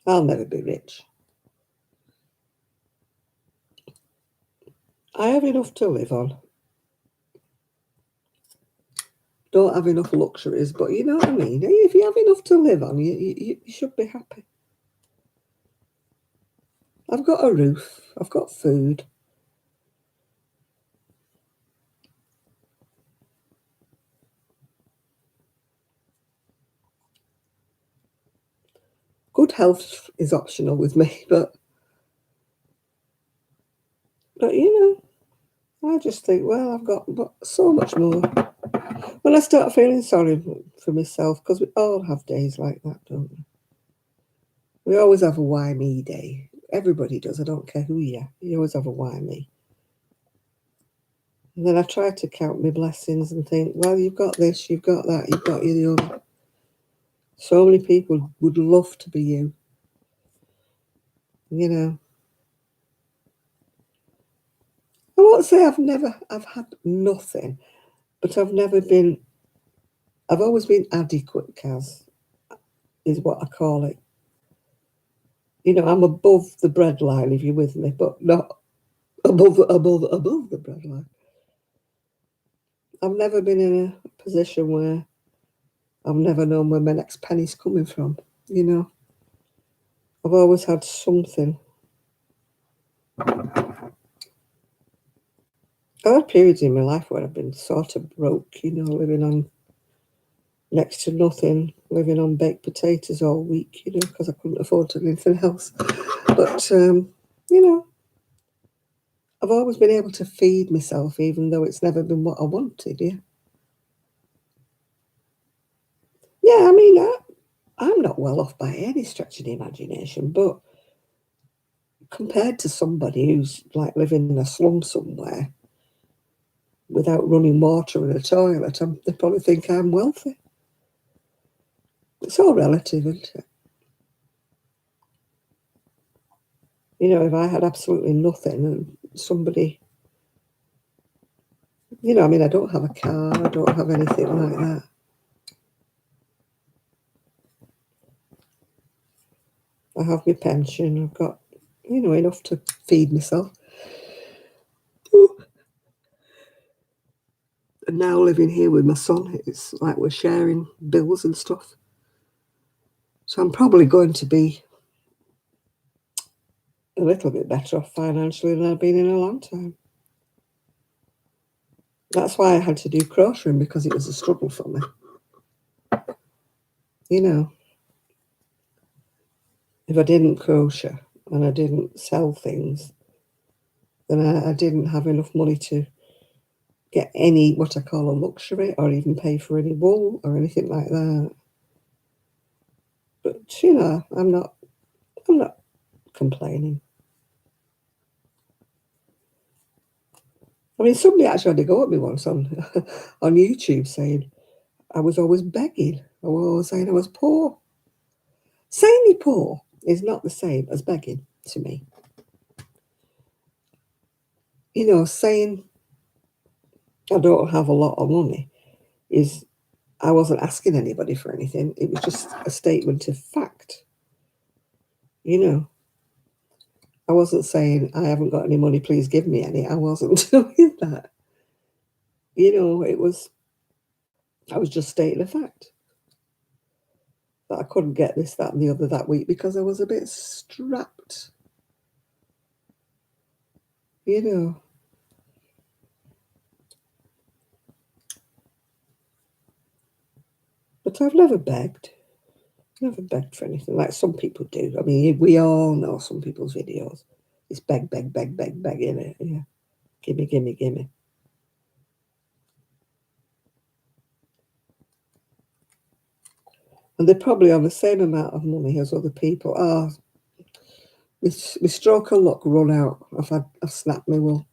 I'll never be rich. I have enough to live on. Don't have enough luxuries, but you know what I mean. If you have enough to live on, you should be happy. I've got a roof. I've got food. Good health is optional with me, but you know, I just think, well, I've got so much more. When I start feeling sorry for myself, because we all have days like that, don't we? We always have a why me day. Everybody does. I don't care who you are. You always have a why me. And then I try to count my blessings and think, well, you've got this, you've got that, you've got the other. So many people would love to be you. You know, I won't say I've had nothing, but I've always been adequate, Kaz, is what I call it. You know, I'm above the breadline, if you're with me, but not above the breadline. I've never been in a position where I've never known where my next penny's coming from, you know. I've always had something. I've had periods in my life where I've been sort of broke, you know, living on next to nothing, living on baked potatoes all week, you know, because I couldn't afford anything else. But, you know, I've always been able to feed myself, even though it's never been what I wanted, yeah. Yeah, I mean, I'm not well off by any stretch of the imagination, but compared to somebody who's like living in a slum somewhere without running water and a toilet, they probably think I'm wealthy. It's all relative, isn't it? You know, if I had absolutely nothing and somebody, you know, I mean, I don't have a car, I don't have anything like that. I have my pension, I've got, you know, enough to feed myself. And now living here with my son, it's like we're sharing bills and stuff. So I'm probably going to be a little bit better off financially than I've been in a long time. That's why I had to do crocheting, because it was a struggle for me. You know, if I didn't crochet and I didn't sell things, then I didn't have enough money to get any what I call a luxury or even pay for any wool or anything like that. But you know, I'm not complaining. I mean, somebody actually had to go at me once on on YouTube saying I was always begging. I was always saying I was poor. Saying you're poor is not the same as begging to me. You know, saying I don't have a lot of money is I wasn't asking anybody for anything. It was just a statement of fact. You know, I wasn't saying I haven't got any money, please give me any. I wasn't doing that. You know, I was just stating a fact that I couldn't get this, that, and the other that week because I was a bit strapped. You know, But I've never begged. Never begged for anything like some people do. I mean, we all know some people's videos. It's beg, beg, beg, beg, beg, innit? Yeah. Gimme, gimme, gimme. And they're probably on the same amount of money as other people. Oh, my stroke of luck run out. I've snapped my wool.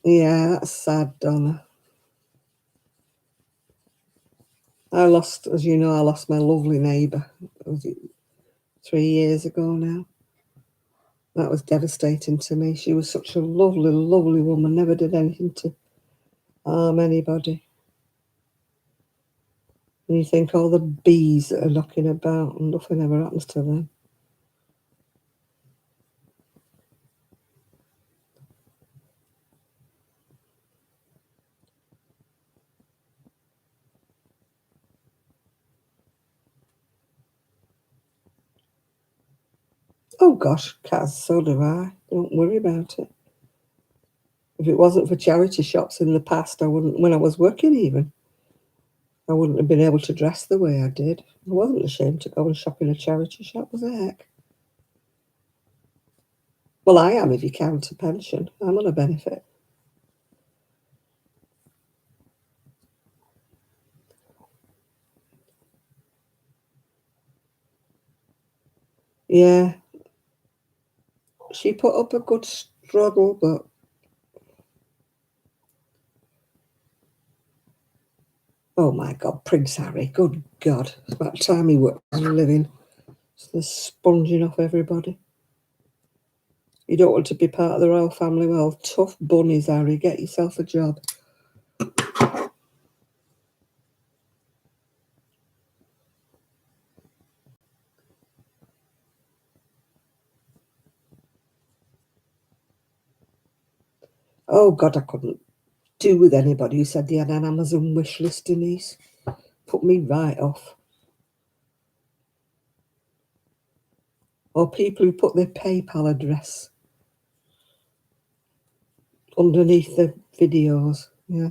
Yeah, that's sad, Donna. I lost, as you know, I lost my lovely neighbour. Was it 3 years ago now? That was devastating to me. She was such a lovely, lovely woman. Never did anything to harm anybody. And you think all the bees that are knocking about and nothing ever happens to them. Oh gosh, Kaz, so do I. Don't worry about it. If it wasn't for charity shops in the past, I wouldn't, when I was working even, I wouldn't have been able to dress the way I did. I wasn't ashamed to go and shop in a charity shop, was the heck? Well, I am if you count a pension. I'm on a benefit. Yeah, she put up a good struggle, but oh my God, Prince Harry, good God. It's about time he was living. Just sponging off everybody. You don't want to be part of the royal family. Well, tough bunnies, Harry. Get yourself a job. Oh God, I couldn't do with anybody who said they had an Amazon wish list, Denise. Put me right off. Or people who put their PayPal address underneath the videos. Yeah.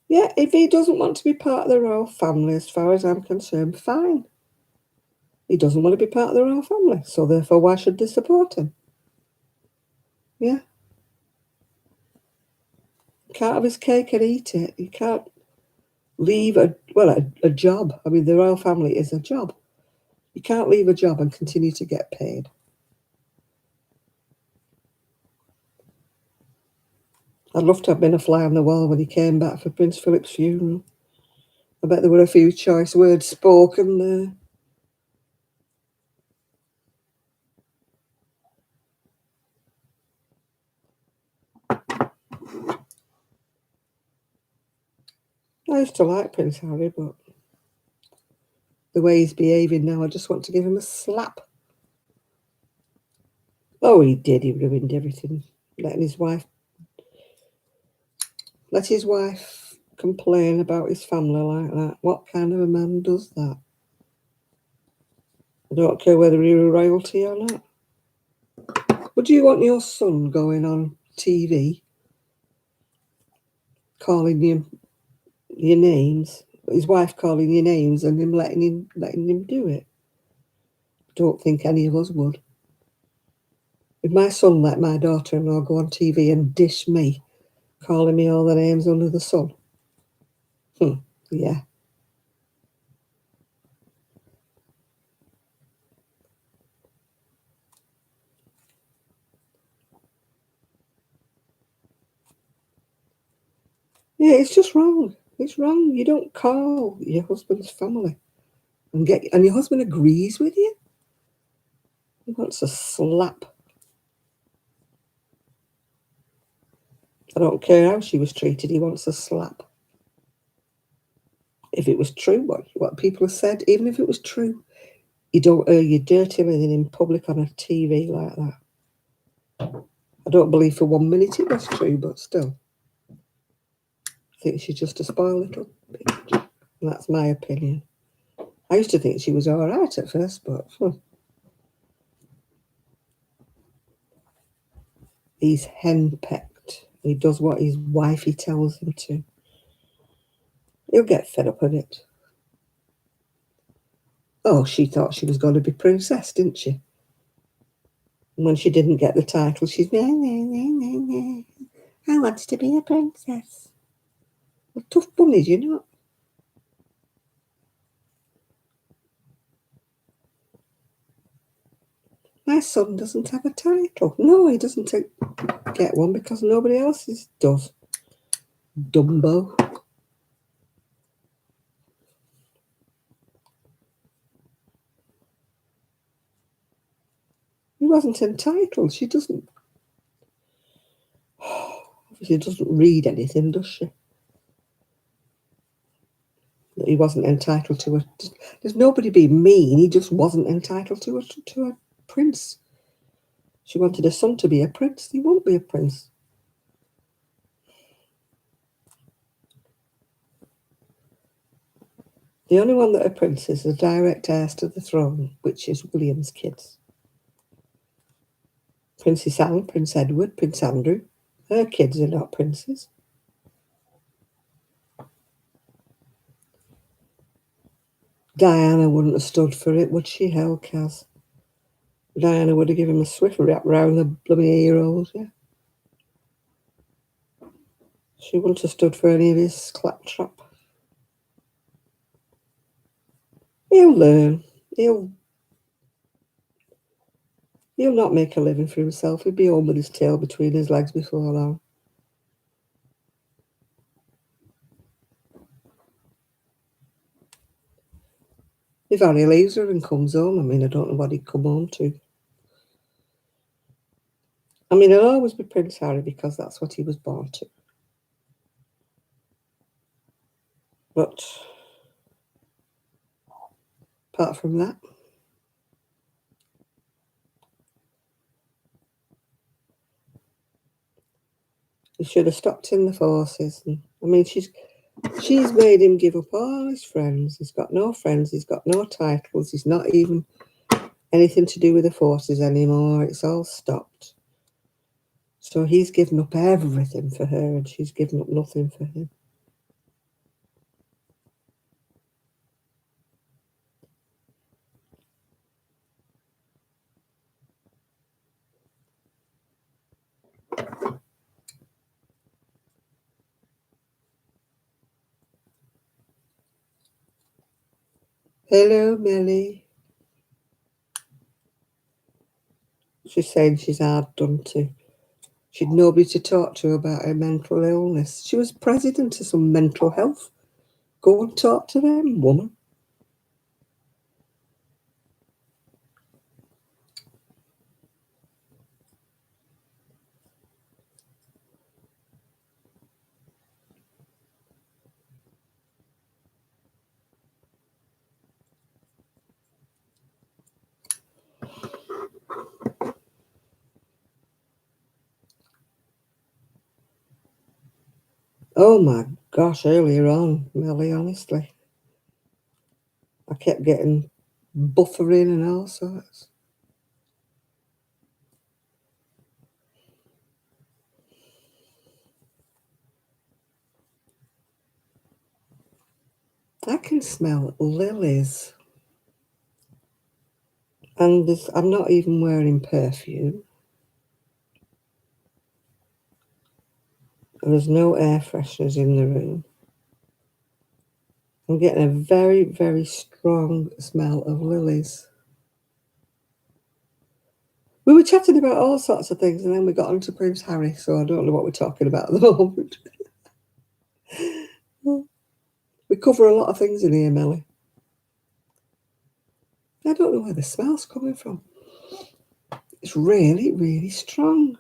Yeah, if he doesn't want to be part of the royal family, as far as I'm concerned, fine. He doesn't want to be part of the royal family, so therefore why should they support him? Yeah. You can't have his cake and eat it. You can't leave a job. I mean, the royal family is a job. You can't leave a job and continue to get paid. I'd love to have been a fly on the wall when he came back for Prince Philip's funeral. I bet there were a few choice words spoken there. I used to like Prince Harry, but the way he's behaving now, I just want to give him a slap. Oh, he did. He ruined everything. Letting his wife, let his wife complain about his family like that. What kind of a man does that? I don't care whether you're a royalty or not. Would you want your son going on TV calling you your names, his wife calling your names, and him letting him do it? Don't think any of us would. If my son let my daughter-in-law go on TV and dish me, calling me all the names under the sun, yeah. Yeah, it's just wrong. It's wrong. You don't call your husband's family and your husband agrees with you. He wants a slap. I don't care how she was treated. He wants a slap. If it was true, what people have said, even if it was true, you don't air your dirty linen in public on a TV like that. I don't believe for 1 minute it was true, but still, I think she's just a spoiled little bitch. And that's my opinion. I used to think she was all right at first, but He's henpecked. He does what his wifey tells him to. He'll get fed up of it. Oh, she thought she was going to be princess, didn't she? And when she didn't get the title, she's, nah, nah, nah, nah, nah. I wanted to be a princess. Well, tough bunnies, you know. My son doesn't have a title. No, he doesn't get one because nobody else does. Dumbo. He wasn't entitled. She doesn't read anything, does she? That he wasn't entitled to a. There's nobody being mean. He just wasn't entitled to a prince. She wanted her son to be a prince. He won't be a prince. The only one that are princes are direct heirs to the throne, which is William's kids. Princess Anne, Prince Edward, Prince Andrew. Her kids are not princes. Diana wouldn't have stood for it, would she? Hell, Kaz. Diana would have given him a swift wrap round the blooming ear holes, yeah. She wouldn't have stood for any of his claptrap. He'll learn. He'll not make a living for himself. He'll be home with his tail between his legs before long. If Harry leaves her and comes home, I mean, I don't know what he'd come home to. I mean, he'll always be Prince Harry because that's what he was born to. But apart from that, he should have stopped in the forces. And, I mean, she's made him give up all his friends. He's got no friends. He's got no titles. He's not even anything to do with the forces anymore. It's all stopped. So he's given up everything for her and she's given up nothing for him. Hello, Millie. She's saying she's hard done to. She'd nobody to talk to about her mental illness. She was president of some mental health. Go and talk to them, woman. Oh my gosh, earlier on, Millie, honestly. I kept getting buffering and all sorts. I can smell lilies. And I'm not even wearing perfume. There's no air fresheners in the room. I'm getting a very, very strong smell of lilies. We were chatting about all sorts of things and then we got onto Prince Harry, so I don't know what we're talking about at the moment. We cover a lot of things in here, Melly. I don't know where the smell's coming from. It's really, really strong.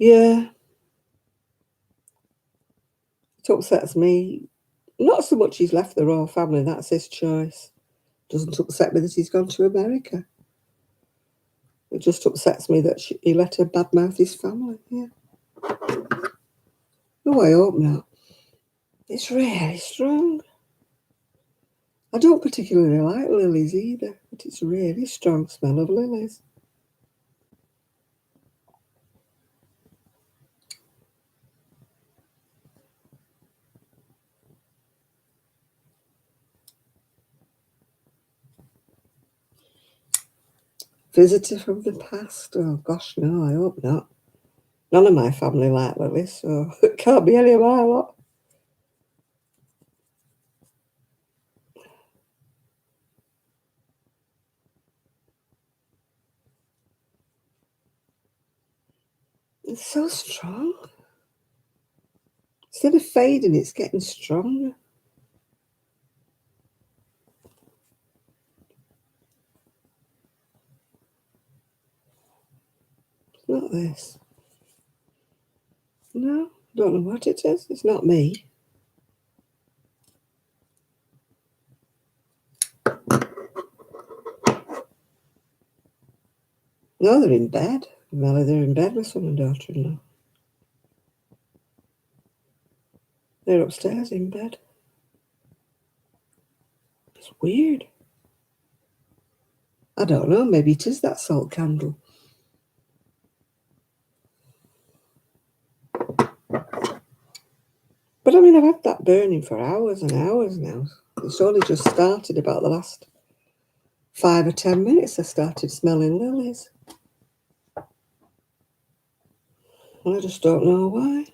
Yeah. It upsets me. Not so much he's left the royal family, that's his choice. Doesn't upset me that he's gone to America. It just upsets me that he let her badmouth his family. Yeah. Oh, I hope not. It's really strong. I don't particularly like lilies either, but it's a really strong smell of lilies. Visitor from the past? Oh gosh, no, I hope not. None of my family like lilies, so it can't be any of my lot. It's so strong. Instead of fading, it's getting stronger. It's not this. No, don't know what it is. It's not me. No, they're in bed. Melly, they're in bed with son and daughter-in-law. They're upstairs in bed. It's weird. I don't know. Maybe it is that salt candle. But I mean, I've had that burning for hours and hours now. It's only just started about the last 5 or 10 minutes I started smelling lilies. And I just don't know why.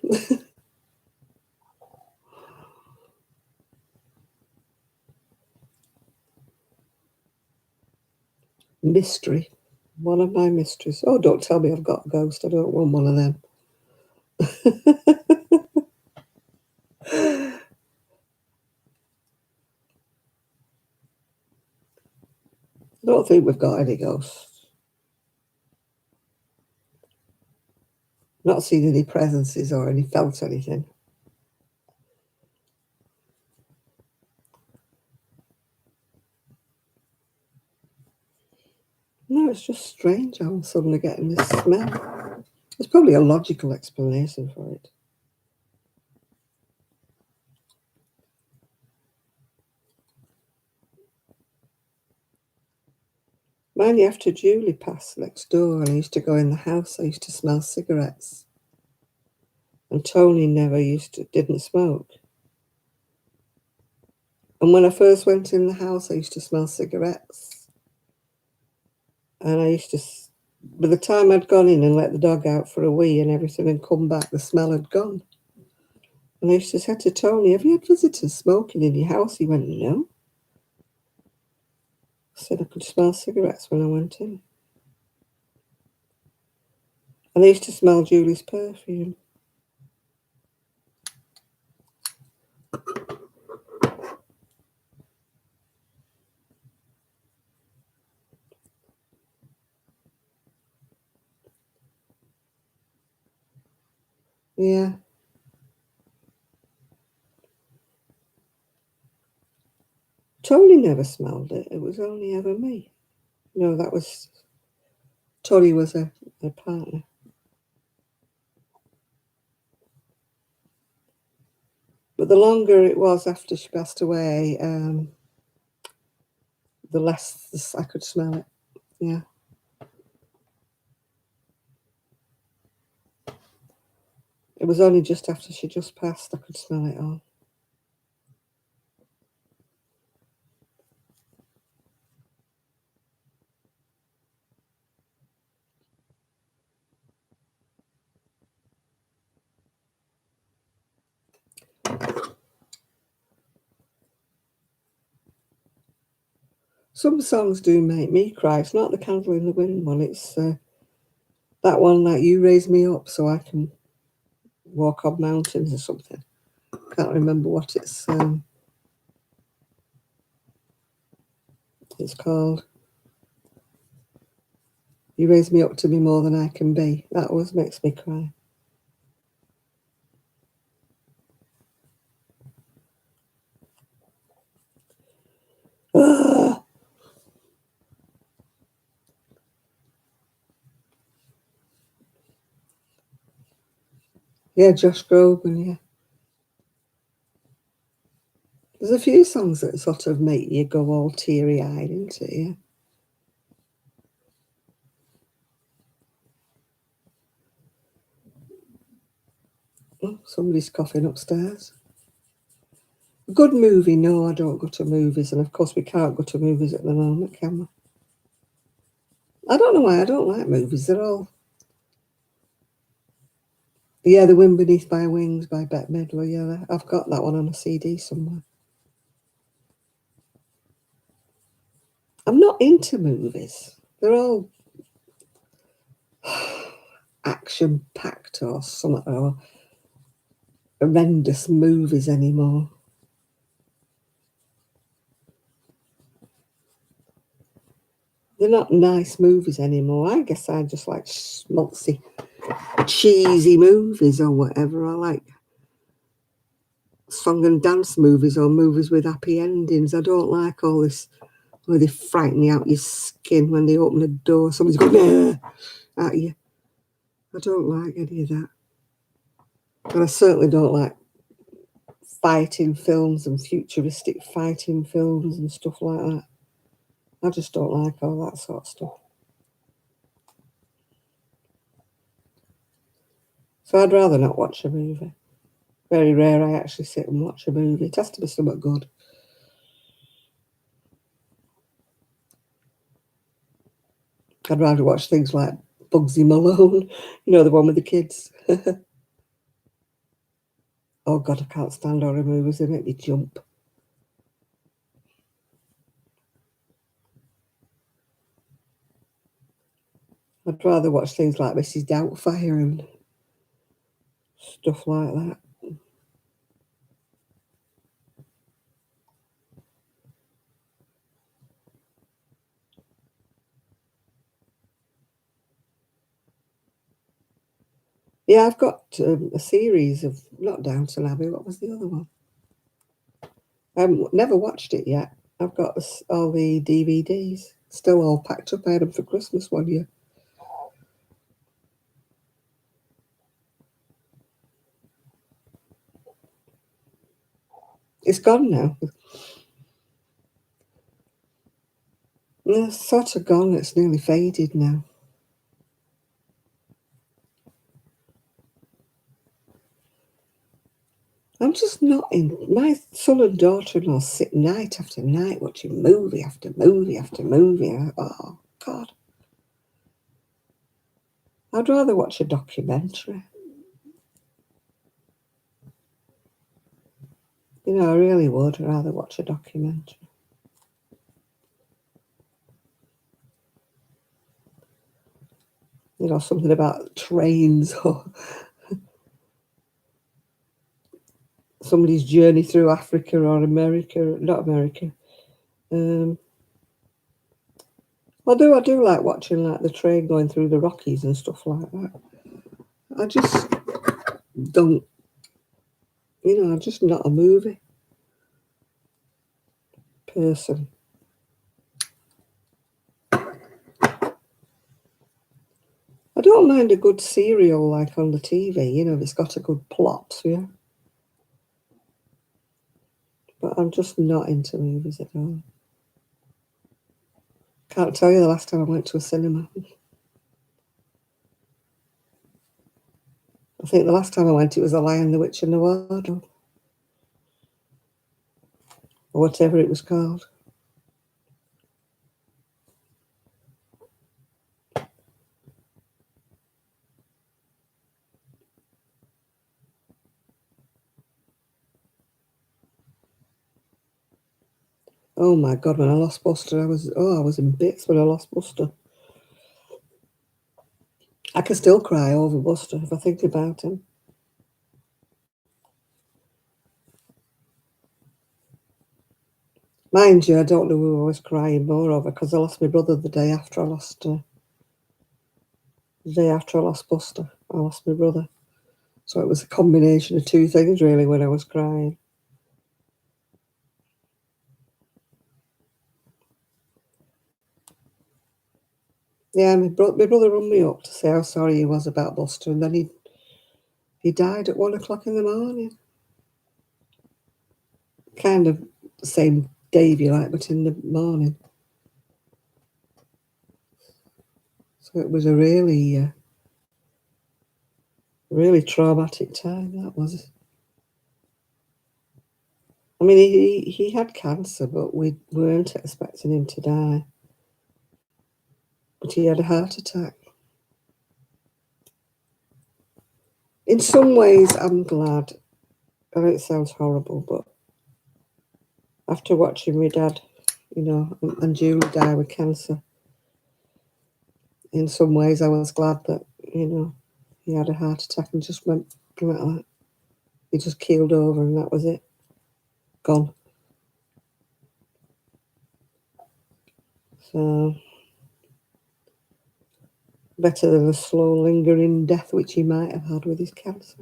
Mystery. One of my mysteries. Oh, don't tell me I've got a ghost. I don't want one of them. I don't think we've got any ghosts. Not seen any presences or any felt anything. No, it's just strange how I'm suddenly getting this smell. There's probably a logical explanation for it. Mainly after Julie passed next door and I used to go in the house, I used to smell cigarettes. And Tony never didn't smoke. And when I first went in the house, I used to smell cigarettes. And I used to, by the time I'd gone in and let the dog out for a wee and everything and come back, the smell had gone. And I used to say to Tony, have you had visitors smoking in your house? He went, no. I said I could smell cigarettes when I went in. And I used to smell Julie's perfume. Yeah. Tony never smelled it. It was only ever me. No, that was, Tony was a partner. But the longer it was after she passed away, the less I could smell it. Yeah. It was only just after she just passed I could smell it all. Some songs do make me cry. It's not the Candle in the Wind one. It's that one, like You Raise Me Up So I Can Walk on Mountains or something. Can't remember what it's called. You Raise Me Up to Be More Than I Can Be. That always makes me cry. Ah! Yeah, Josh Groban, yeah. a few songs that sort of make you go all teary-eyed, isn't it? Yeah. Oh, somebody's coughing upstairs. Good movie? No, I don't go to movies, and of course we can't go to movies at the moment, can we? I don't know why I don't like movies. They're all... Yeah, The Wind Beneath My Wings by Bette Midler. Yeah, I've got that one on a CD somewhere. I'm not into movies. They're all action-packed or something, or horrendous movies anymore. They're not nice movies anymore. I guess I just like schmaltzy, cheesy movies or whatever. I like song and dance movies or movies with happy endings. I don't like all this where they frighten you out your skin when they open the door. Somebody's going at you. I don't like any of that. And I certainly don't like fighting films and futuristic fighting films and stuff like that. I just don't like all that sort of stuff. So I'd rather not watch a movie. Very rare I actually sit and watch a movie. It has to be somewhat good. I'd rather watch things like Bugsy Malone, you know, the one with the kids. Oh God, I can't stand horror movies. They make me jump. I'd rather watch things like Mrs. Doubtfire and stuff like that. Yeah, I've got a series of, not Downton Abbey, what was the other one? I've never watched it yet. I've got all the DVDs, still all packed up. I had them for Christmas one year. It's gone now. It's sort of gone. It's nearly faded now. I'm just not in. My son and daughter-in-law sit night after night watching movie after movie after movie. Oh, God. I'd rather watch a documentary. You know, I really would rather watch a documentary. You know, something about trains or somebody's journey through Africa or America. Not America. I do like watching like the train going through the Rockies and stuff like that. I just don't, I'm just not a movie person. I don't mind a good serial like on the TV, if it's got a good plot, yeah. But I'm just not into movies at all. Can't tell you the last time I went to a cinema. I think the last time I went, it was The Lion, the Witch and the Wardrobe. Or whatever it was called. Oh my God, when I lost Buster, I was in bits when I lost Buster. I can still cry over Buster if I think about him. Mind you, I don't know who I was crying more over because I lost my brother the day after I lost Buster. I lost my brother. So it was a combination of two things really when I was crying. Yeah, my brother rung me up to say how sorry he was about Buster, and then he died at 1 o'clock in the morning. Kind of the same day, if you like, but in the morning. So it was a really, really traumatic time, that was. I mean, he had cancer, but we weren't expecting him to die. But he had a heart attack. In some ways, I'm glad. I know it sounds horrible, but after watching my dad, you know, and Julie die with cancer, in some ways I was glad that, you know, he had a heart attack and just went like that. He just keeled over and that was it. Gone. So, better than a slow, lingering death, which he might have had with his cancer.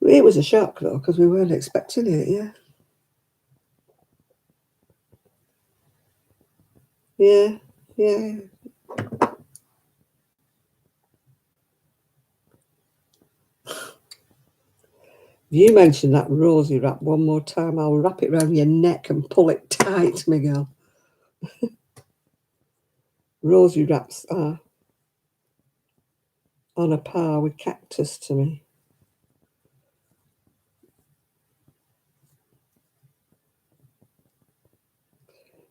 It was a shock, though, because we weren't expecting it, yeah. Yeah, yeah. You mentioned that rosy wrap one more time, I'll wrap it around your neck and pull it tight, Miguel. Rosy wraps are on a par with cactus to me.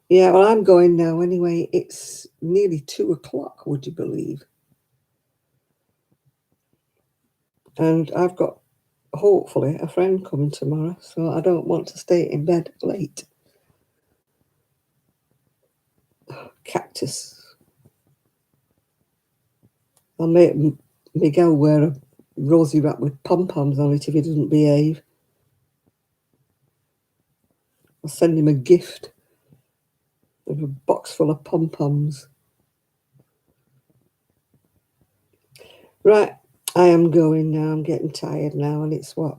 Yeah, well, I'm going now anyway. It's nearly 2 o'clock, would you believe? And I've got, hopefully, a friend coming tomorrow, so I don't want to stay in bed late. Cactus. I'll make Miguel wear a rosy wrap with pom-poms on it if he doesn't behave. I'll send him a gift of a box full of pom-poms. Right, I am going now. I'm getting tired now, and it's what?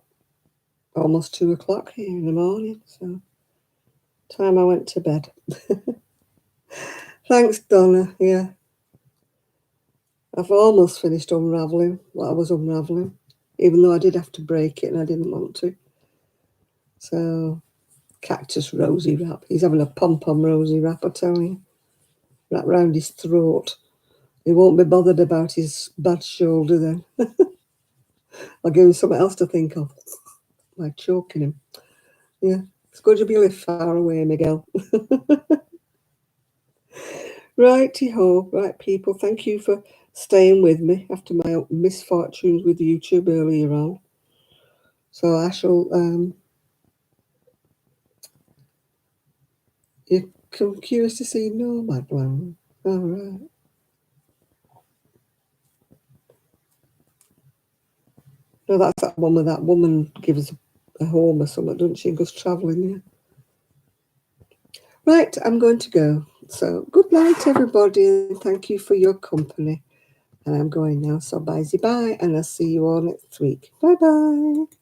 Almost 2 o'clock here in the morning, so time I went to bed. Thanks, Donna. Yeah. I've almost finished unravelling what I was unravelling, even though I did have to break it and I didn't want to. So, cactus rosy wrap. He's having a pom-pom rosy wrap, I tell you. Wrap round his throat. He won't be bothered about his bad shoulder then. I'll give him something else to think of, like choking him. Yeah, it's good to live far away, Miguel. Righty-ho. Right, people, thank you for staying with me after my misfortunes with YouTube earlier on. So I shall, you're curious to see Nomad Land. All right. No, that's that one where that woman gives a home or something, doesn't she? And goes travelling, yeah. Right, I'm going to go. So good night, everybody, and thank you for your company. And I'm going now, so bye-bye, and I'll see you all next week. Bye-bye.